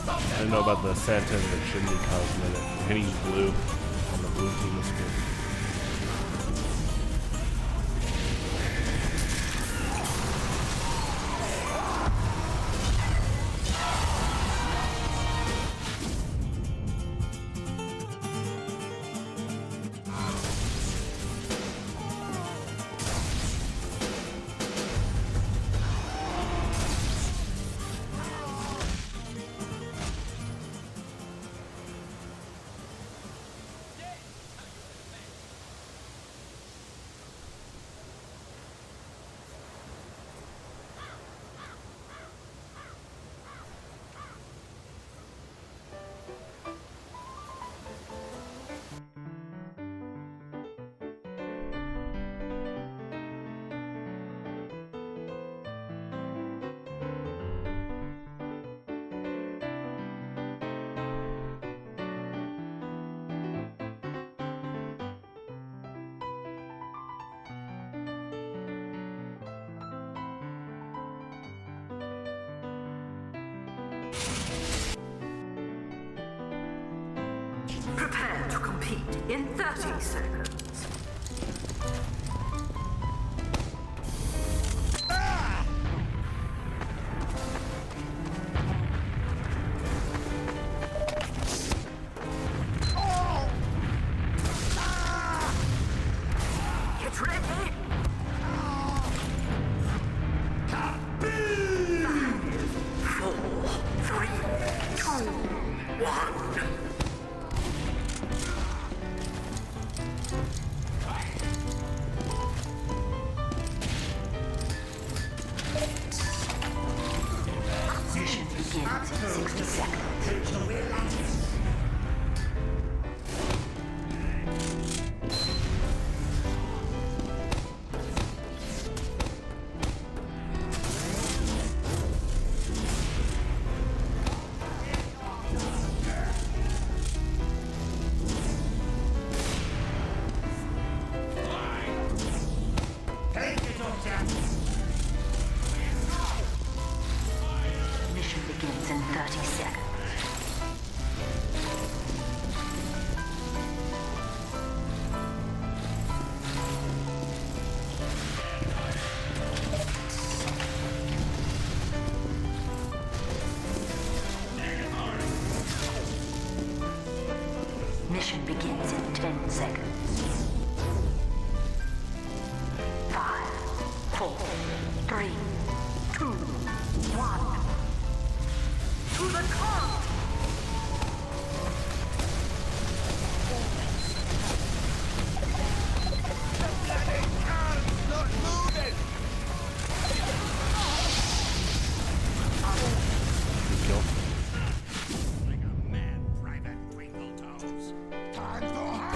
I don't know about the Santa and the Chimney cosmetic. Penny's blue on the blue team is good. Prepare to compete in 30 seconds. Get ready. 5, 4, 3, 2, 1. begins in 60 seconds. Mission begins in 30 seconds. Mission begins in 10 seconds. 5, 4, 3, 2, 1. To the cart! Like a mad private twinkle toes. Time to hide.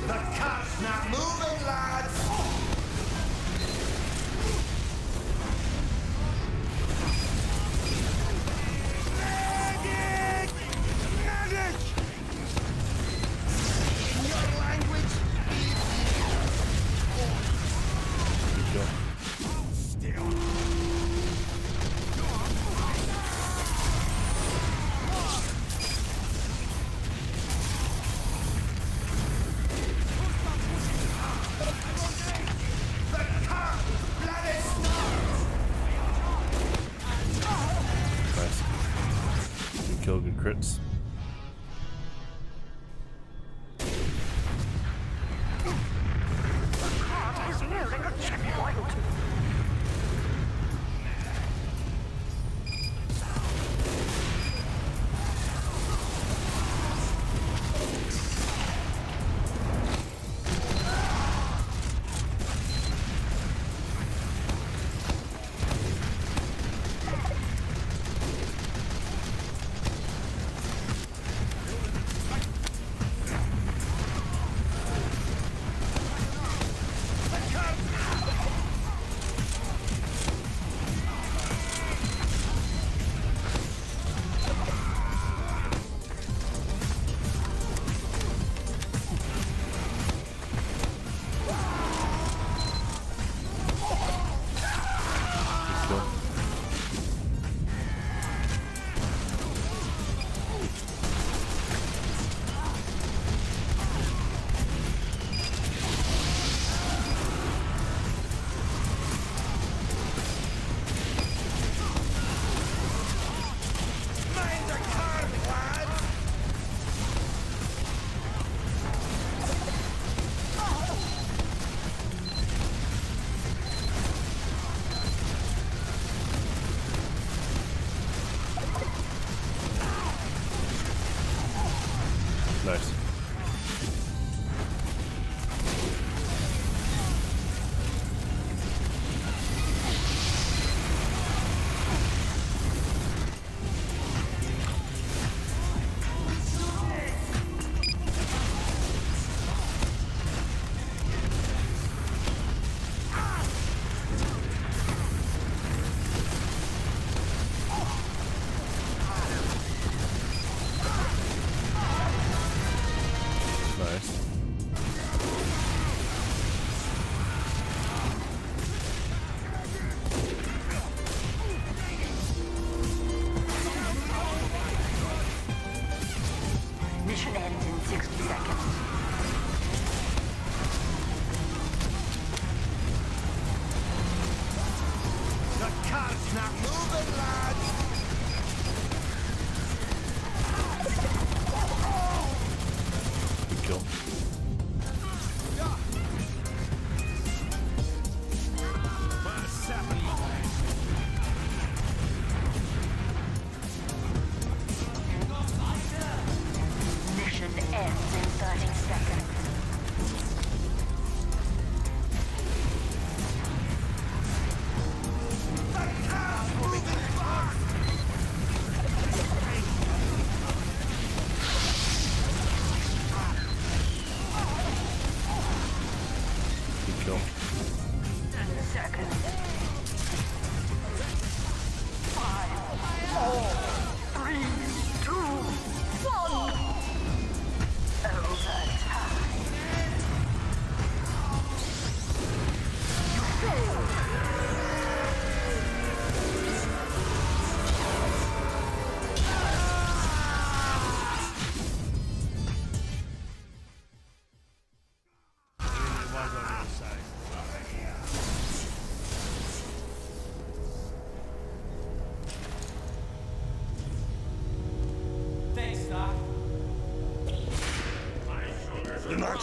The cart's not moving, lads! Medic! Medic! In your language, still. The cart! Bloody stars! Nice. Good kill, good crits. Cart is nearing a checkpoint. Nice.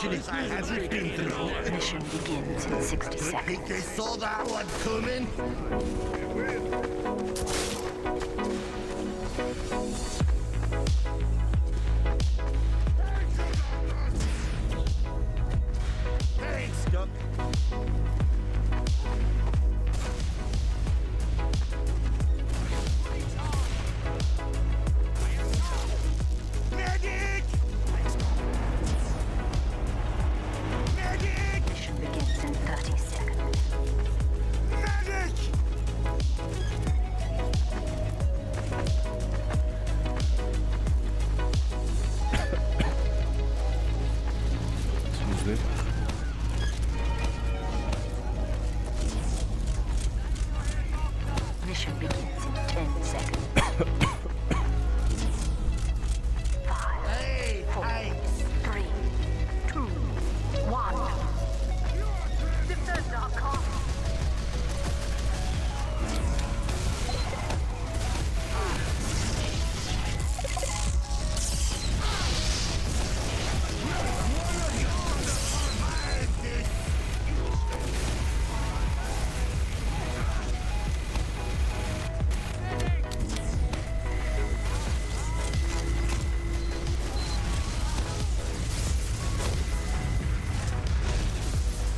unfortunate I haven't been through. Mission begins in 60 seconds. Think they saw that one coming? Thanks, Duck. Medic! Medic! Mission begins in 30 seconds. Medic! Excuse me. Mission begins in 10 seconds. 5, Hey, 4, thanks. 3, 2, 1. Defend our car.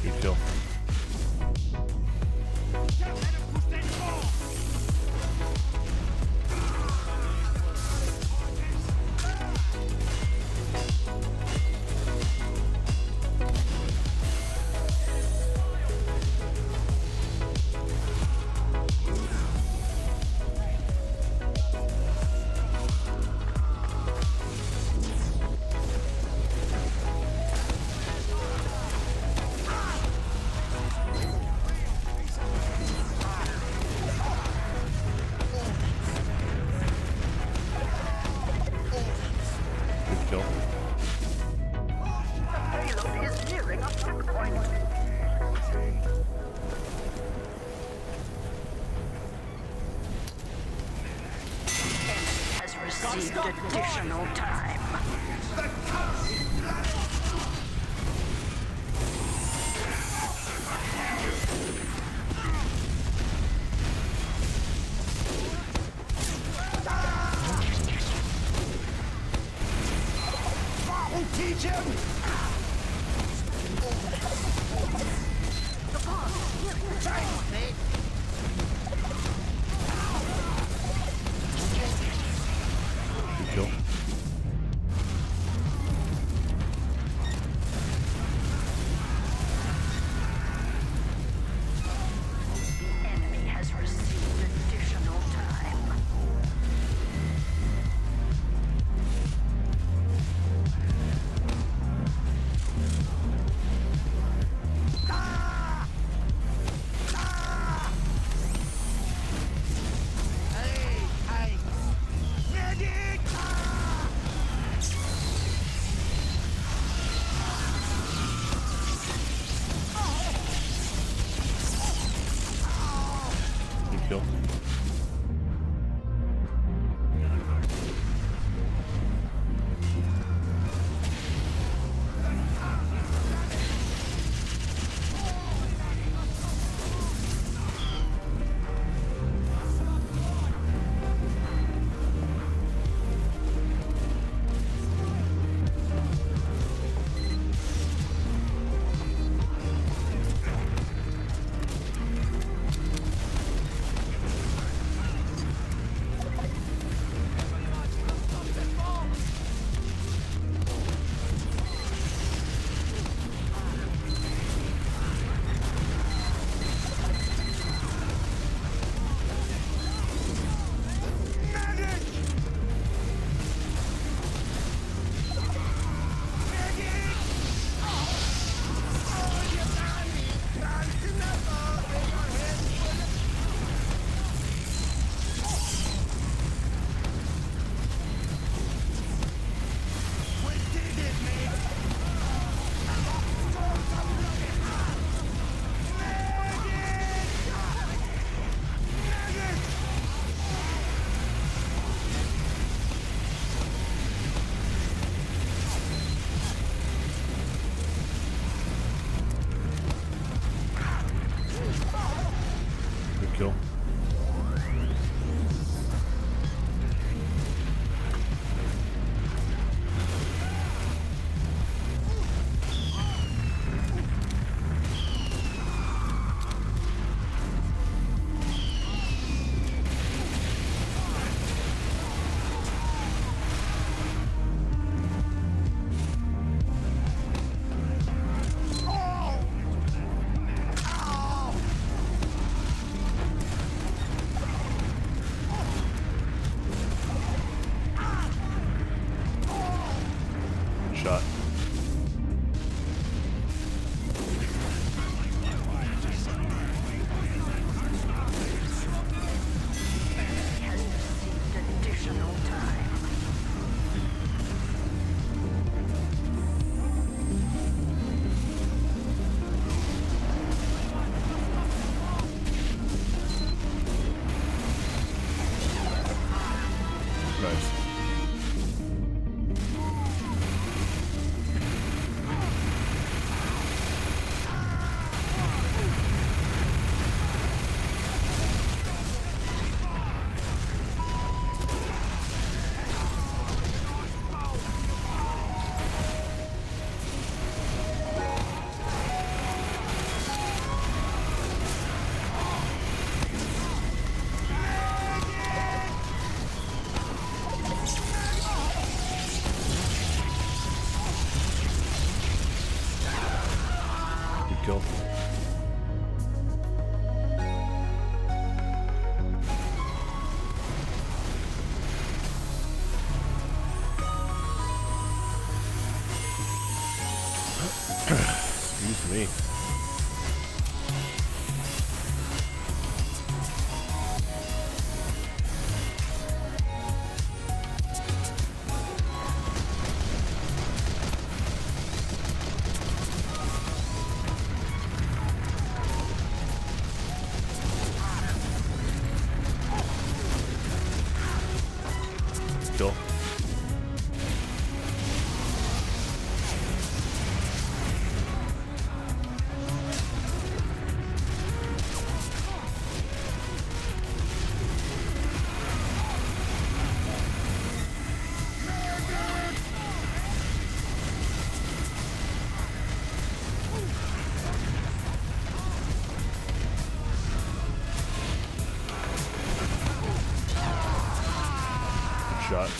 Good kill. Good kill. Payload is nearing a checkpoint. Has received additional time. I'll teach him! Thanks, mate. Good kill. The enemy has received additional time. shot. Additional time. Nice. Good kill. Excuse me. Kill. Shot.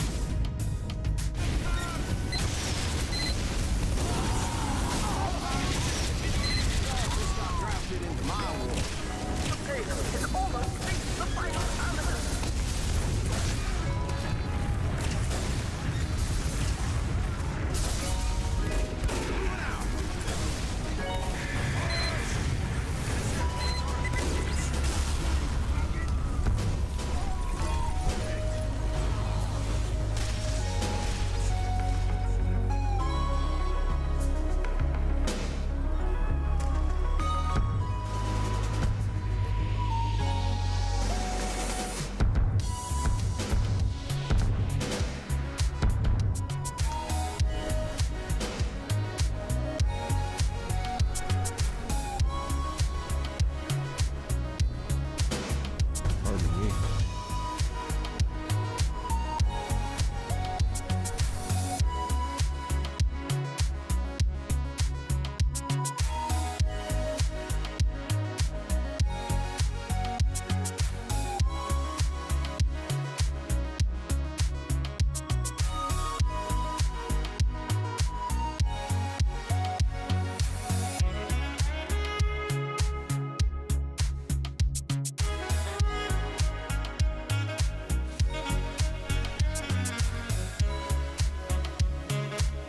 Pardon me.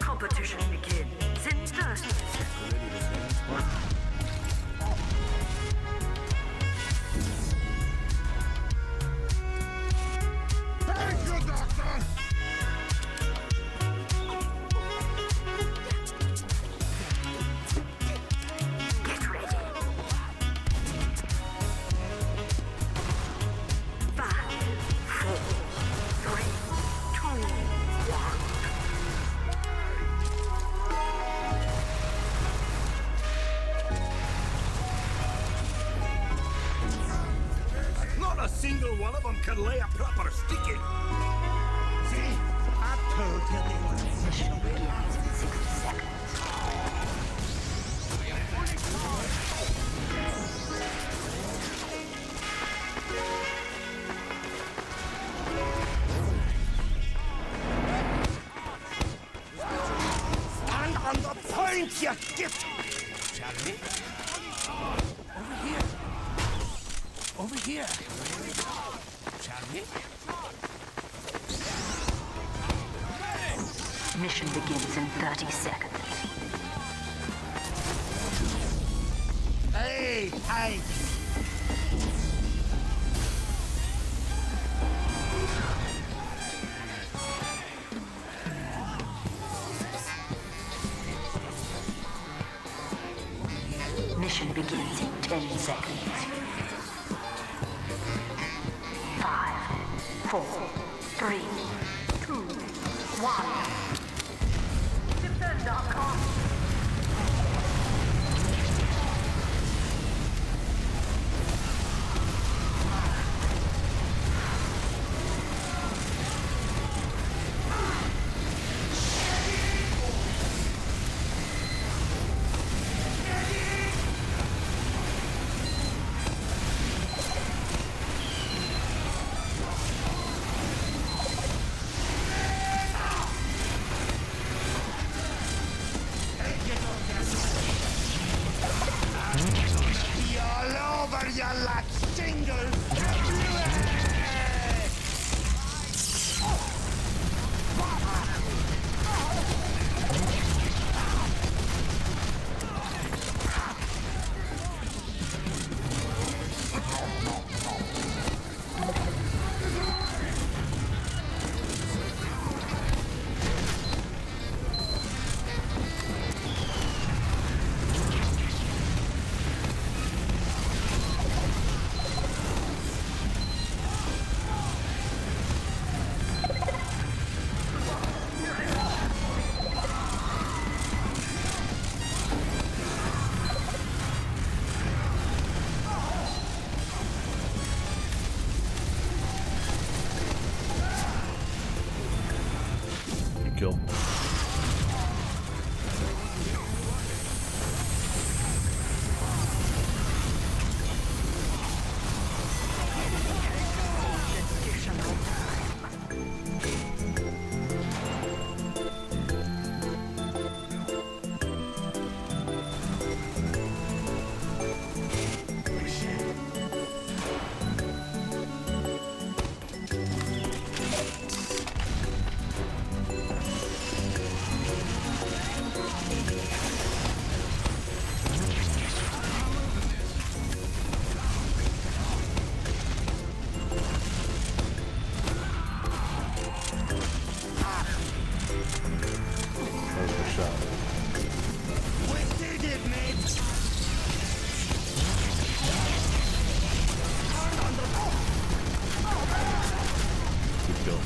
Competition begins in 30 seconds. Thank you, Doctor! Get ready. 5, 4, 3, 2, 1. Not a single one of them can lay a proper sticking. See? I told you they were position realized in 60 seconds. Stand on the point, you gift! Charlie? Over here. Over here. Charlie? Mission begins in 30 seconds. Hey, hey! Mission begins in 10 seconds. 5, 4, 3, 2, 1. Defend our cause. All over you like shingles! Good kill. That was a good shot. We did it, mate! Good kill.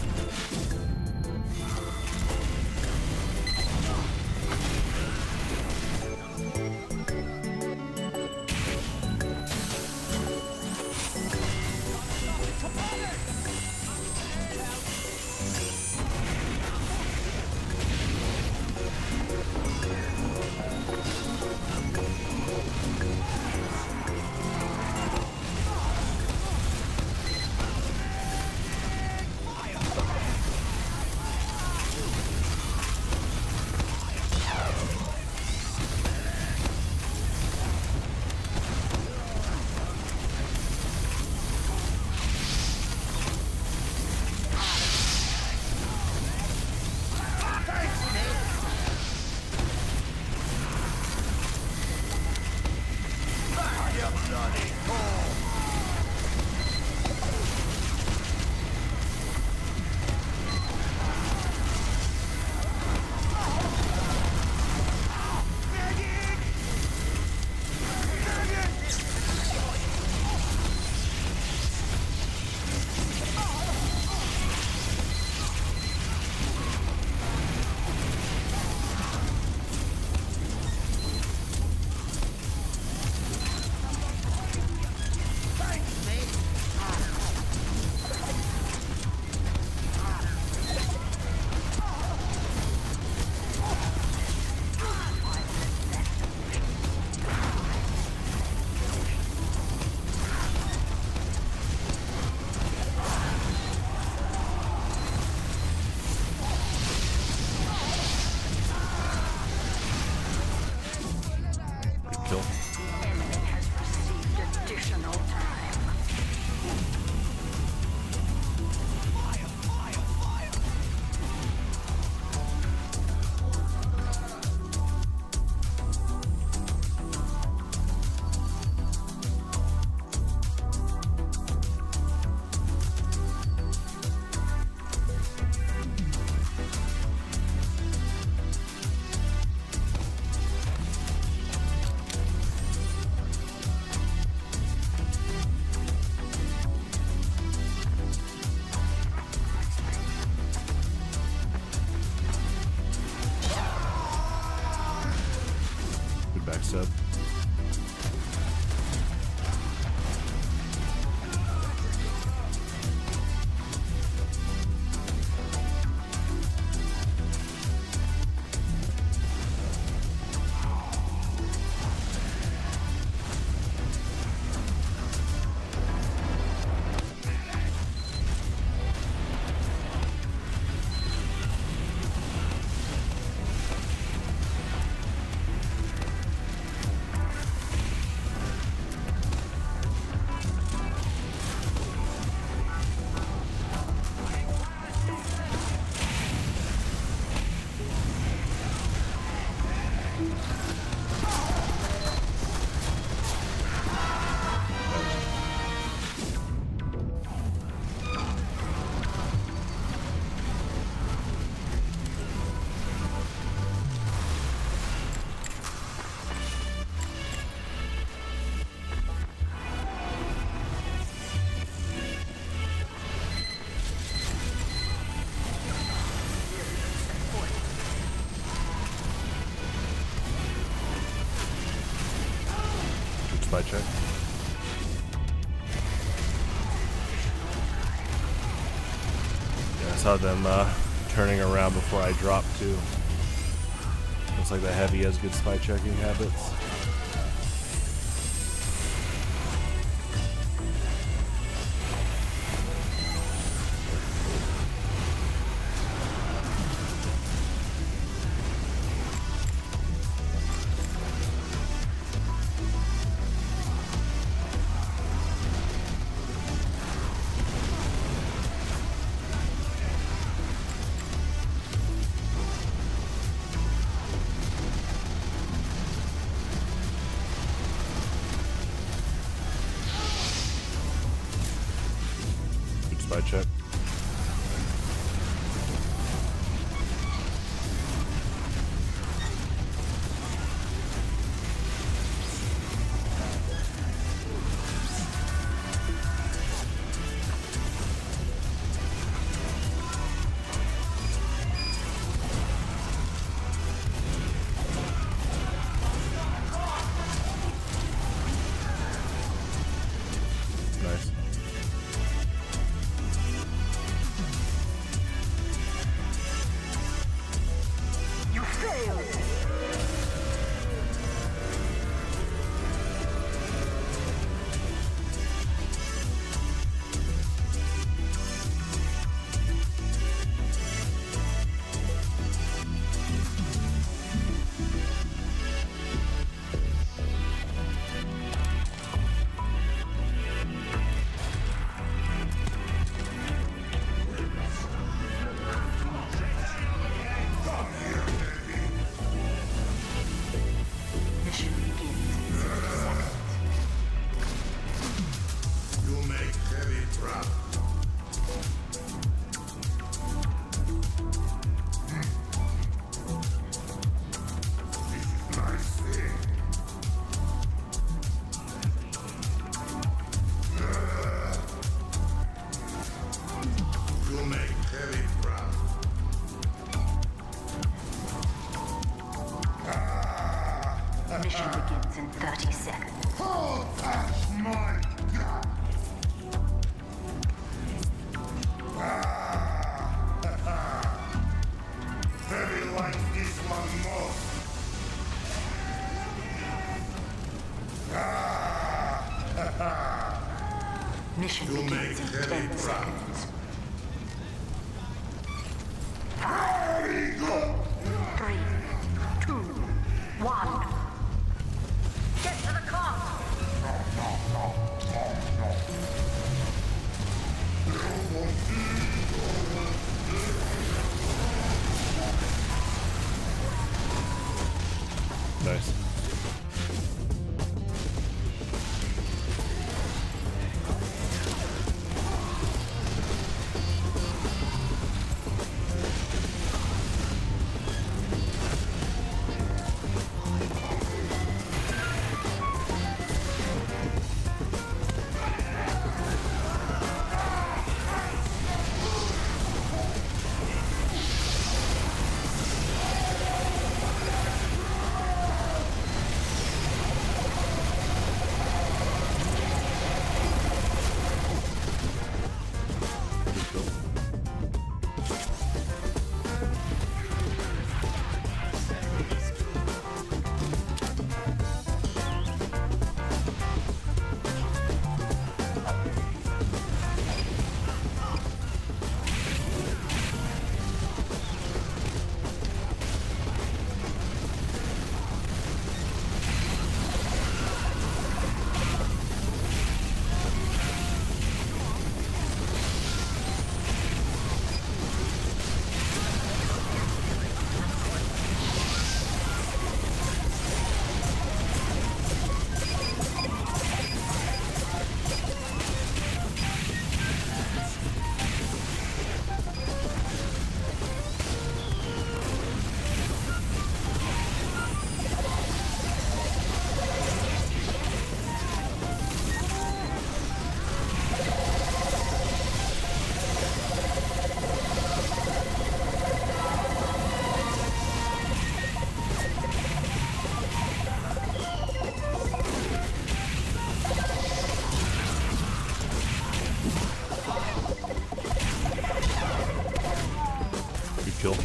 said. Spy check. Yeah, I saw them turning around before I dropped too. Looks like the heavy has good spy checking habits. Spy check. Nice. You failed. Mission begins in 60 seconds. You make heavy trap. This is nice thing. You make heavy trap. Mission begins in 30 seconds. Oh, that's my God. Heavy like this one most. Mission You begins in make heavy 10 trap. seconds. Very good. 3, 2, 1. Get to the car. Nice. kill.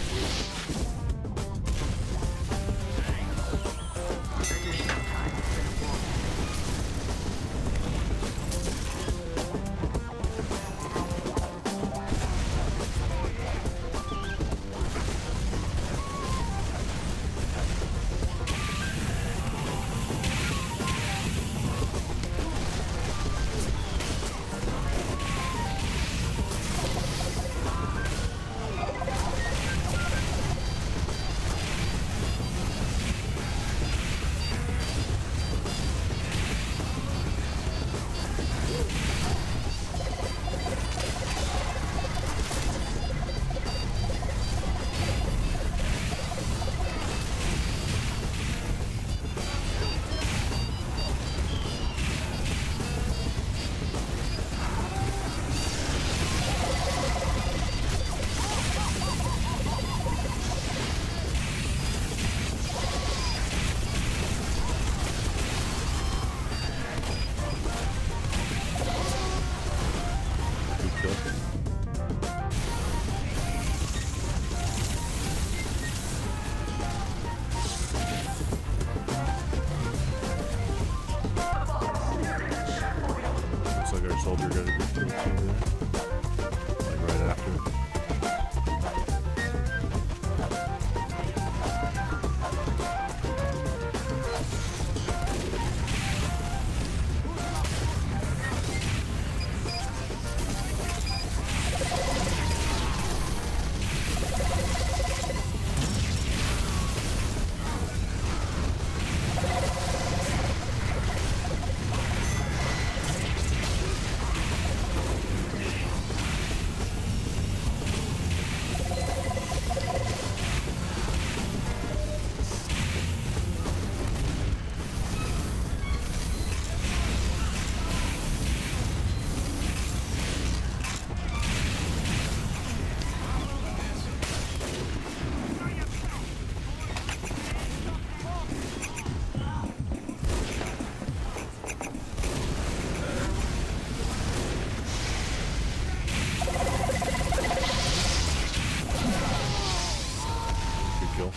Looks like our soldier got a good kill too there. Like right after it. Good kill.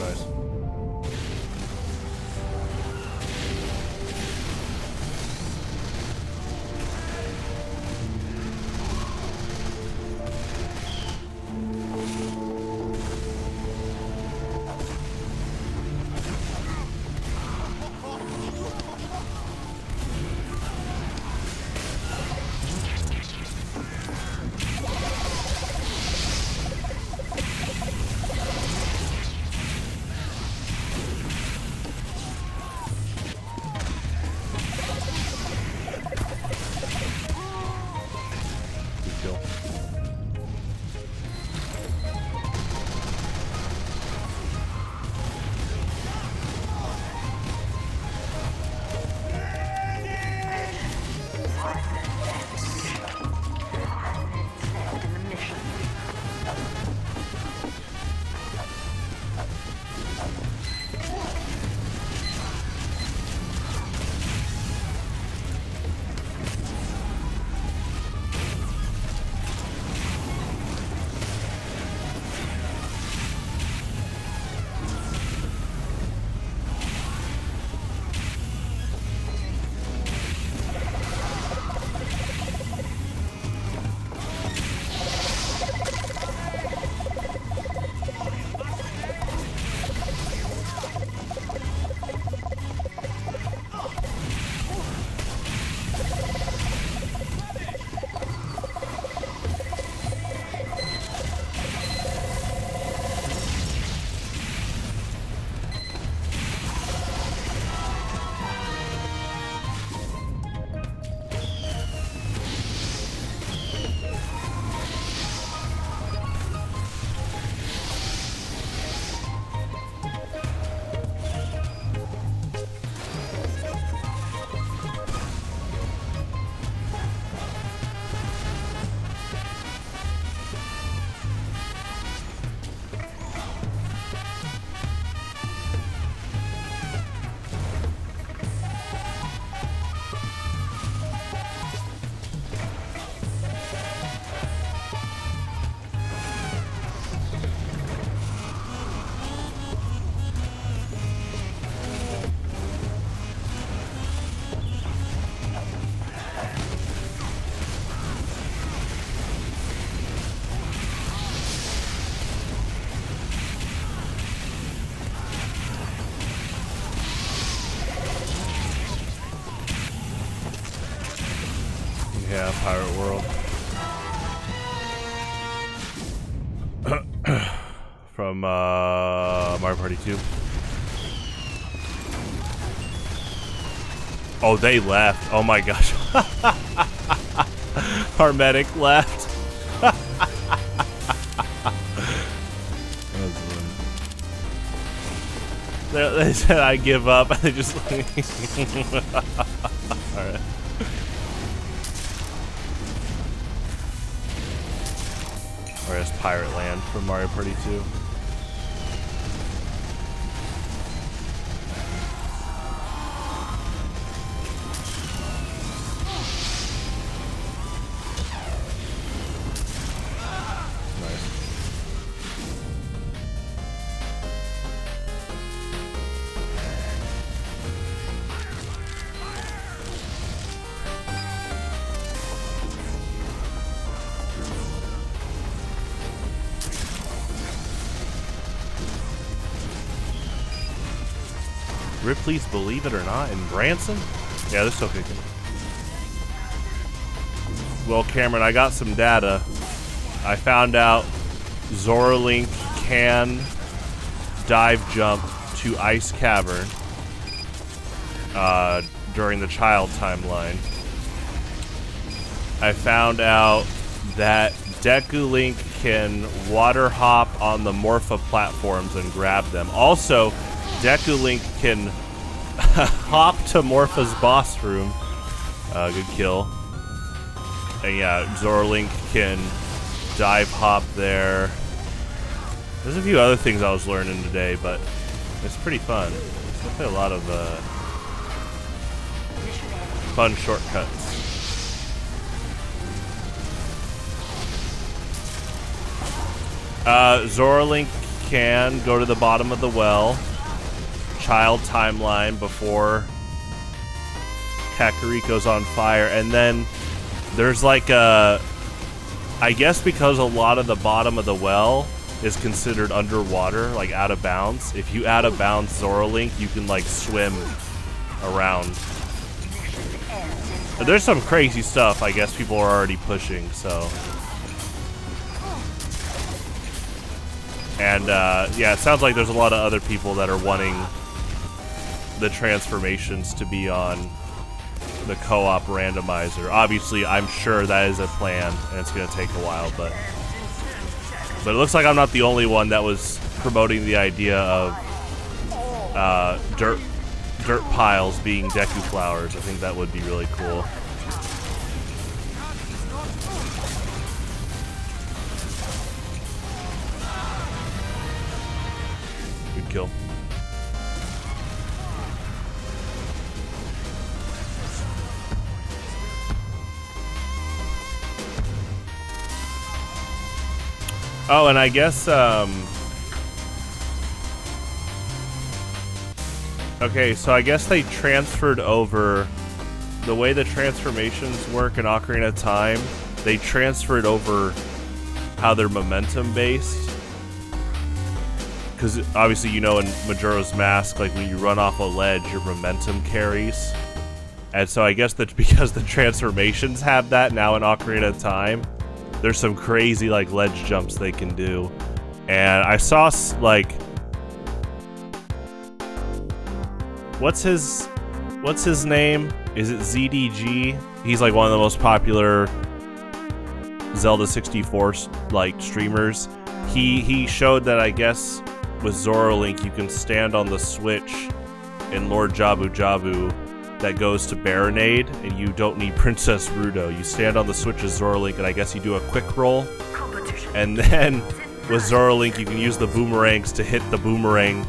Nice. Yeah, Pirate World. From Mario Party 2. Oh, they left. Oh my gosh. Our medic left. They said I give up. They just alright. Or as Pirate Land from Mario Party 2. Ripley's Believe It or Not in Branson? Yeah, they're still kicking. Well, Cameron, I got some data. I found out Zoralink can dive jump to Ice Cavern during the child timeline. I found out that Deku Link can water hop on the Morpha platforms and grab them. Also, Deku Link can hop to Morpha's boss room. Good kill. And yeah, Zoralink can dive hop there. There's a few other things I was learning today, but it's pretty fun. There's definitely a lot of fun shortcuts. Zoralink can, go to the bottom of the well. Child timeline before Kakariko's on fire, and then there's like a, I guess because a lot of the bottom of the well is considered underwater, like out of bounds. If you out of bounds Zora Link, you can like swim around. But there's some crazy stuff I guess people are already pushing, so. And yeah, it sounds like there's a lot of other people that are wanting the transformations to be on the co-op randomizer. Obviously, I'm sure that is a plan, and it's going to take a while, but it looks like I'm not the only one that was promoting the idea of dirt piles being Deku flowers. I think that would be really cool. Good kill. Oh, and I guess, okay, so I guess they transferred over, the way the transformations work in Ocarina of Time, they transferred over how they're momentum based. Because obviously, you know, in Majora's Mask, like when you run off a ledge, your momentum carries. And so I guess that because the transformations have that now in Ocarina of Time, there's some crazy like ledge jumps they can do. And I saw like, what's his name? Is it ZDG? He's like one of the most popular Zelda 64 like streamers. He showed that I guess with Zora Link you can stand on the switch in Lord Jabu Jabu that goes to Baronade, and you don't need Princess Rudo. You stand on the switch as Zora Link, and I guess you do a quick roll. And then with Zora Link, you can use the boomerangs to hit the boomerang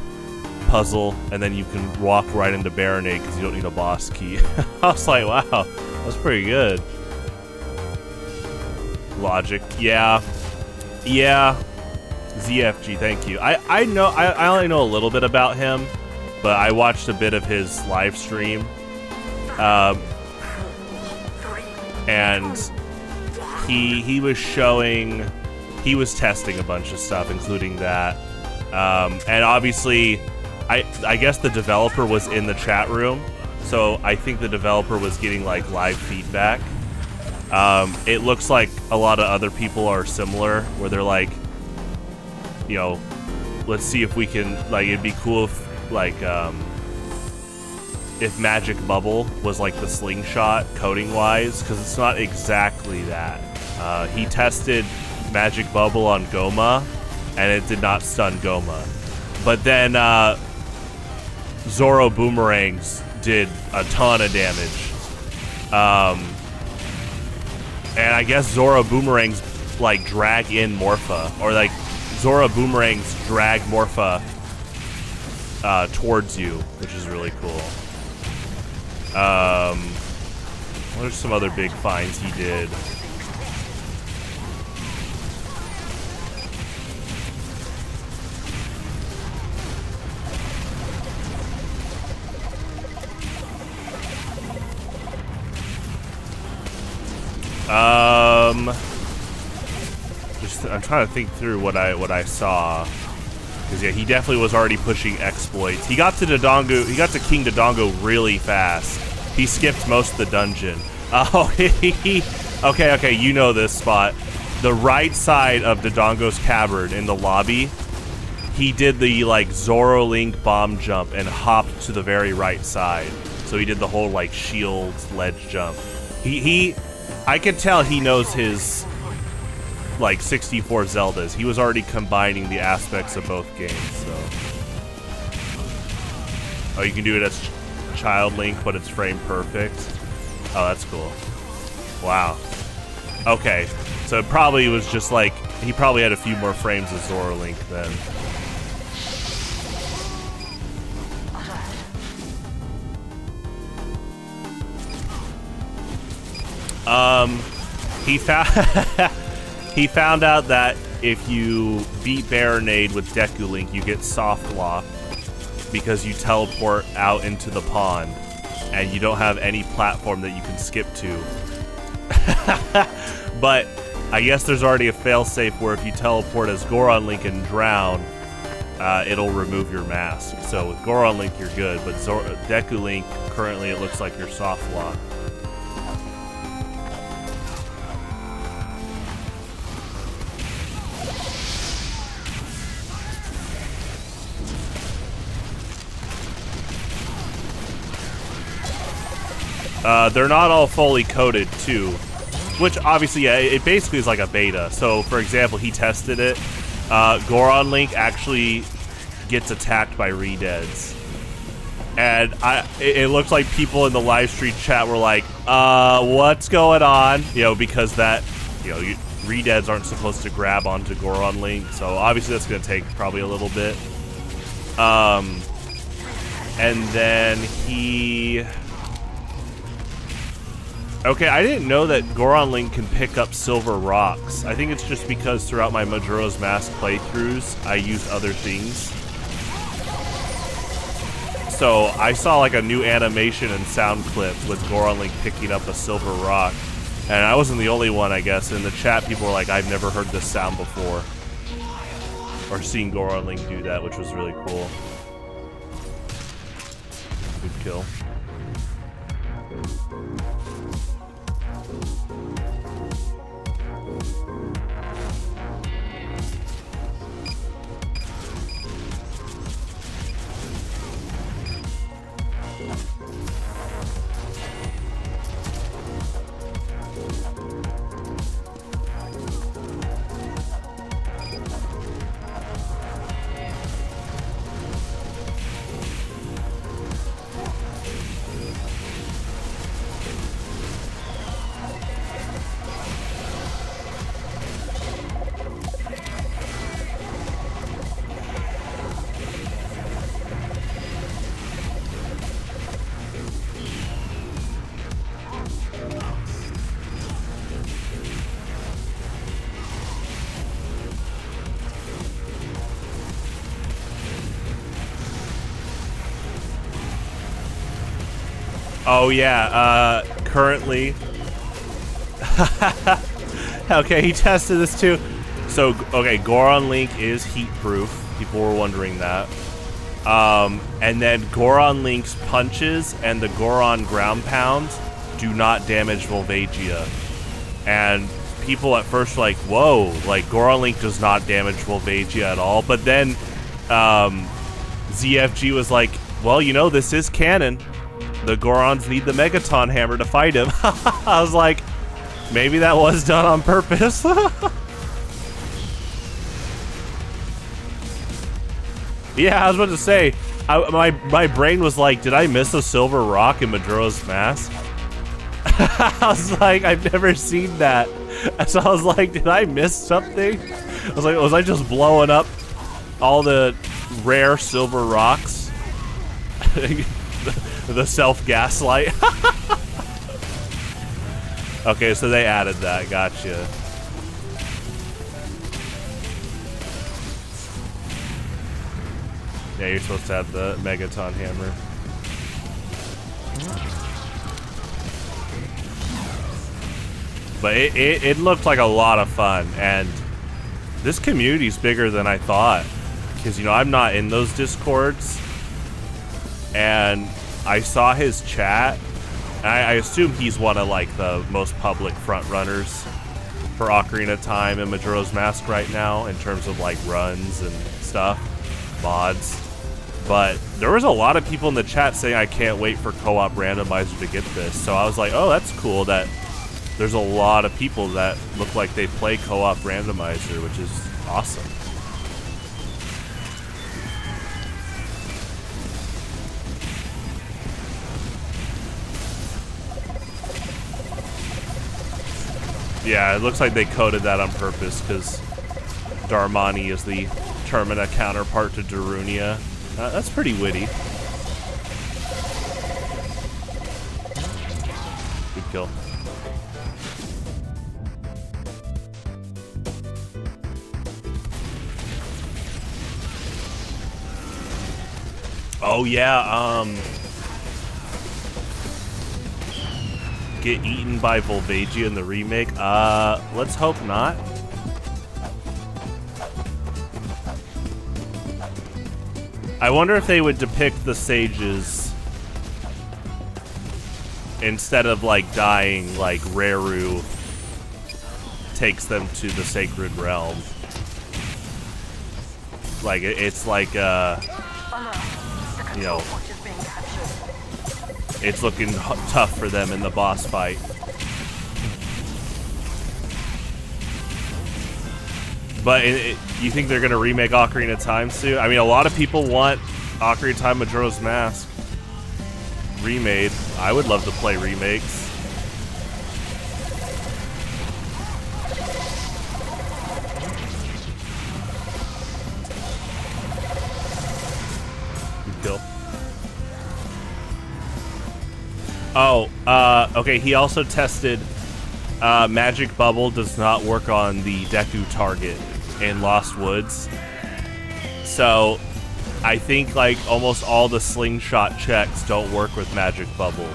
puzzle, and then you can walk right into Baronade because you don't need a boss key. I was like, wow, that's pretty good. Logic, yeah. ZFG, thank you. I know, I only know a little bit about him, but I watched a bit of his live stream. And he was showing, he was testing a bunch of stuff, including that. And obviously, I guess the developer was in the chat room, so I think the developer was getting like live feedback. It looks like a lot of other people are similar, where they're like, you know, let's see if we can, like, it'd be cool if, like, if Magic Bubble was like the slingshot coding-wise, because it's not exactly that. He tested Magic Bubble on Goma, and it did not stun Goma. But then Zoro Boomerangs did a ton of damage. And I guess Zoro Boomerangs like drag in Morpha, or like Zora Boomerangs drag Morpha towards you, which is really cool. What are some other big finds he did? I'm trying to think through what I saw, because yeah, he definitely was already pushing exploits. He got to Dodongo, he got to King Dodongo really fast. He skipped most of the dungeon. Oh, okay, you know this spot. The right side of Dodongo's cavern in the lobby, he did the like Zoro Link bomb jump and hopped to the very right side. So he did the whole like shield ledge jump. I could tell he knows his like 64 Zeldas. He was already combining the aspects of both games, so. Oh, you can do it as Child Link, but it's frame perfect. Oh, that's cool. Wow. Okay, so it probably was just like, he probably had a few more frames of Zora Link then. He found out that if you beat Baronade with Deku Link, you get Soft Lock because you teleport out into the pond and you don't have any platform that you can skip to. But I guess there's already a failsafe where if you teleport as Goron Link and drown, it'll remove your mask. So with Goron Link, you're good, but Deku Link, currently it looks like you're soft lock. They're not all fully coded too, which obviously, yeah, it basically is like a beta. So for example, he tested it. Goron Link actually gets attacked by redeads. And it looks like people in the live stream chat were like, what's going on? You know, because that, you know, redeads aren't supposed to grab onto Goron Link. So obviously that's going to take probably a little bit. And then he... Okay, I didn't know that Goron Link can pick up silver rocks. I think it's just because throughout my Majora's Mask playthroughs, I used other things. So I saw like a new animation and sound clip with Goron Link picking up a silver rock. And I wasn't the only one, I guess. In the chat, people were like, I've never heard this sound before. Or seen Goron Link do that, which was really cool. Good kill. Oh yeah, currently... Okay, he tested this too. So, okay, Goron Link is heat-proof. People were wondering that. And then Goron Link's punches and the Goron ground pounds do not damage Volvagia. And people at first were like, whoa, like Goron Link does not damage Volvagia at all. But then ZFG was like, well, you know, this is canon. The Gorons need the Megaton Hammer to fight him. I was like, maybe that was done on purpose. Yeah, I was about to say, my brain was like, did I miss a silver rock in Majora's Mask? I was like, I've never seen that. So I was like, did I miss something? I was like, was I just blowing up all the rare silver rocks? The self-gaslight. Okay, so they added that. Gotcha. Yeah, you're supposed to have the Megaton Hammer. But it looked like a lot of fun, and this community's bigger than I thought. Because, you know, I'm not in those Discords, and I saw his chat. I assume he's one of like the most public front runners for Ocarina of Time and Majora's Mask right now in terms of like runs and stuff, mods. But there was a lot of people in the chat saying I can't wait for co-op randomizer to get this. So I was like, oh, that's cool that there's a lot of people that look like they play co-op randomizer, which is awesome. Yeah, it looks like they coded that on purpose because Darmani is the Termina counterpart to Darunia. That's pretty witty. Good kill. Oh yeah, get eaten by Volvagia in the remake? Let's hope not. I wonder if they would depict the sages instead of like dying like Reru takes them to the sacred realm. Like it's like you know, it's looking tough for them in the boss fight. But you think they're gonna remake Ocarina of Time soon? I mean, a lot of people want Ocarina of Time Majora's Mask remade. I would love to play remakes. Good kill. Oh, okay, he also tested Magic Bubble does not work on the Deku target in Lost Woods. So I think like almost all the slingshot checks don't work with Magic Bubble.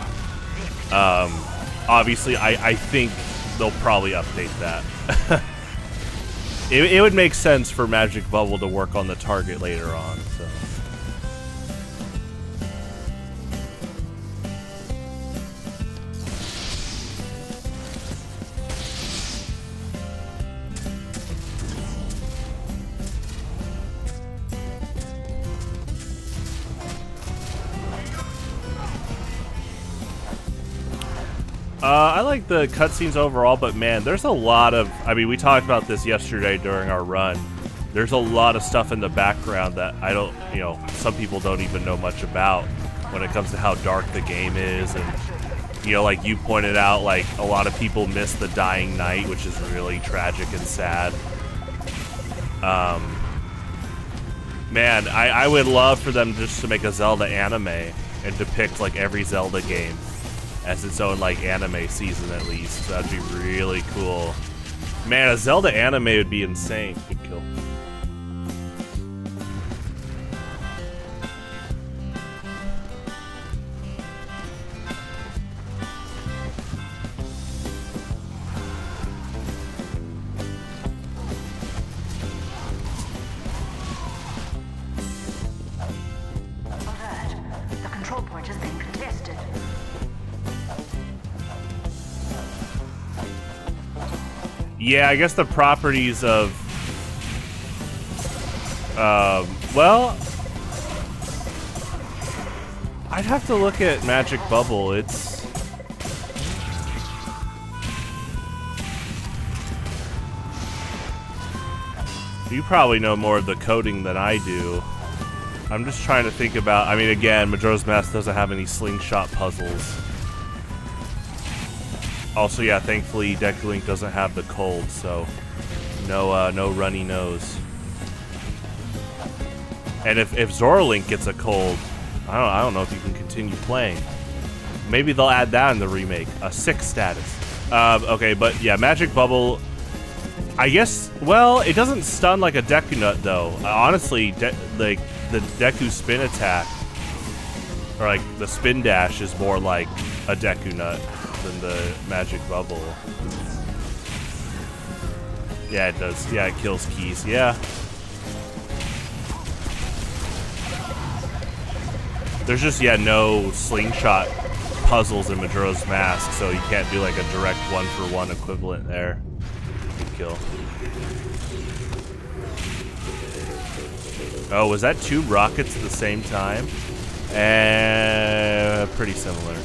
Obviously I think they'll probably update that. It would make sense for Magic Bubble to work on the target later on, so. I like the cutscenes overall, but man, there's a lot of, I mean, we talked about this yesterday during our run. There's a lot of stuff in the background that I don't, you know, some people don't even know much about when it comes to how dark the game is. And, you know, like you pointed out, like a lot of people miss the dying night, which is really tragic and sad. Man, I would love for them just to make a Zelda anime and depict like every Zelda game as its own like anime season at least. That'd be really cool. Man, a Zelda anime would be insane. Good kill. The control point is being contested. Yeah, I guess the properties of, well, I'd have to look at Magic Bubble. It's, you probably know more of the coding than I do. I'm just trying to think about, I mean, again, Majora's Mask doesn't have any slingshot puzzles. Also, yeah, thankfully Deku Link doesn't have the cold, so no runny nose. And if Zora Link gets a cold, I don't know if you can continue playing. Maybe they'll add that in the remake, a sick status. Okay, but yeah, Magic Bubble, I guess, well, it doesn't stun like a Deku Nut though. Honestly, like the Deku spin attack, or like the spin dash is more like a Deku Nut than the Magic Bubble. Yeah, it does. Yeah, it kills keys. Yeah. There's just, yeah, no slingshot puzzles in Majora's Mask, so you can't do like a direct one-for-one equivalent there. Good kill. Oh, was that two rockets at the same time? Pretty similar.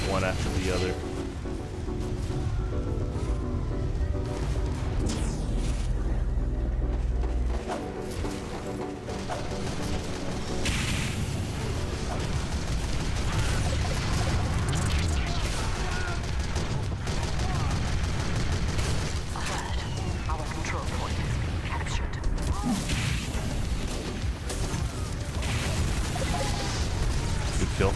One after the other. Our control point is being captured. Good kill.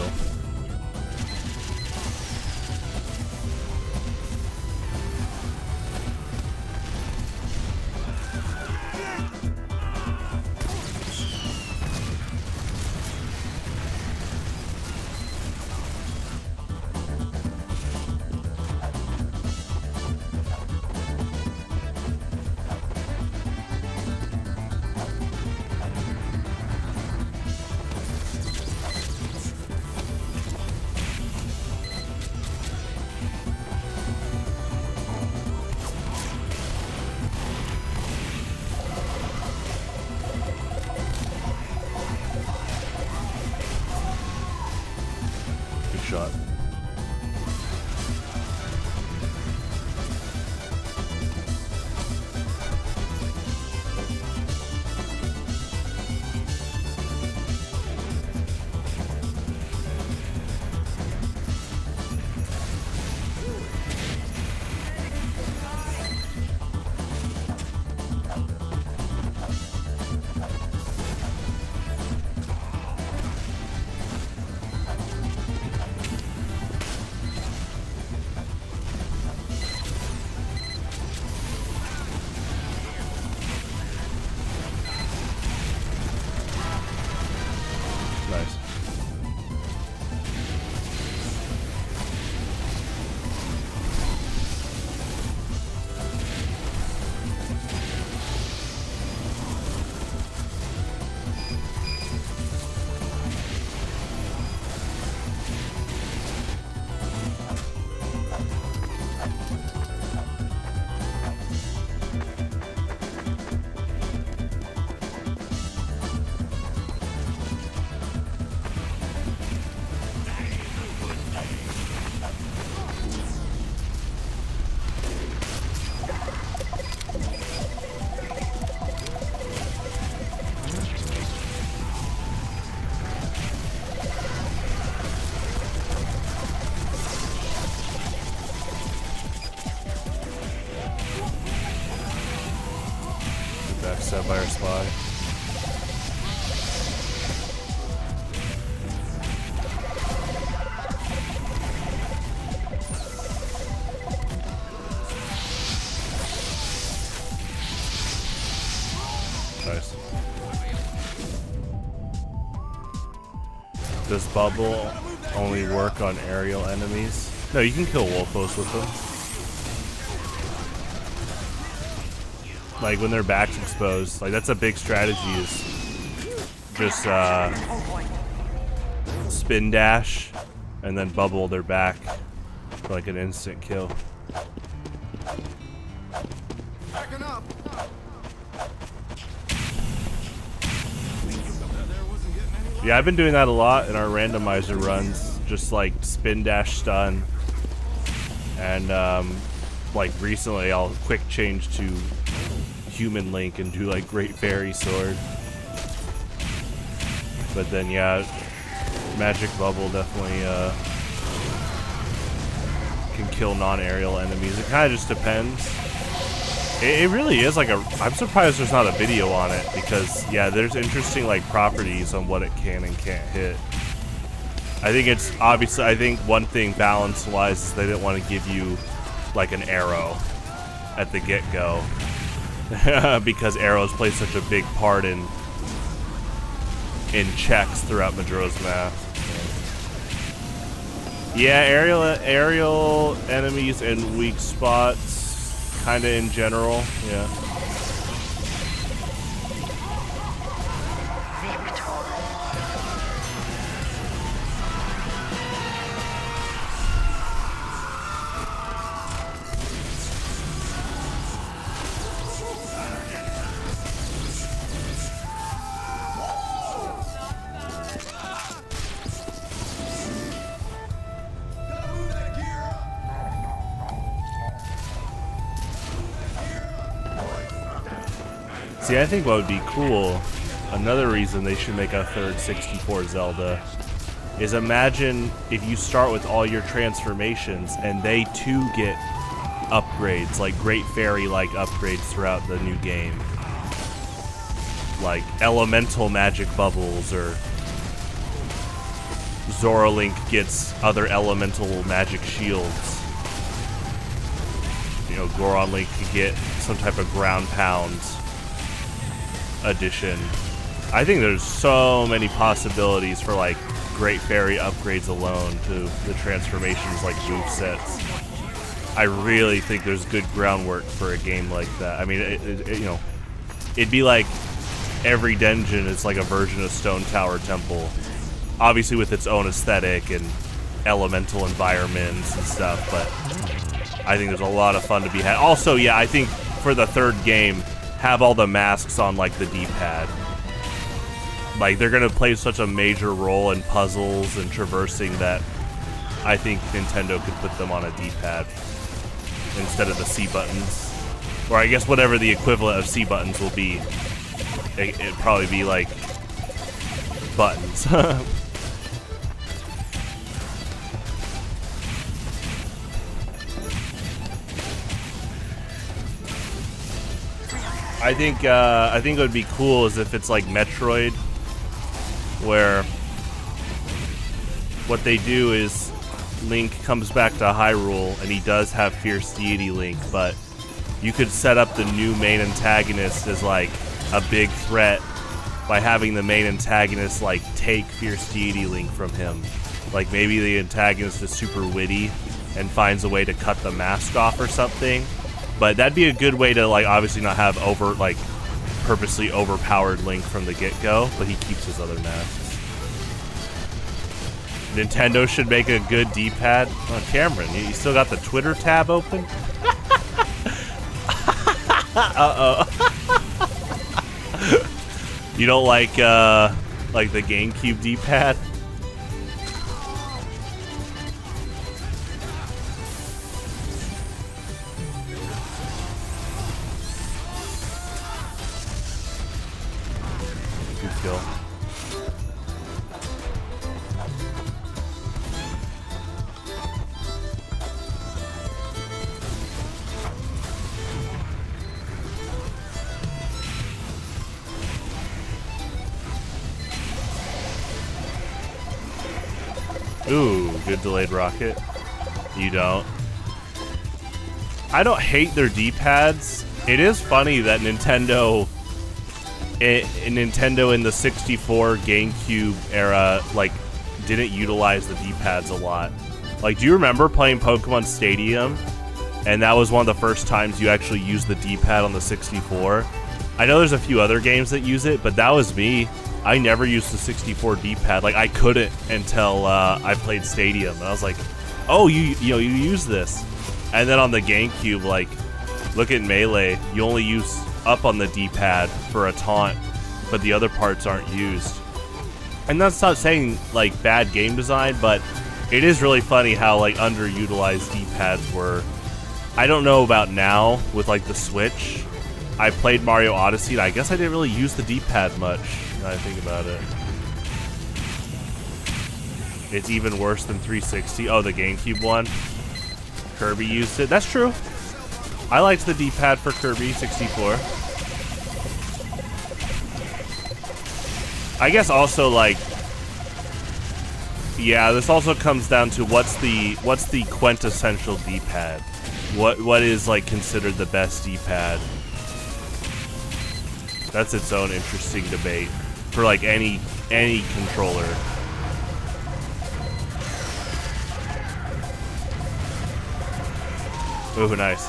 kill. Good shot. Nice. Backstab by our spy. Nice. Does bubble only work on aerial enemies? No, you can kill Wolfos with them. Like when their back's exposed, like that's a big strategy, is just spin dash and then bubble their back for like an instant kill. Yeah, I've been doing that a lot in our randomizer runs, just like spin dash stun, and like recently I'll quick change to Human Link and do like Great Fairy Sword. But then yeah, Magic Bubble definitely can kill non-aerial enemies. It kind of just depends. It really is like I'm surprised there's not a video on it, because yeah, there's interesting like properties on what it can and can't hit. I think it's obviously, I think one thing balance wise is they didn't want to give you like an arrow at the get-go. Because arrows play such a big part in checks throughout Majora's Mask. Yeah, aerial enemies and weak spots, kind of in general. Yeah. See, I think what would be cool, another reason they should make a third 64 Zelda, is imagine if you start with all your transformations and they too get upgrades, like Great Fairy-like upgrades throughout the new game. Like elemental magic bubbles, or Zora Link gets other elemental magic shields. You know, Goron Link could get some type of ground pound addition. I think there's so many possibilities for like Great Fairy upgrades alone to the transformations like movesets. I really think there's good groundwork for a game like that. I mean, you know, it'd be like every dungeon is like a version of Stone Tower Temple, obviously with its own aesthetic and elemental environments and stuff, but I think there's a lot of fun to be had. Also, yeah, I think for the third game, have all the masks on like the D-pad. Like, they're gonna play such a major role in puzzles and traversing that I think Nintendo could put them on a D-pad instead of the C buttons. Or I guess whatever the equivalent of C buttons will be. It'd probably be like buttons. I think it would be cool is if it's like Metroid, where what they do is Link comes back to Hyrule and he does have Fierce Deity Link, but you could set up the new main antagonist as like a big threat by having the main antagonist like take Fierce Deity Link from him. Like maybe the antagonist is super witty and finds a way to cut the mask off or something. But that'd be a good way to like obviously not have purposely overpowered Link from the get-go, but he keeps his other masks. Nintendo should make a good D-pad. Oh, Cameron, you still got the Twitter tab open? Uh-oh. You don't like the GameCube D-pad? Good kill. Ooh, good delayed rocket. You don't. I don't hate their D-pads. It is funny that Nintendo in the 64 GameCube era, like, didn't utilize the D-pads a lot. Like, do you remember playing Pokemon Stadium? And that was one of the first times you actually used the D-pad on the 64. I know there's a few other games that use it, but that was me. I never used the 64 D-pad. Like, I couldn't until I played Stadium. And I was like, oh, you use this. And then on the GameCube, like, look at Melee. You only use up on the D-pad for a taunt, but the other parts aren't used. And that's not saying, like, bad game design, but it is really funny how, like, underutilized D-pads were. I don't know about now with, like, the Switch. I played Mario Odyssey, and I guess I didn't really use the D-pad much. Now I think about it. It's even worse than 360. Oh, the GameCube one. Kirby used it. That's true. I liked the D-pad for Kirby 64. I guess also like, yeah, this also comes down to what's the quintessential D-pad. What is like considered the best D-pad? That's its own interesting debate for like any controller. Ooh, nice.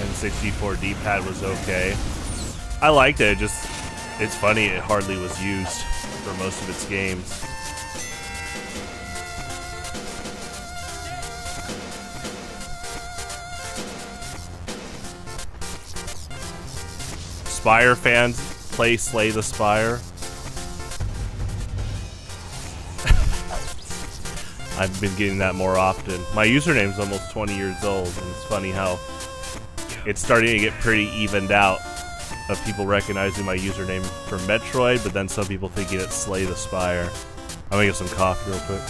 And 64 D-pad was okay. I liked it. It's funny it hardly was used for most of its games. Spire fans play Slay the Spire. I've been getting that more often. My username's almost 20 years old, and it's funny how it's starting to get pretty evened out of people recognizing my username for Metroid, but then some people thinking it's Slay the Spire. I'm gonna get some coffee real quick.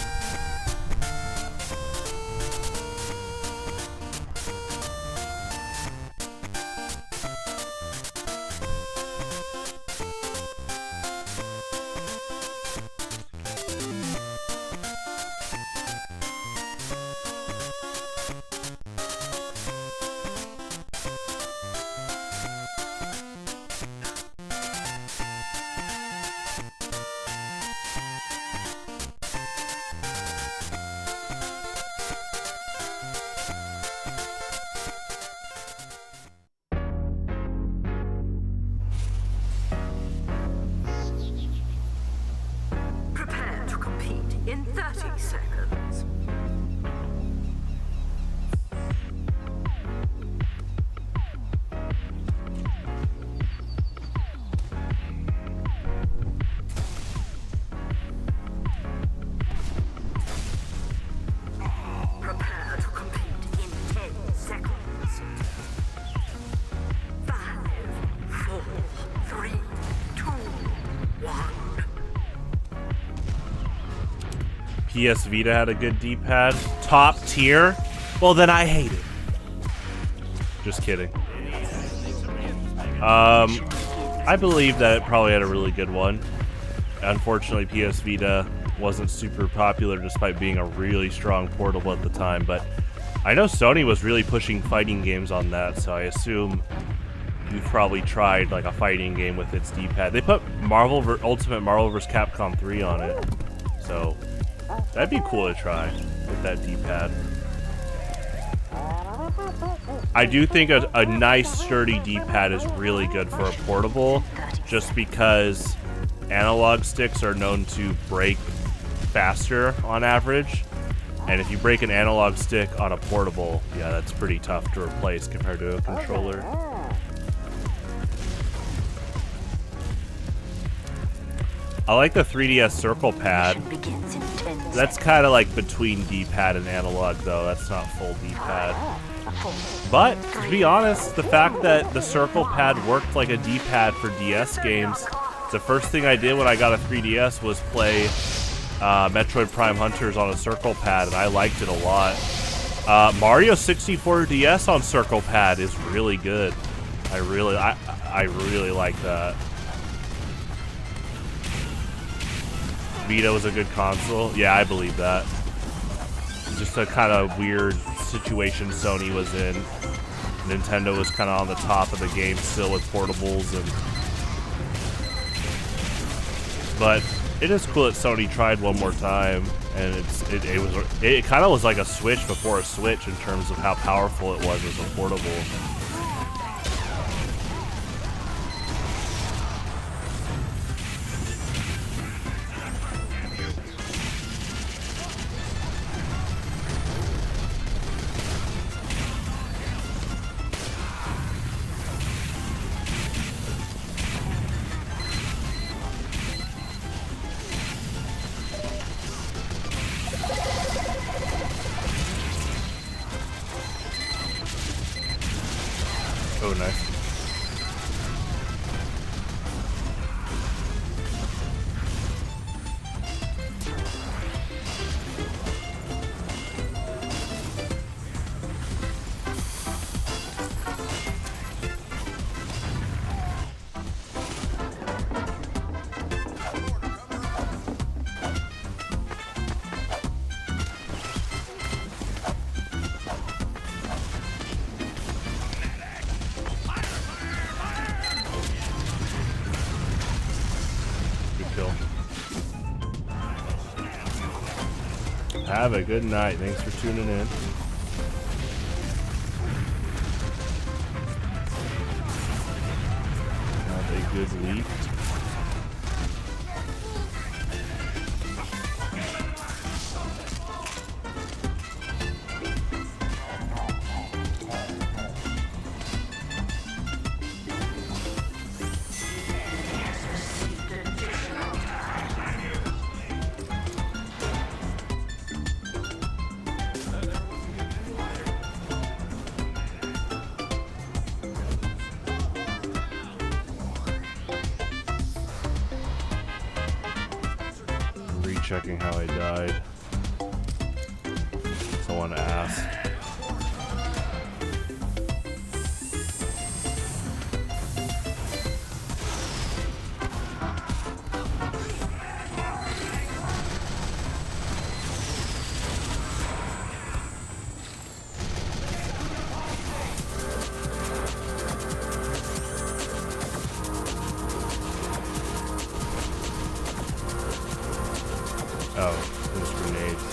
PS Vita had a good D-pad. Top tier? Well, then I hate it. Just kidding. I believe that it probably had a really good one. Unfortunately, PS Vita wasn't super popular despite being a really strong portable at the time, but I know Sony was really pushing fighting games on that, so I assume you've probably tried like a fighting game with its D-pad. They put Ultimate Marvel vs. Capcom 3 on it, so that'd be cool to try with that D-pad. I do think a nice sturdy D-pad is really good for a portable, just because analog sticks are known to break faster on average, and if you break an analog stick on a portable, yeah, that's pretty tough to replace compared to a controller. I like the 3DS circle pad. That's kind of like between D-pad and analog, though. That's not full D-pad. But, to be honest, the fact that the circle pad worked like a D-pad for DS games, the first thing I did when I got a 3DS was play Metroid Prime Hunters on a circle pad, and I liked it a lot. Mario 64 DS on circle pad is really good. I really like that. Vita was a good console. Yeah, I believe that. Just a kind of weird situation Sony was in. Nintendo was kind of on the top of the game still with portables, but it is cool that Sony tried one more time, and it kind of was like a Switch before a Switch in terms of how powerful it was as a portable. Oh, nice. Have a good night. Thanks for tuning in. Have a good week. Checking how I died. Someone asked. Oh, there's grenades.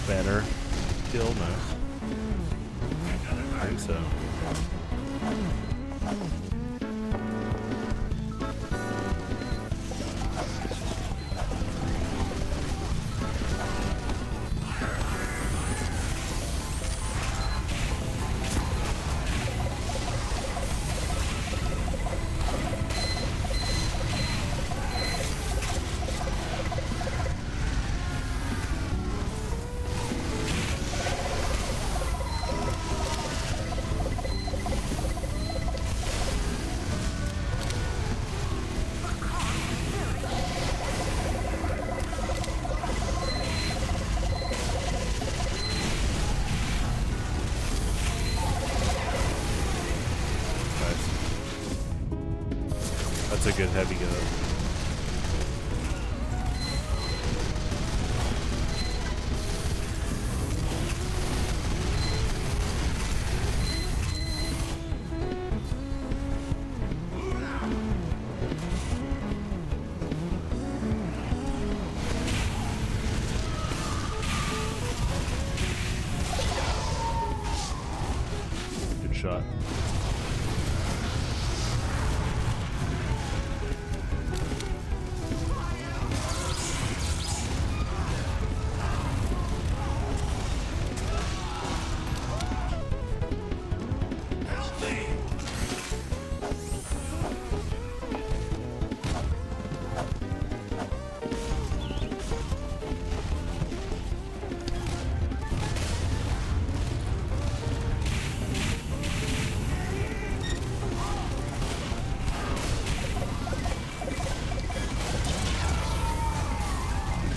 banner kill? No. I think so. That's a good heavy gun. Good shot.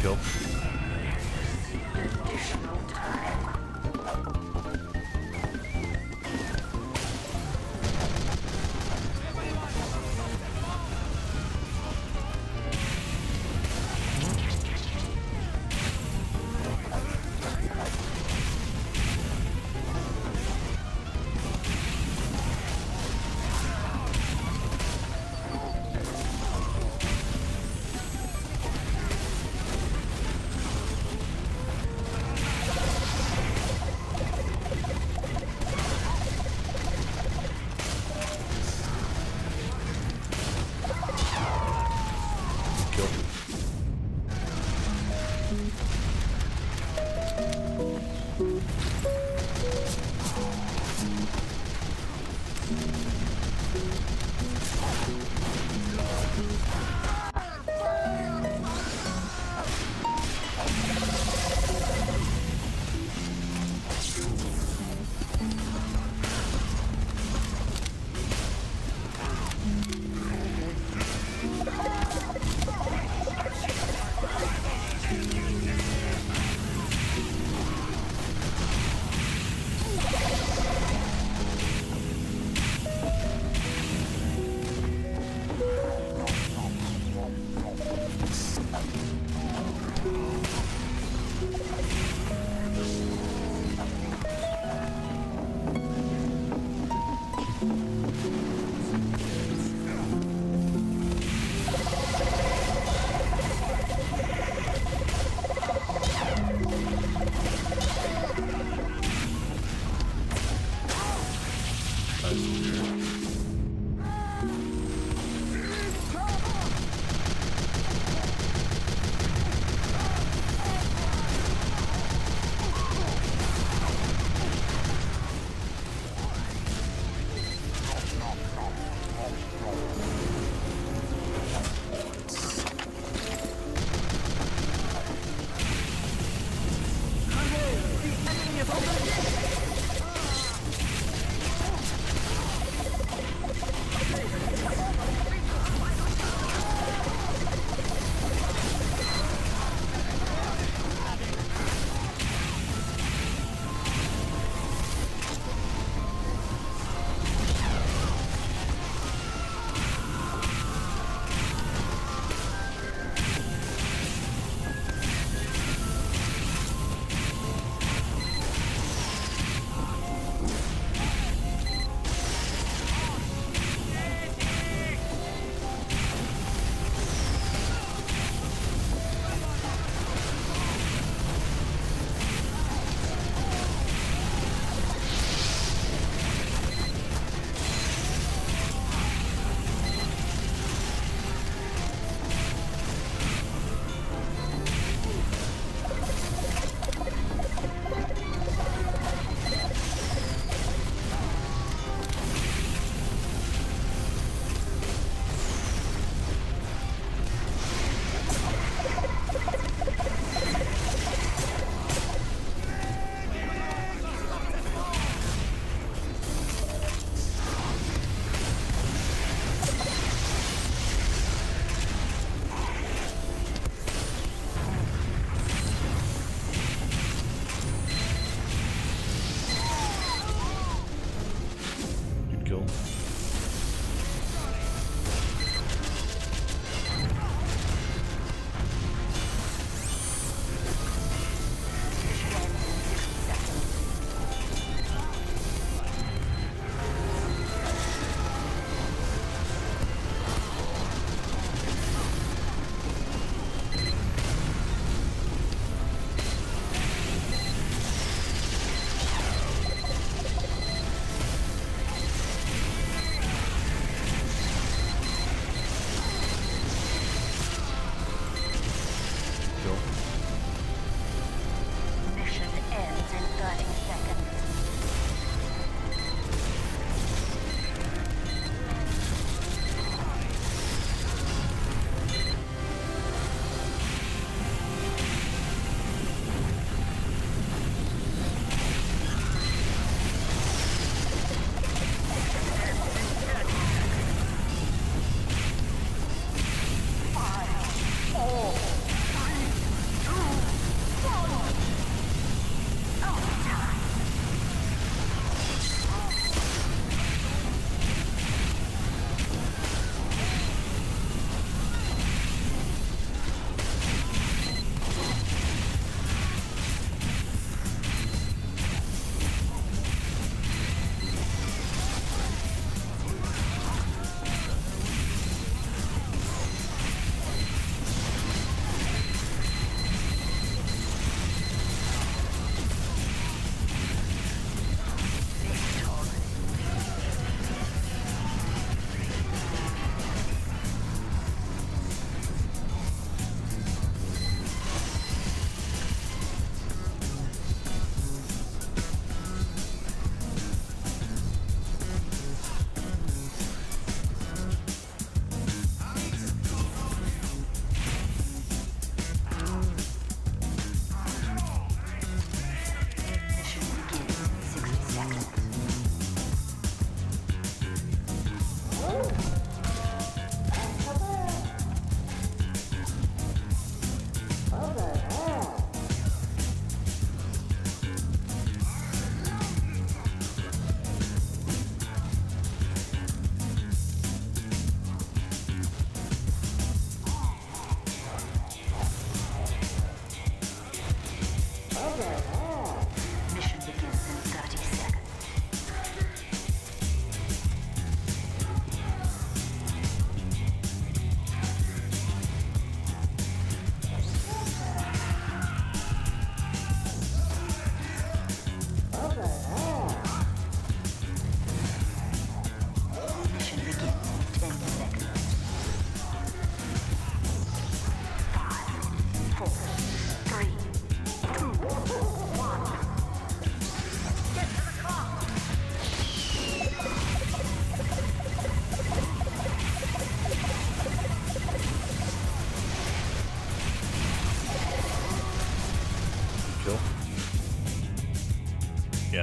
Kill.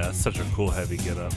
that's such a cool heavy getup.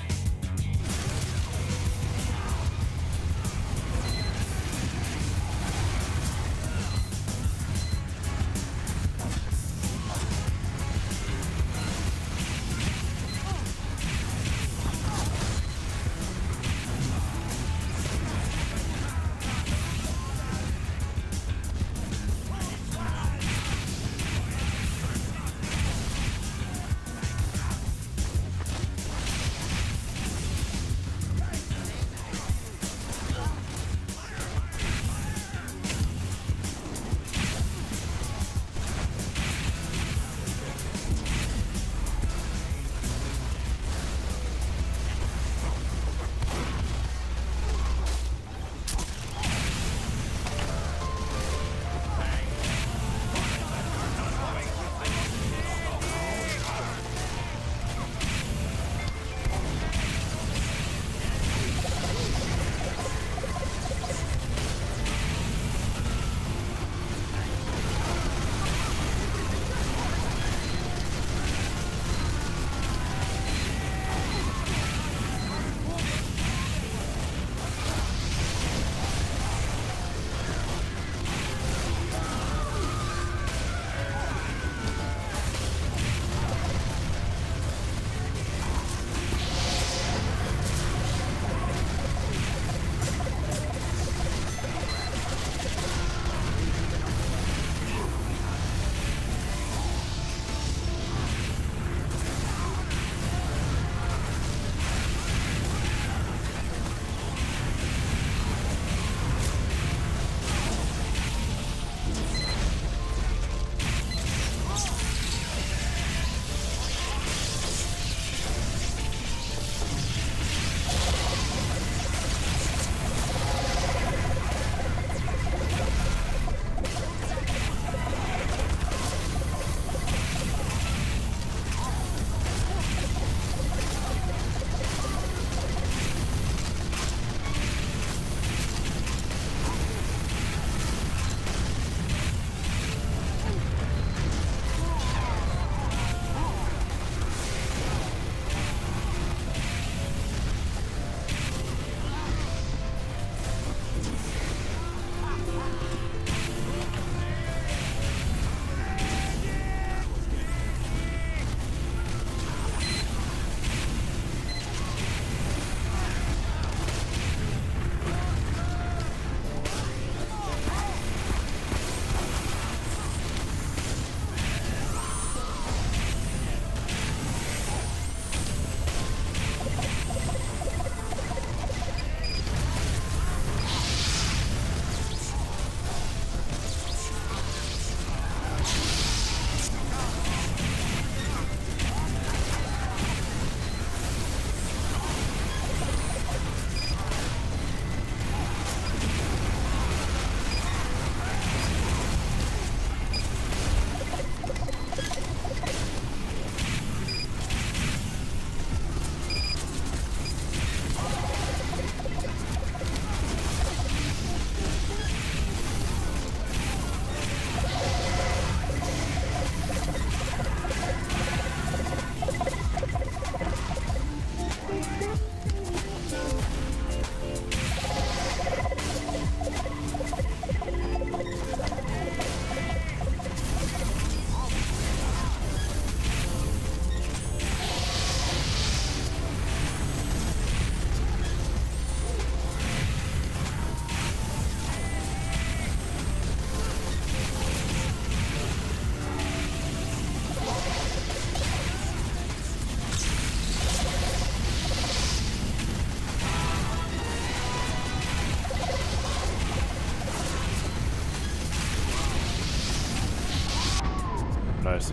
Nice.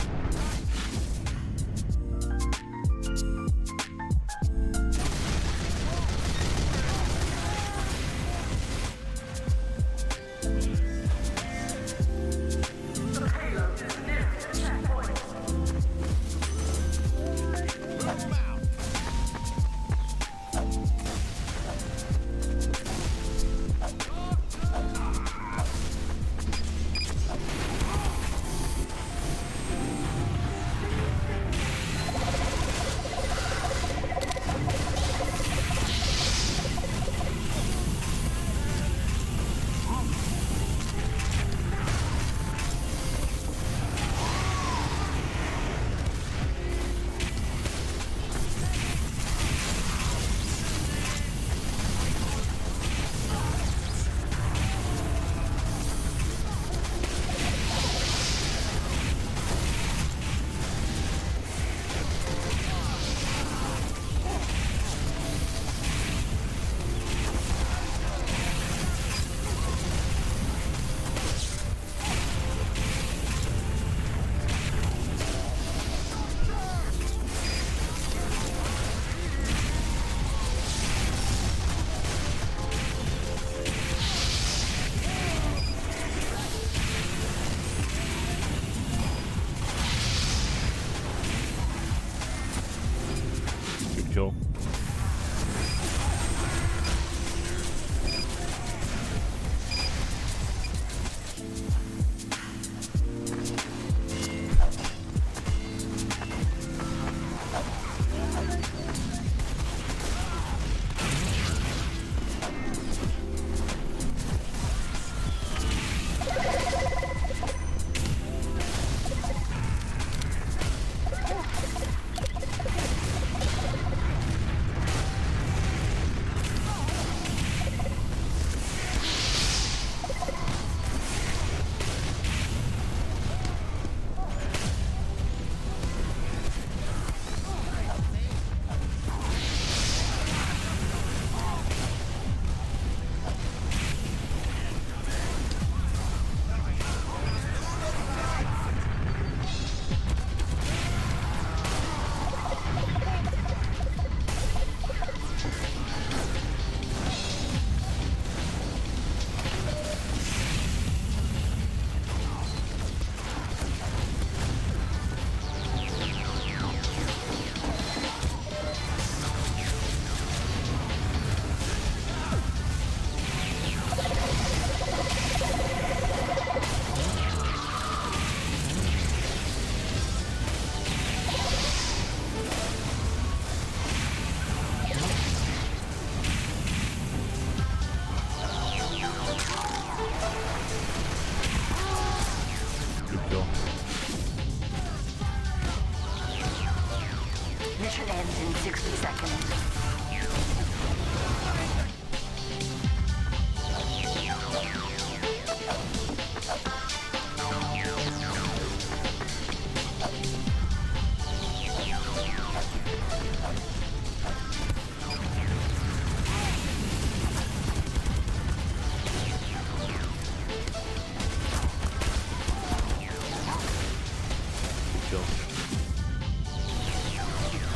60 seconds.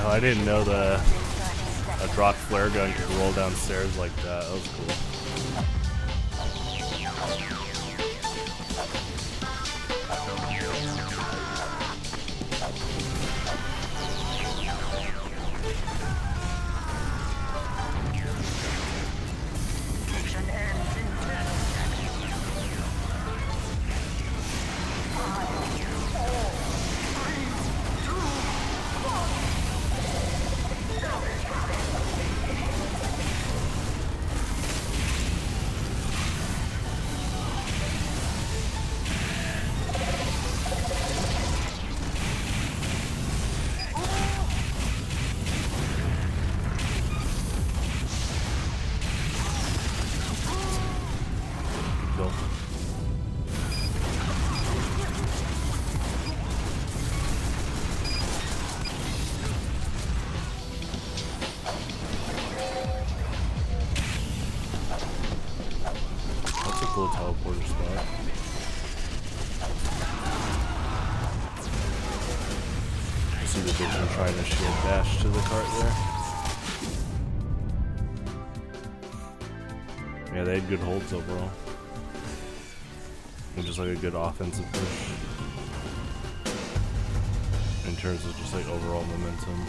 Oh, I didn't know a dropped flare gun could roll downstairs like that. That was cool. Mission ends in 10 seconds. 5, 4, 3, 2, 1. Cool. That's a cool teleporter spot. I see the vision trying to shield dash to the cart there. Yeah, they had good holds overall. And just like a good offensive push. In terms of just like overall momentum.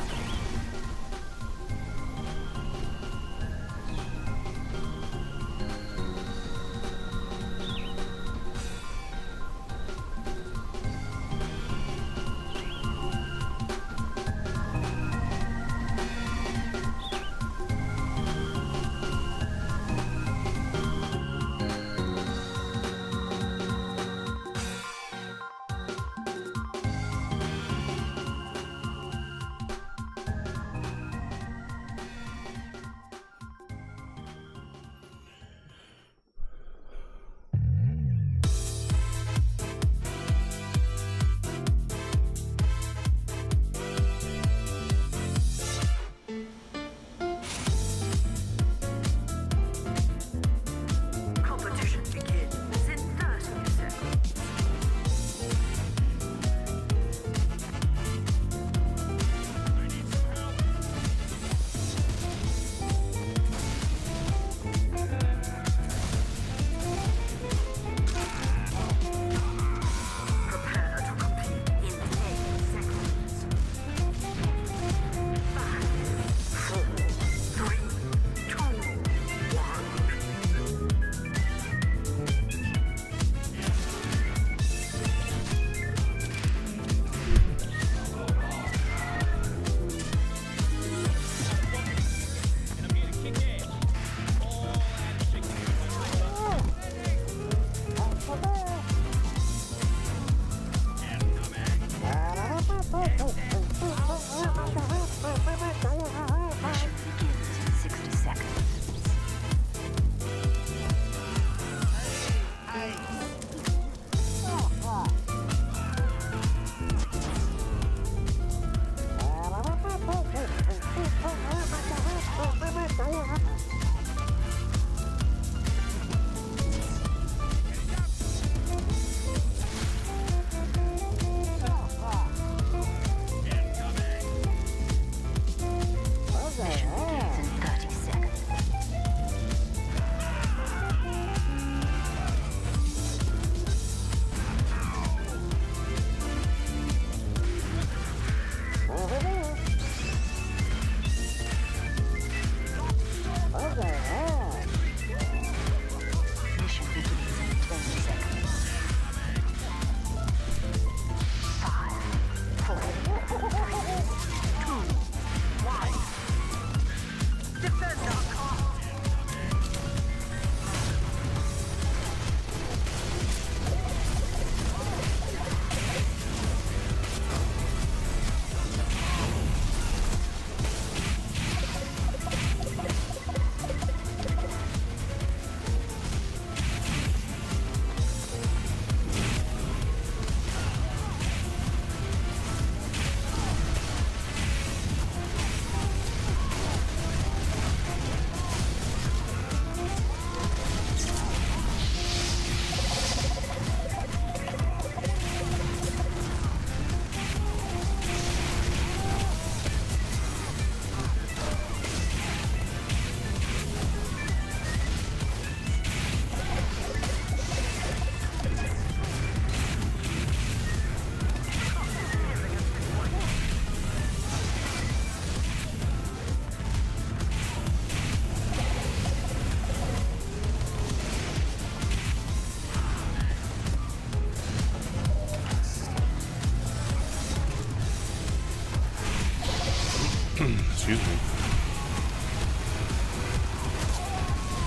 Excuse me.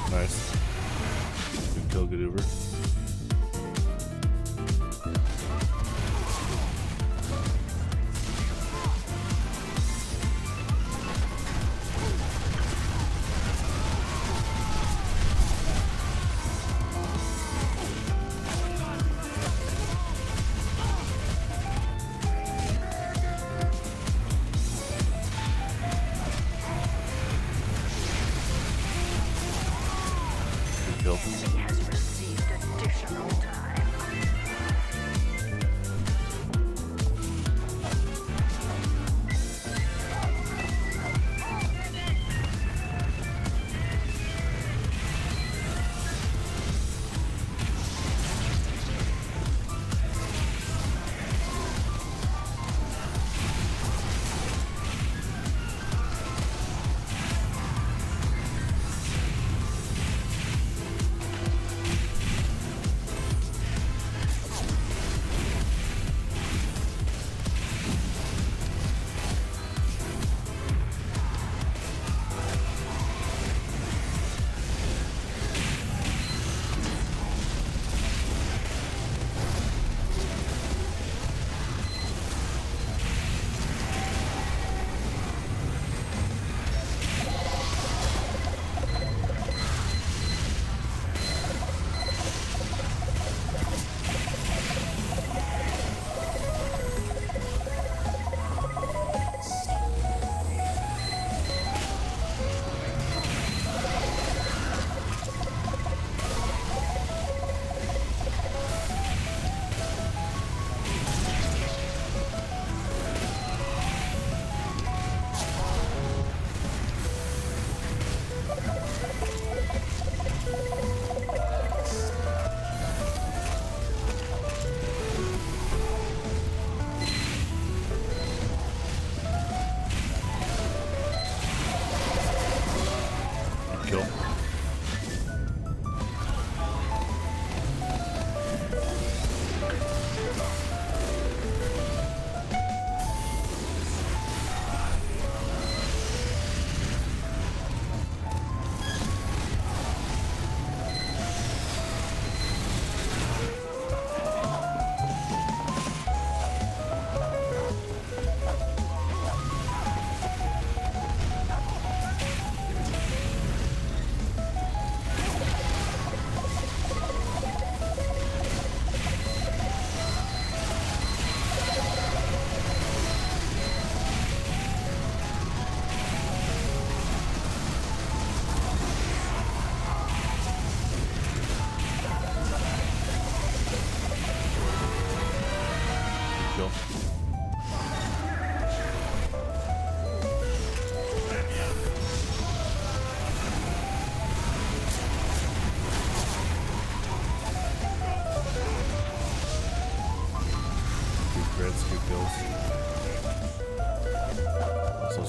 Nice. Good kill, good Uber.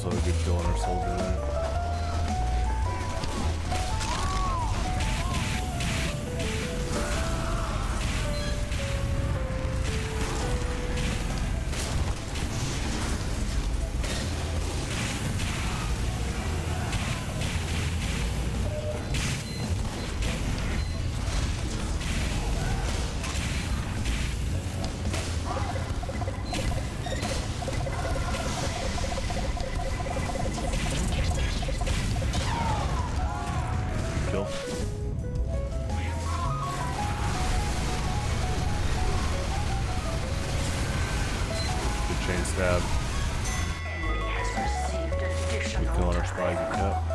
also a good kill on our soldier there. Stab. We kill on our spy, good cut.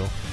kill.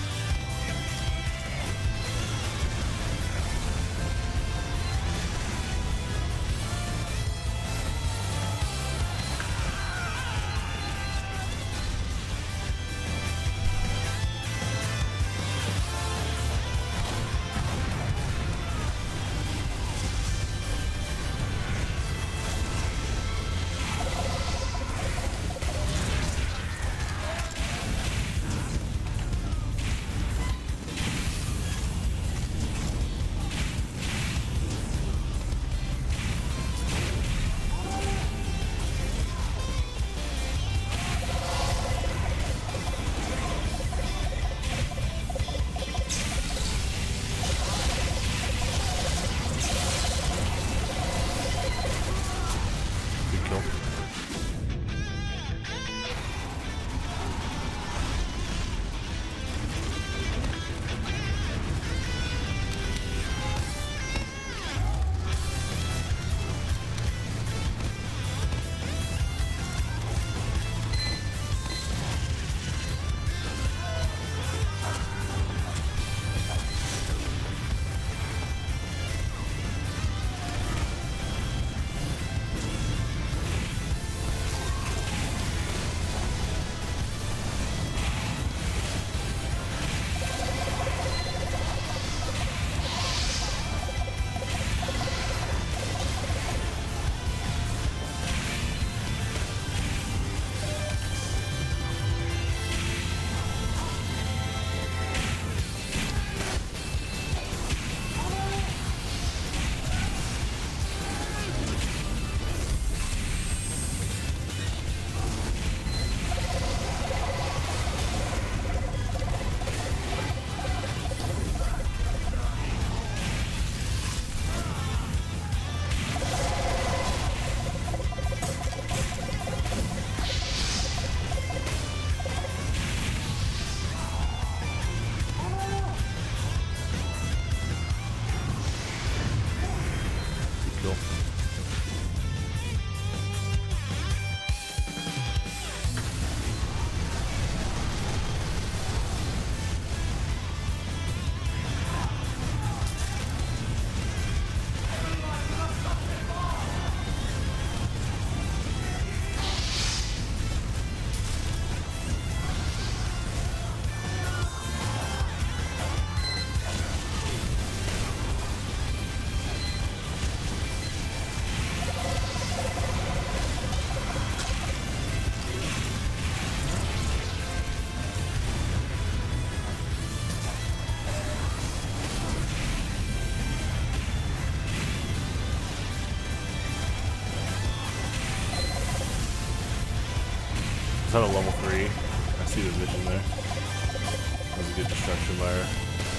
Is that a level 3? I see the vision there. That was a good destruction by our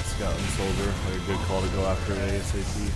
scout and soldier. Like a good call to go after it ASAP.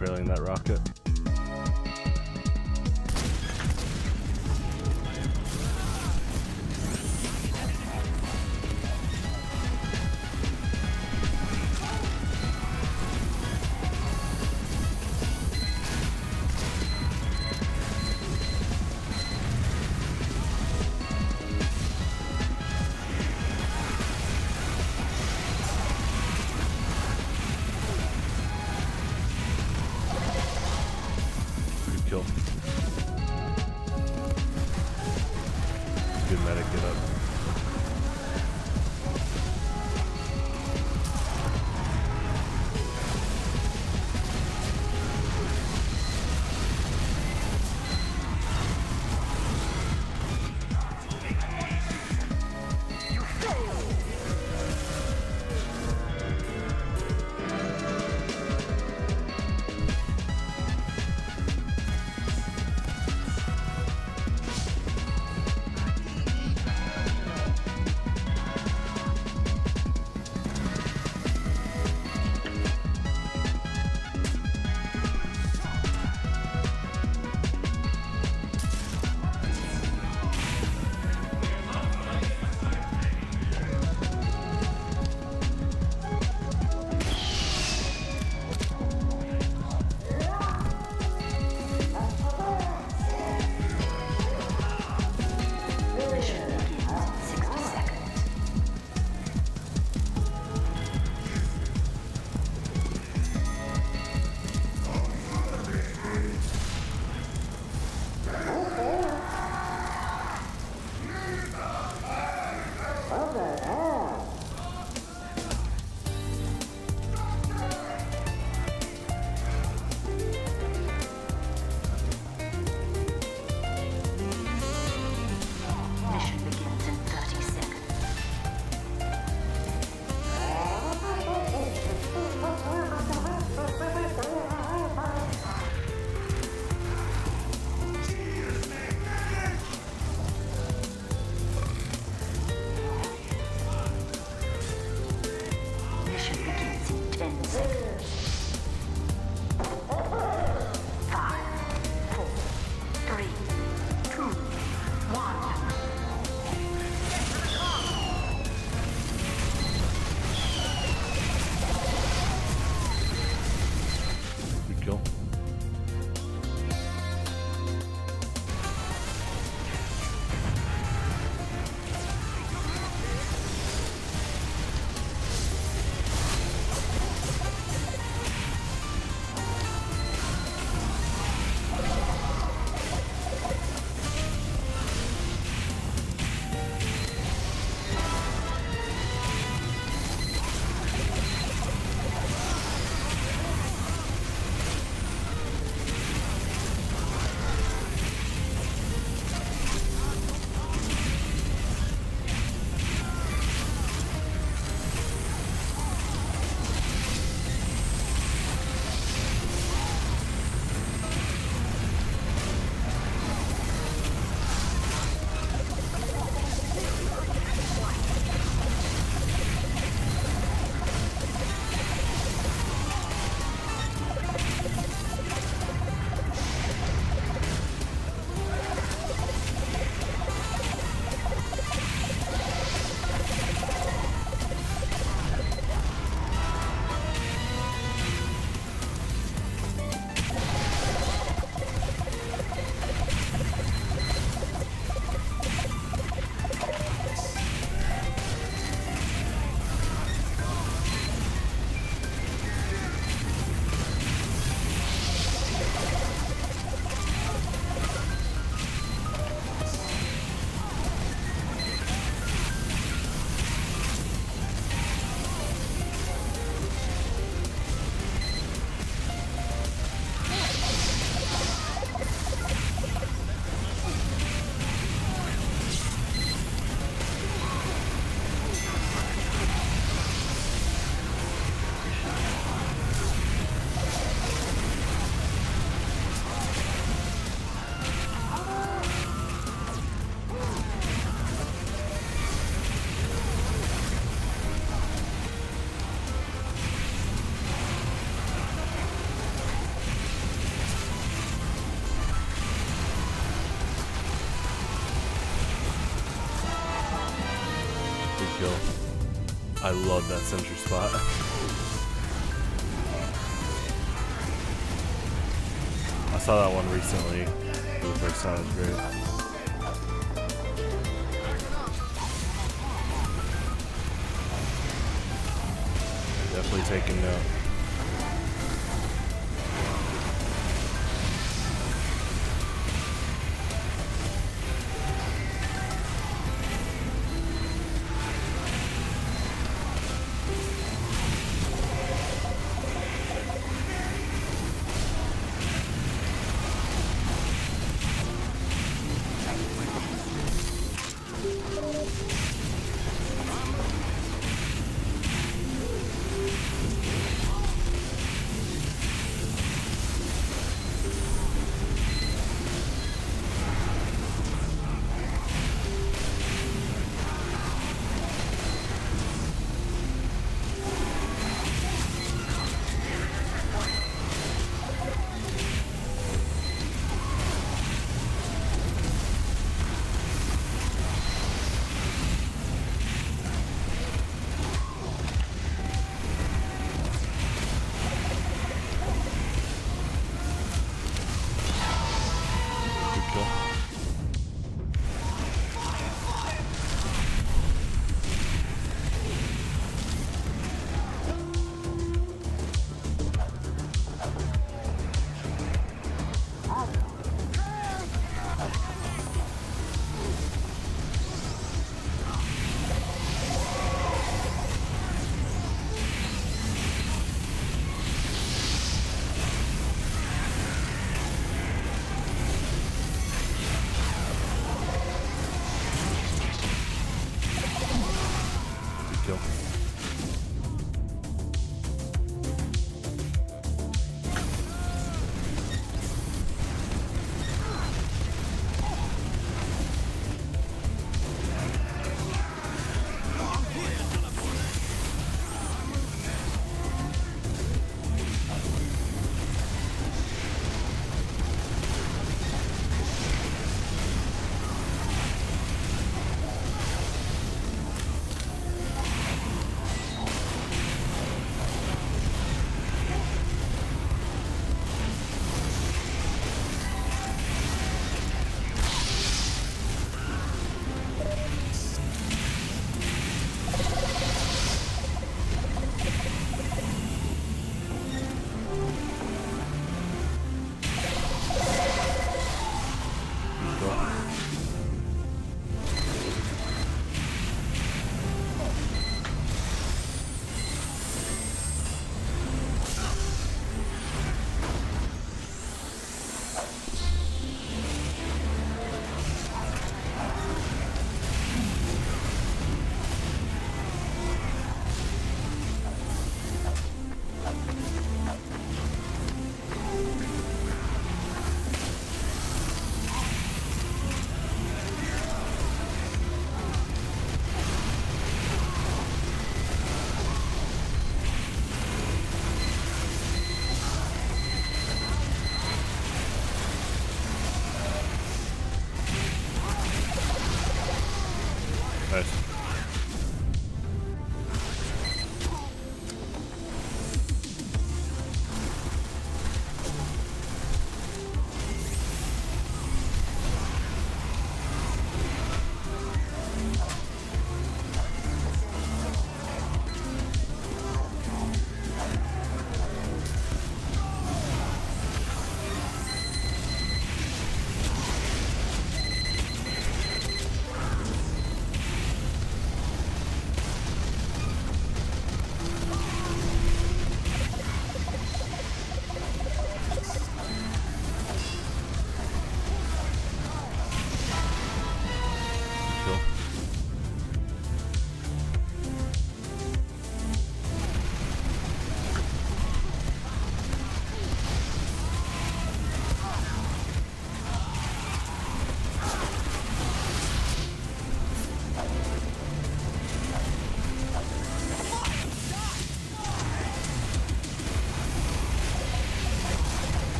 trailing that rocket. Kill. Good medic, get up. kill. I love that sentry spot. I saw that one recently for the first time. It was great. Definitely taking note.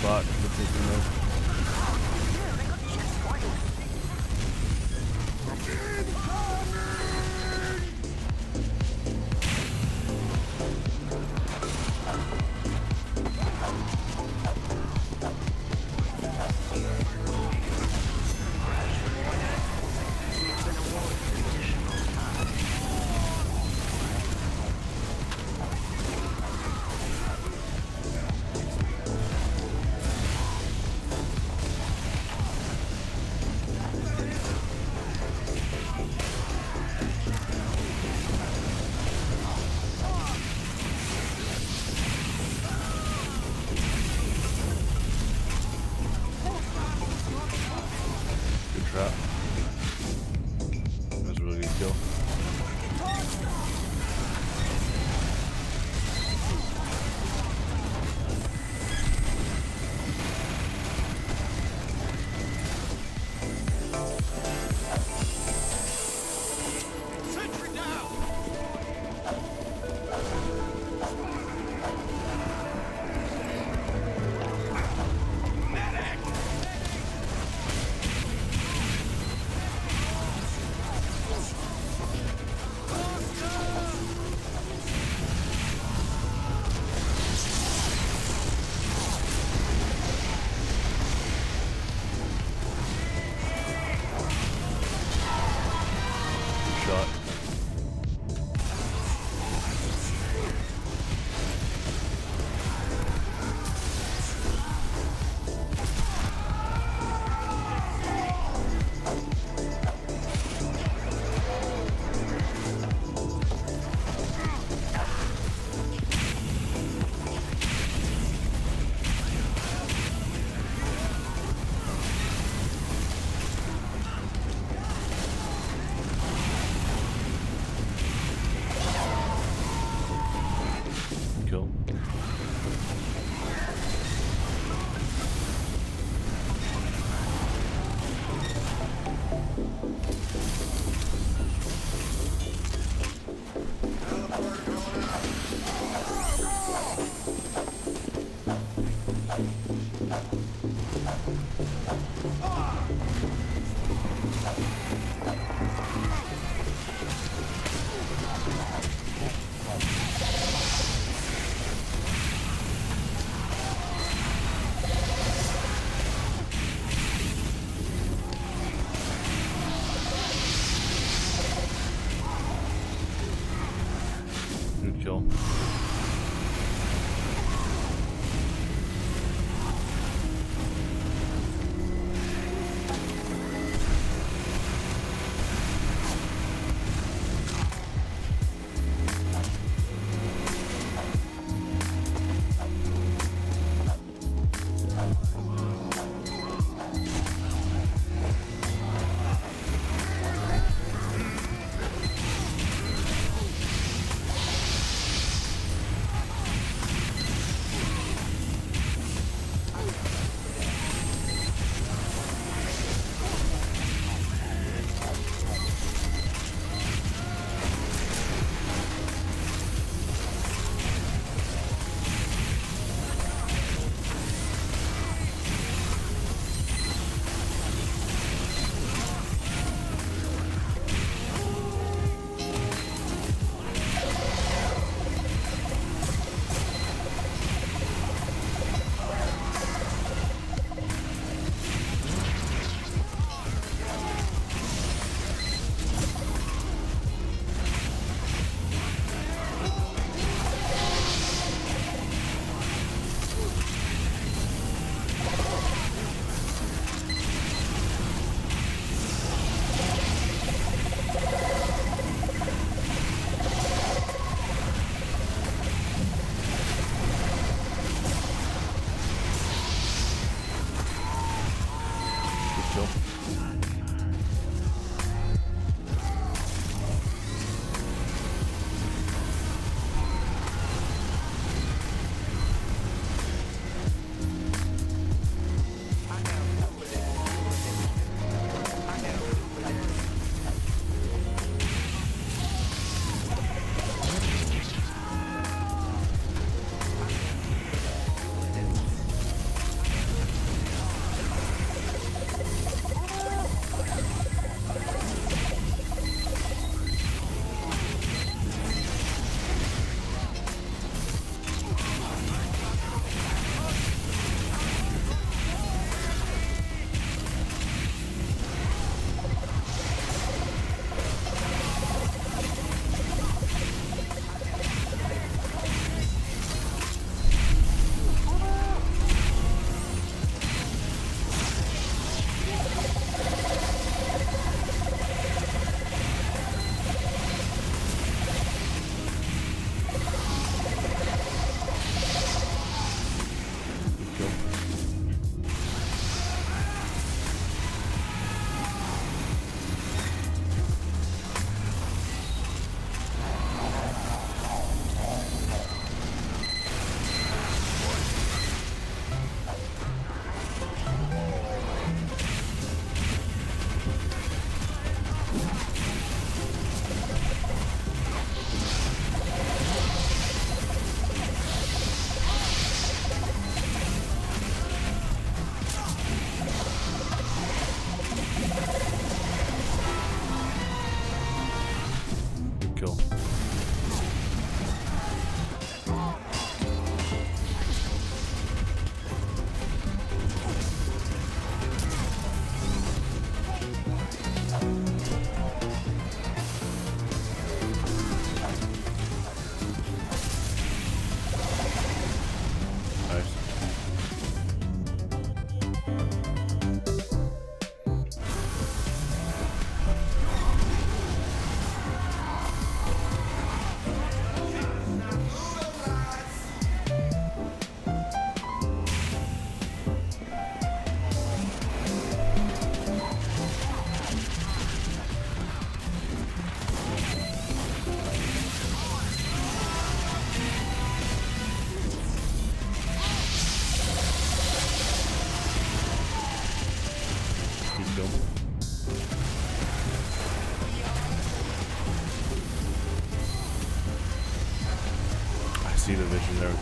spot to take him there.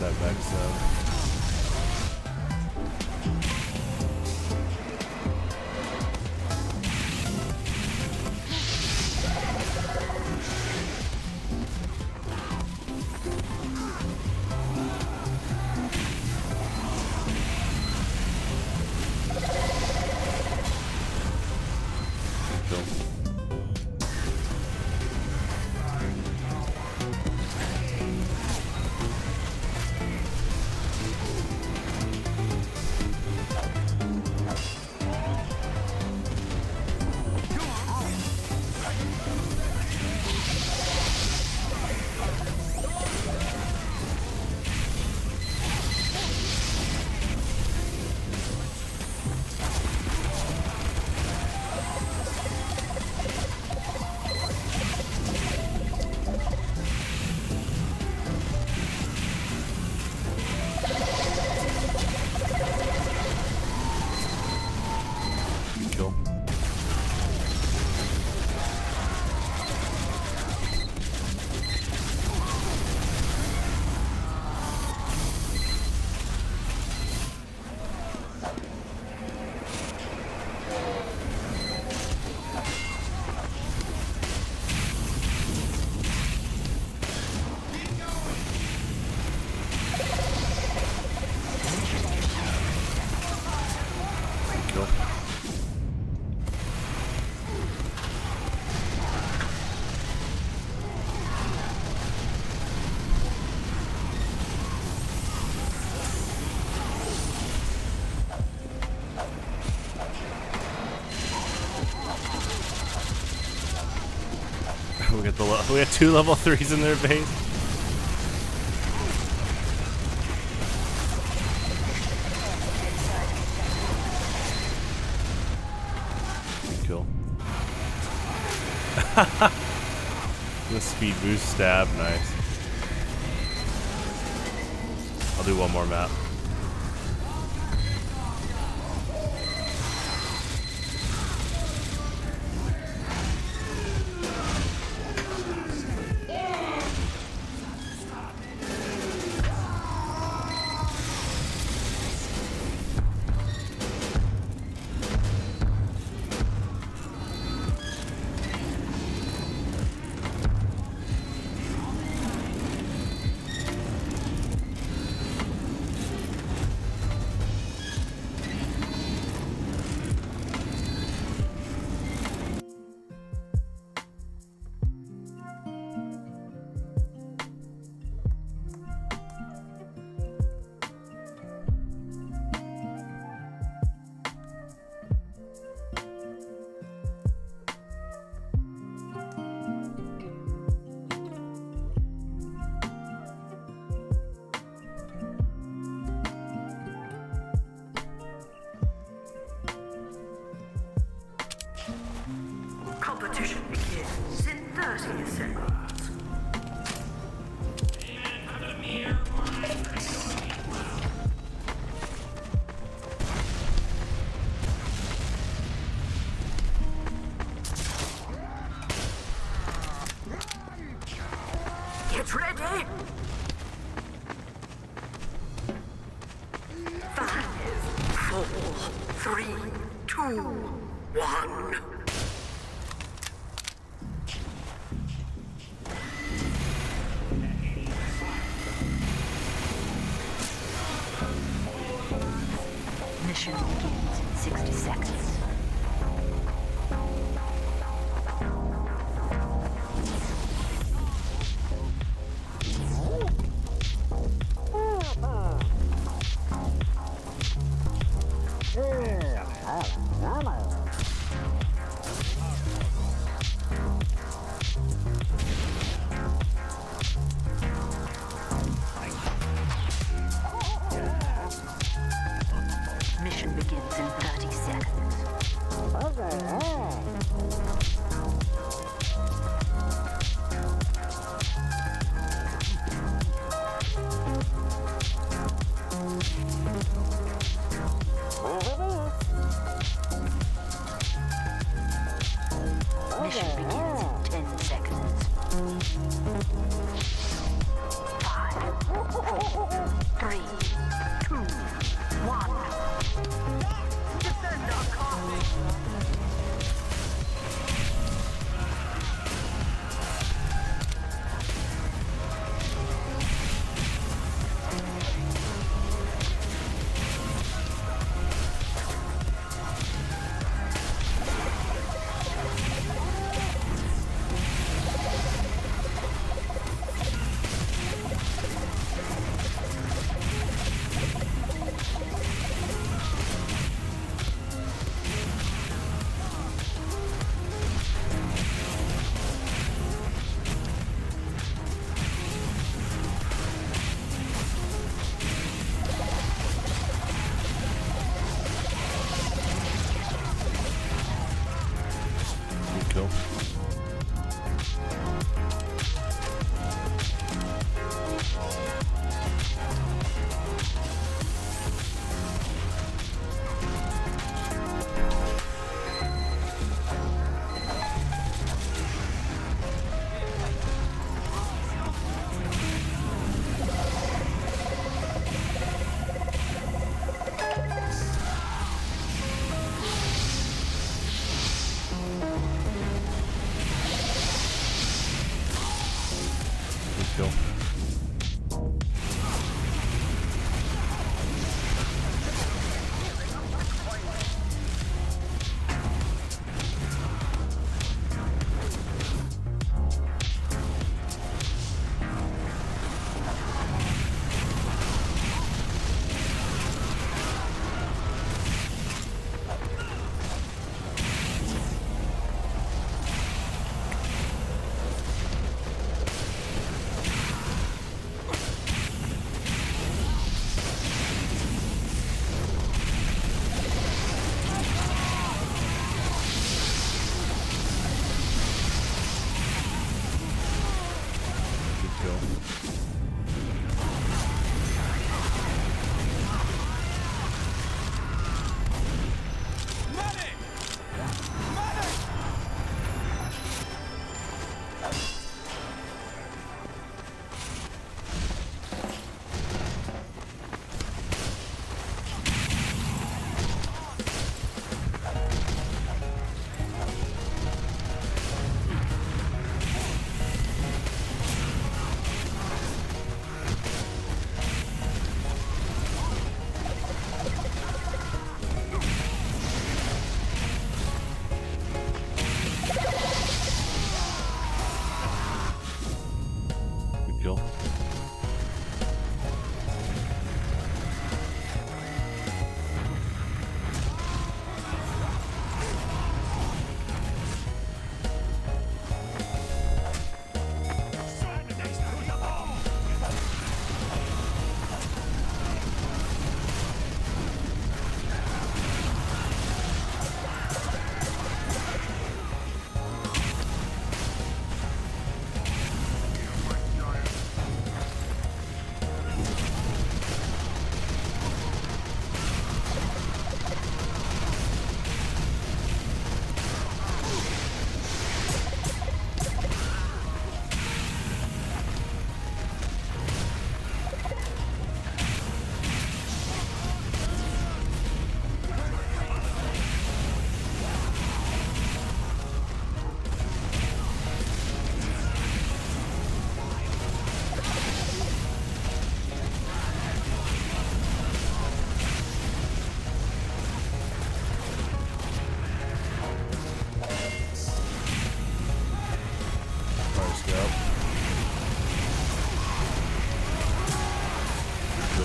with that Vex sub. We got 2 level 3s in their base. Cool. The speed boost stab, nice. I'll do one more map. Competition begins in 30 seconds. Get ready! 5, 4, 3, 2, 1. Mission begins in 60 seconds. Mission begins.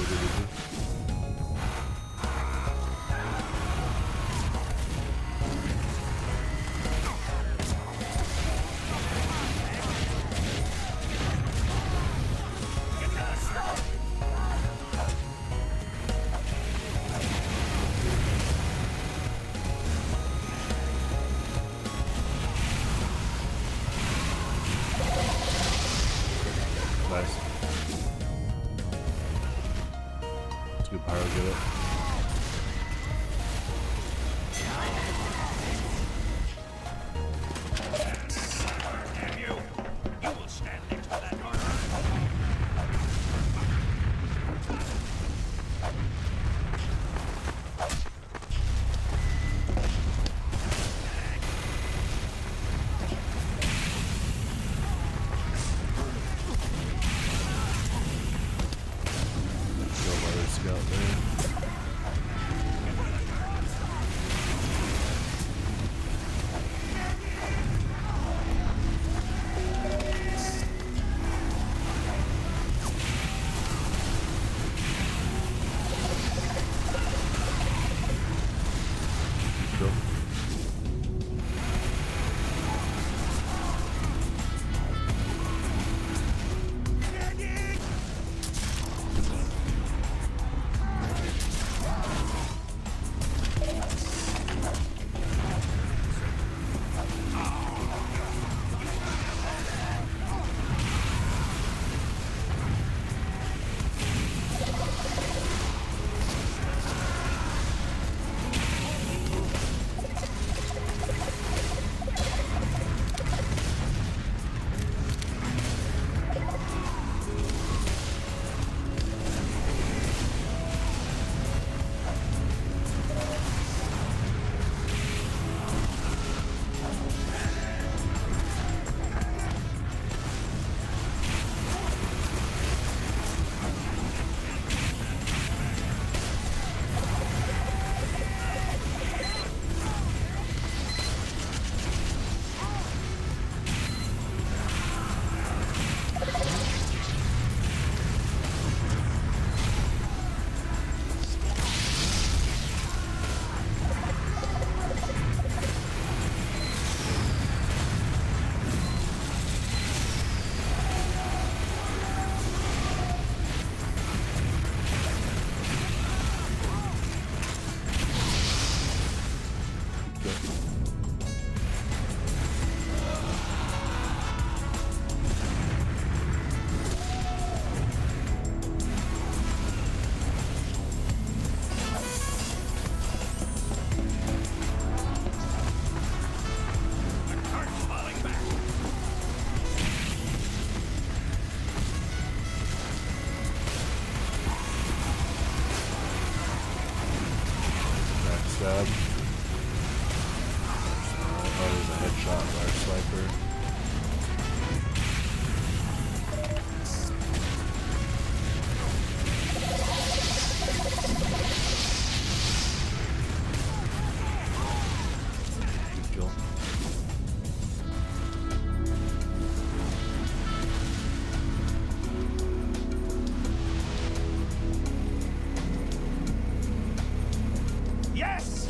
really good, is he? Nice. It's a good pyro, get it. Scout there. Go. Stab. Oh, there's a headshot by our sniper. Good kill. Yes!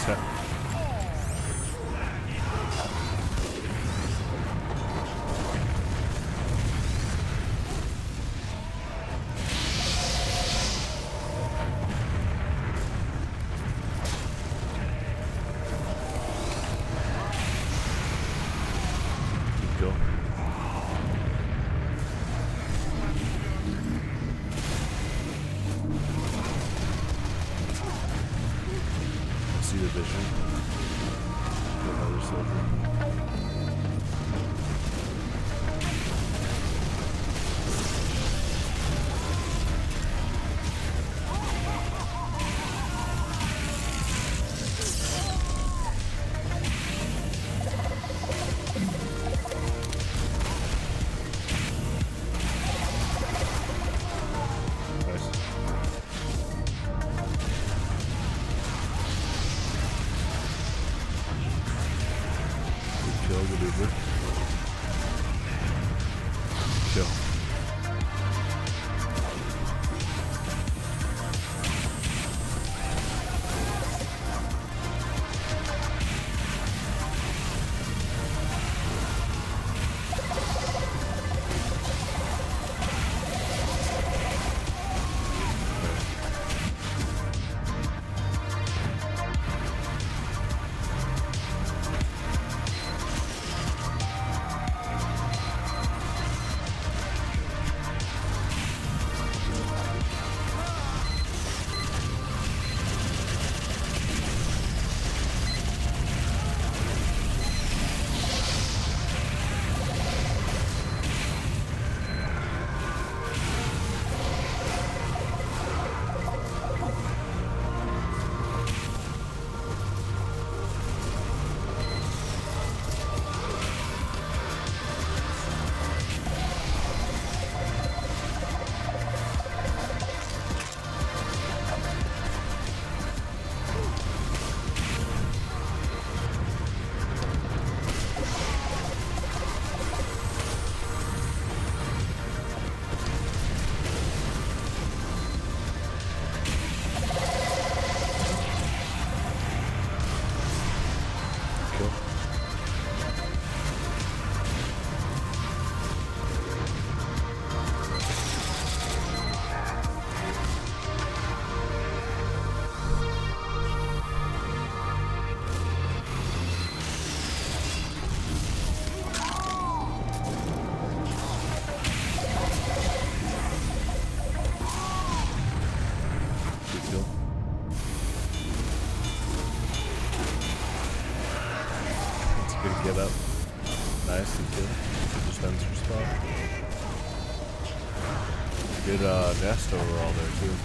Okay. Go. See the vision. Another soldier. Nice. Good kill, good Uber. Kill. Kill. Good kill. That's a good get up. Nice, good kill. Good dispenser spot. Good nest overall there too.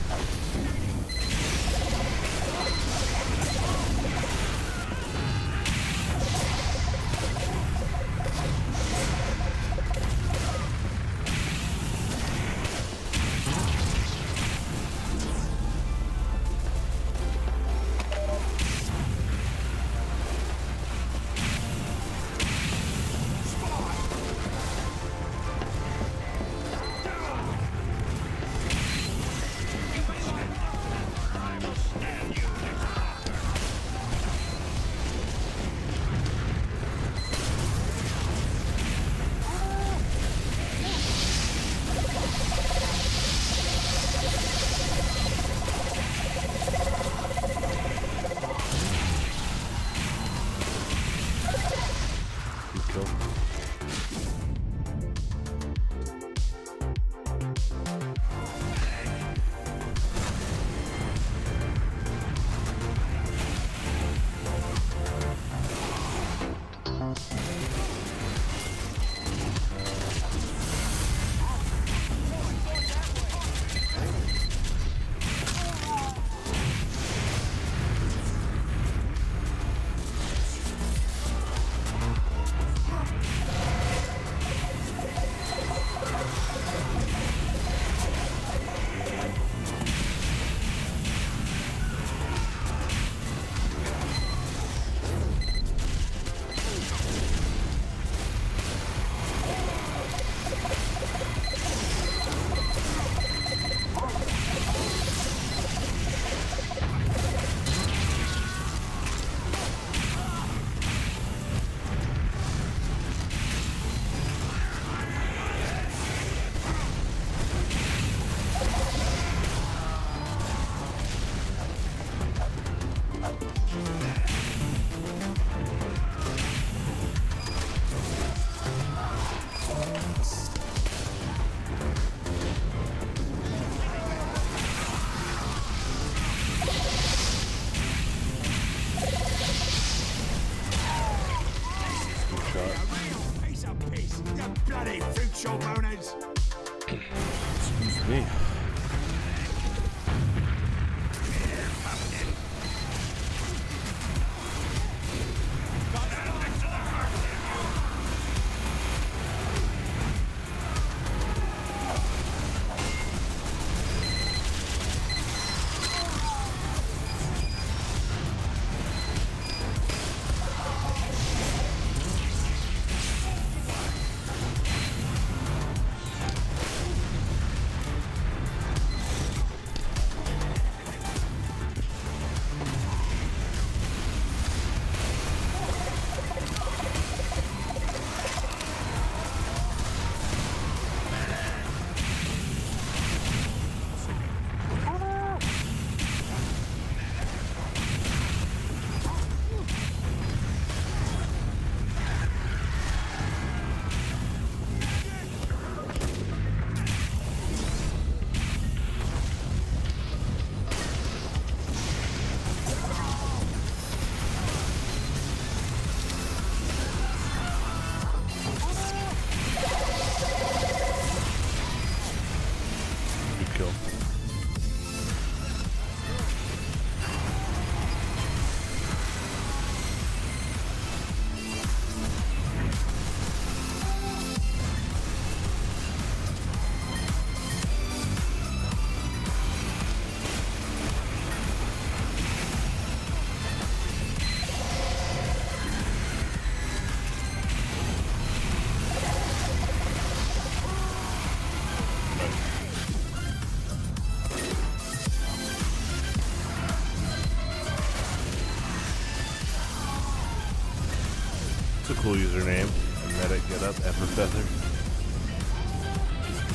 Cool username. Medic get up, Everfeather.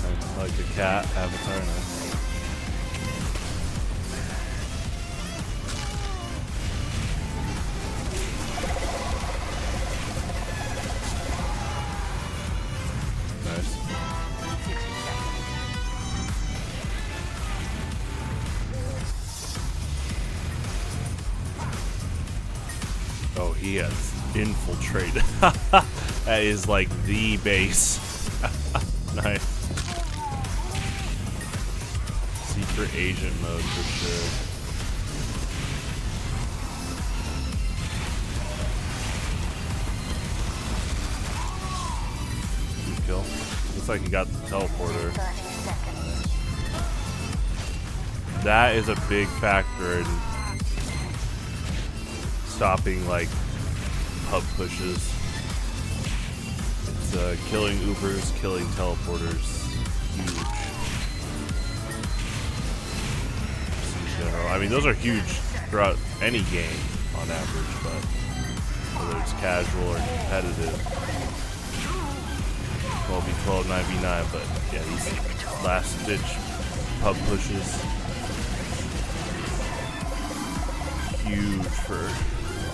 I like the cat avatar. Nice. Oh, he has infiltrated. That is like the base. Nice. Secret agent mode for sure. Good kill. Looks like he got the teleporter. That is a big factor in stopping like pub pushes. It's killing Ubers, killing teleporters. Huge. Just in general. I mean, those are huge throughout any game on average, but whether it's casual or competitive. 12v12, 9v9, but yeah, these last ditch pub pushes. Huge for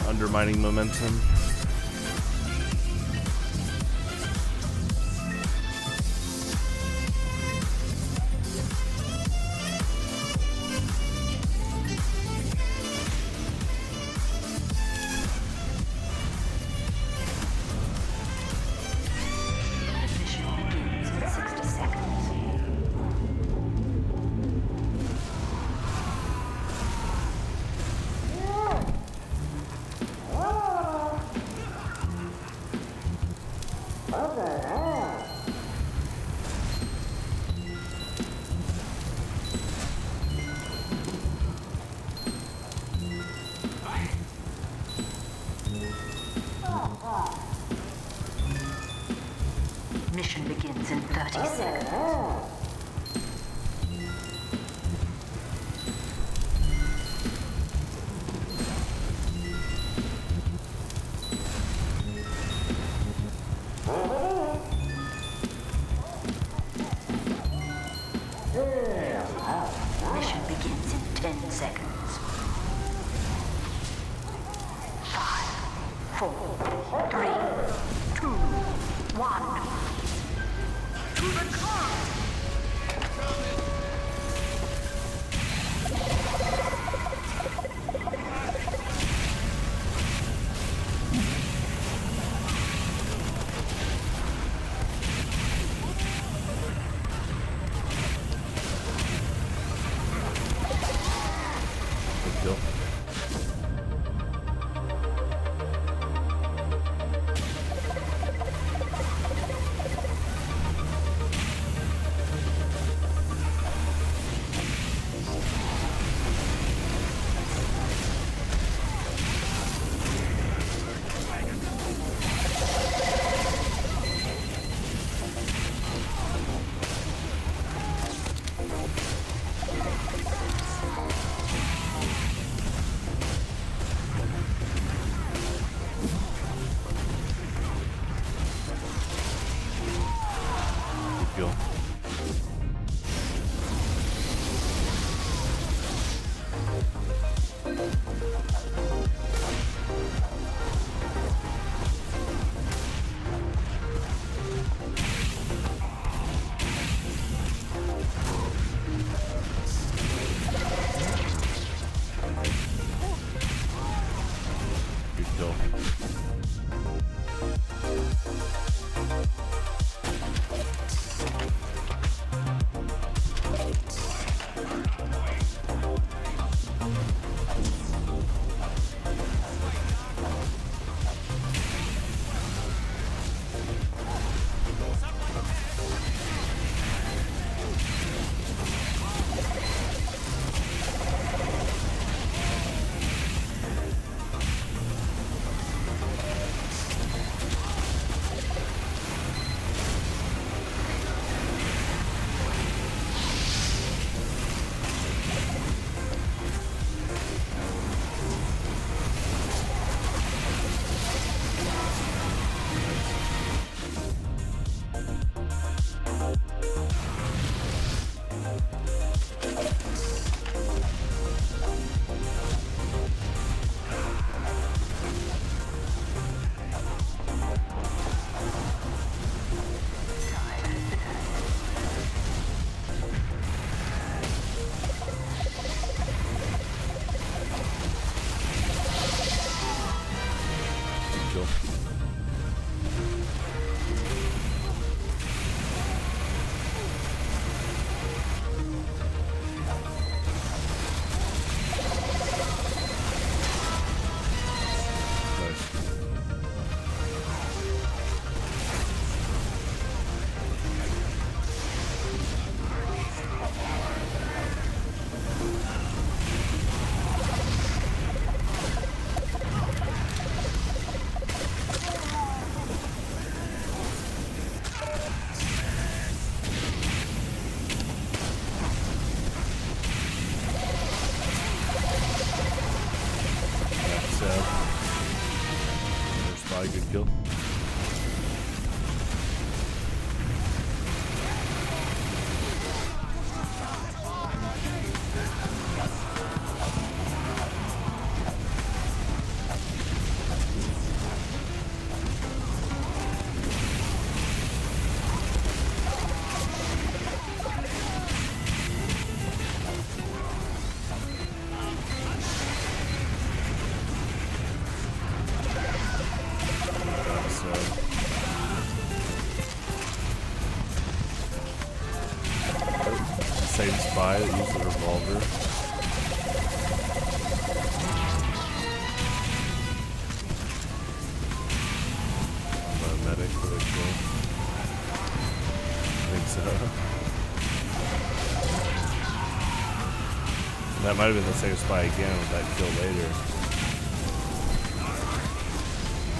undermining momentum. Mission begins in 30 seconds. Mission begins in 10 seconds. 5, 4, 3, 2, 1. To the car! Good kill. spy, good kill. Same spy that used the revolver. I'm a medic for the kill. I think so. That might have been the same spy again with that kill later.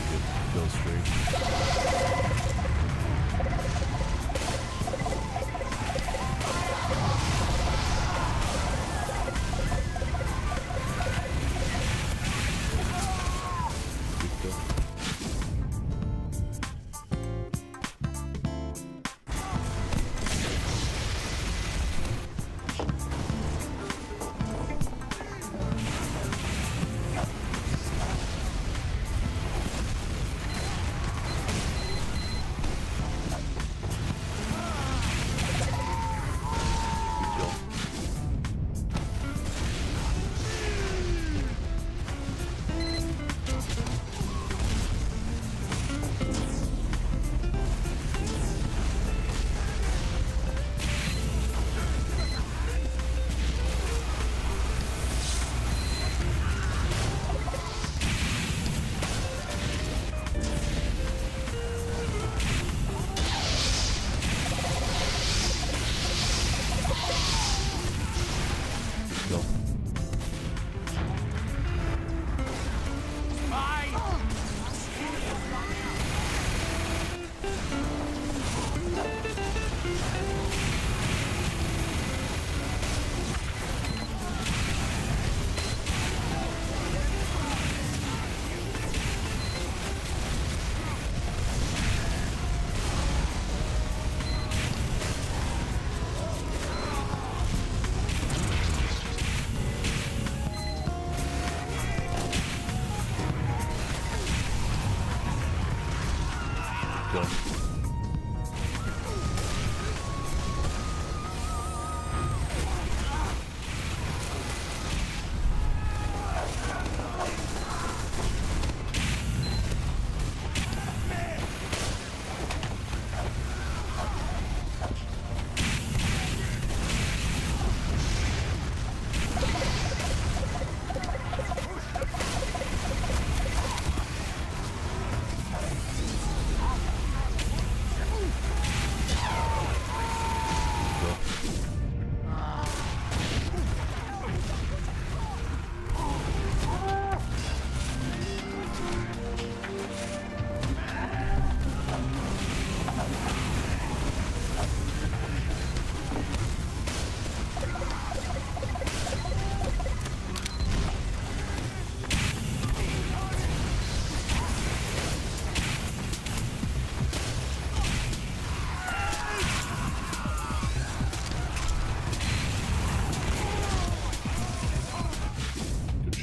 Good kill streak.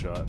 shot.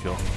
Good kill.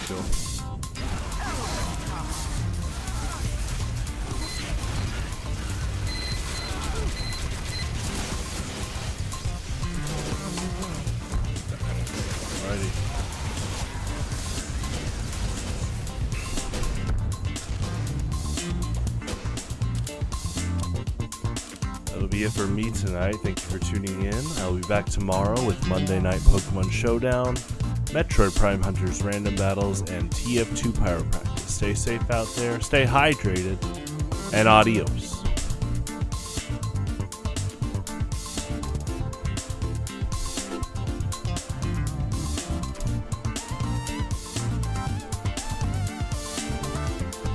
kill. Alrighty. That'll be it for me tonight. Thank you for tuning in. I'll be back tomorrow with Monday Night Pokemon Showdown, Metroid Prime Hunters Random Battles, and TF2 Pyro Practice. Stay safe out there, stay hydrated, and adios.